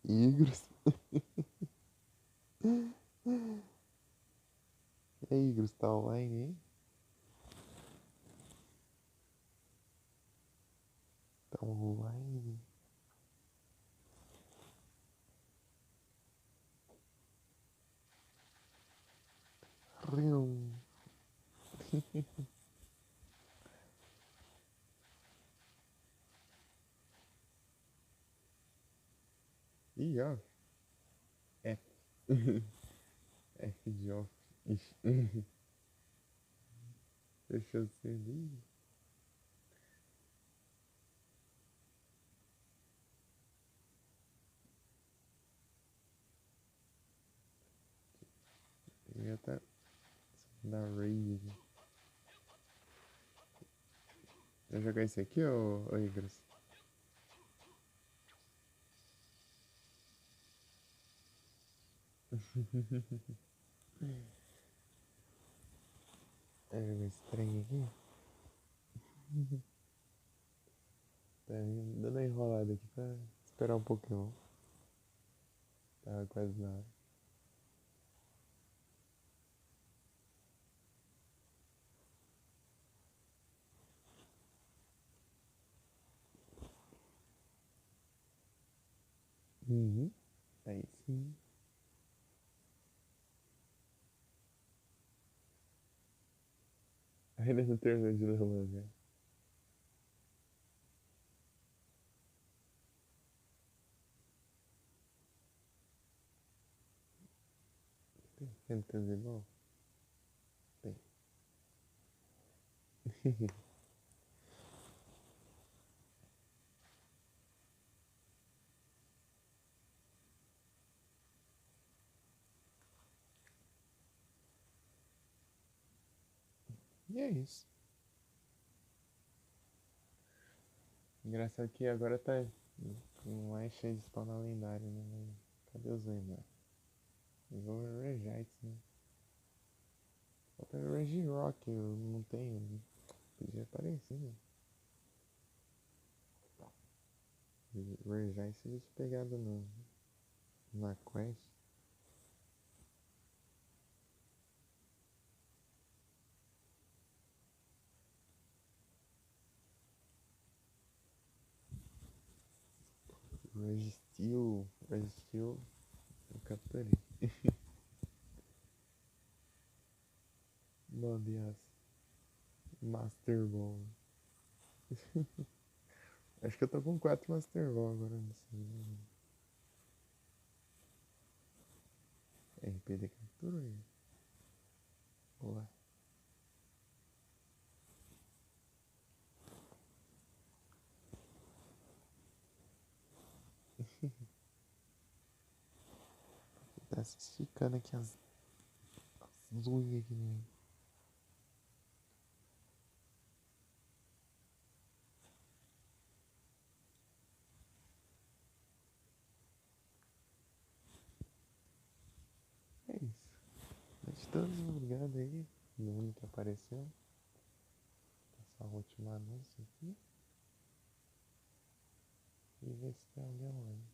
Igros. E aí, Igros, tá online aí? Tá online? Rium. Ih, ó. F. F de off. Ixi. Deixa eu ser ali. Eu ia tá na raid aqui. Vai jogar esse aqui, ô Igros? Vai jogar esse trem aqui? Tá dando uma enrolada aqui pra esperar um pouquinho. Tá quase na hora. Uhum. Aí sim. Ainda não terminou de ler o mangá. Tem fantasy bom? Tem. E é isso. Engraçado que agora tá. Não é cheio de spawn na lendária, né? Mas cadê os lendários? Igual o Regites, né? Falta o Regirock, eu não tenho. Né? Podia aparecer, né? Regites eu tinha pegado no, na quest. Registeel. Registeel. Eu capturei. Mandei as Master Ball. Acho que eu tô com 4 Master Ball agora, não sei. Né? RPD capturou aí. Boa. Tá se esticando aqui as unhas aqui, né? É isso. Mas todos obrigado aí. No mundo que apareceu. Passar o último anúncio aqui. E ver se tem alguém online.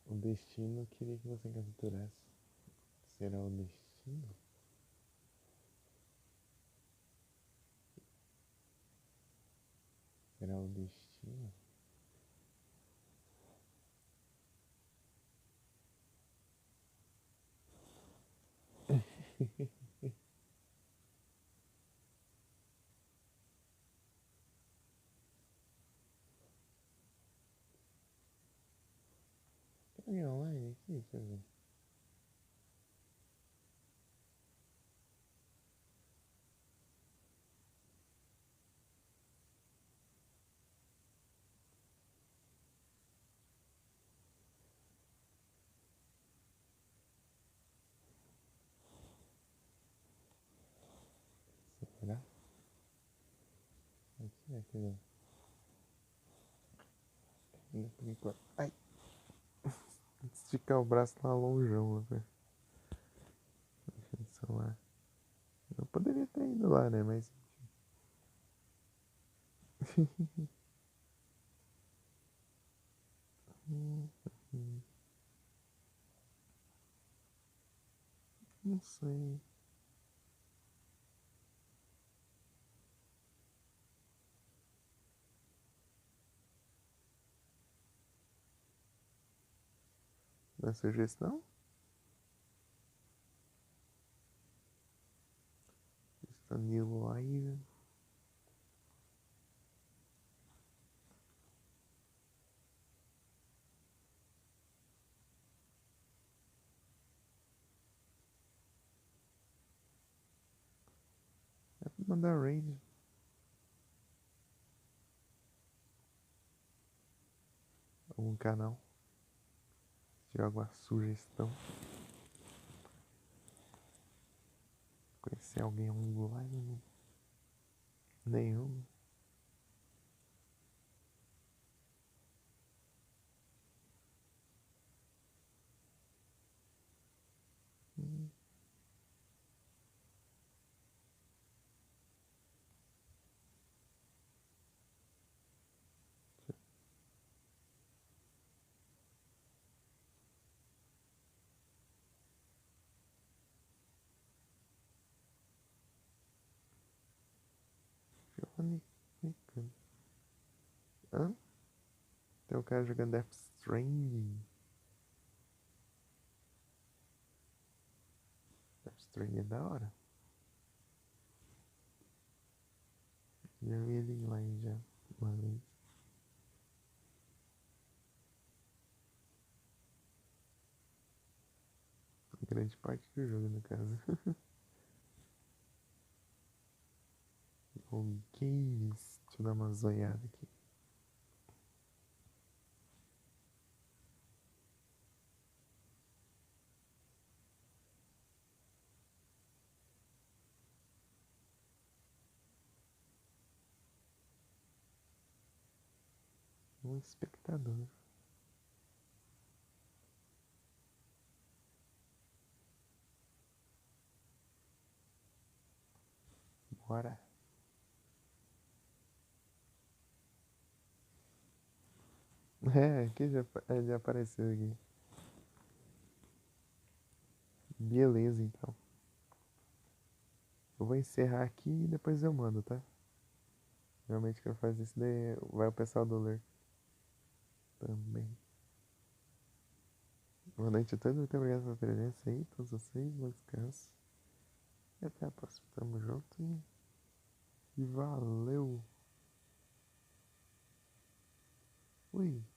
O destino queria que você capturasse. Será o destino? Será o destino? Tem alguém online aqui? Deixa eu ver. Será? Aqui, aqui. Ainda por enquanto. Ai! Esticar o braço lá longeão, velho. Mexendo no celular. Eu poderia ter ido lá, né? Mas. Não sei. Dá sugestão? Está new live. É pra mandar raid. Algum canal. Se tiver alguma sugestão. Conhecer alguém online? Nenhum. Hum. Giovanni. Hã? Tem um cara jogando Death Stranding. Death Stranding é da hora. Já vi ele em live já. Uma vez. Grande parte do jogo, no caso. O Games. Deixa eu dar uma zoiada aqui. Um espectador. Bora. É, aqui já apareceu aqui. Beleza, então. Eu vou encerrar aqui e depois eu mando, tá? Realmente quem faz isso daí vai o pessoal do Lurk também. Boa noite a todos, muito obrigado pela presença aí, todos vocês, bom descanso. E até a próxima. Tamo junto e valeu! Ui!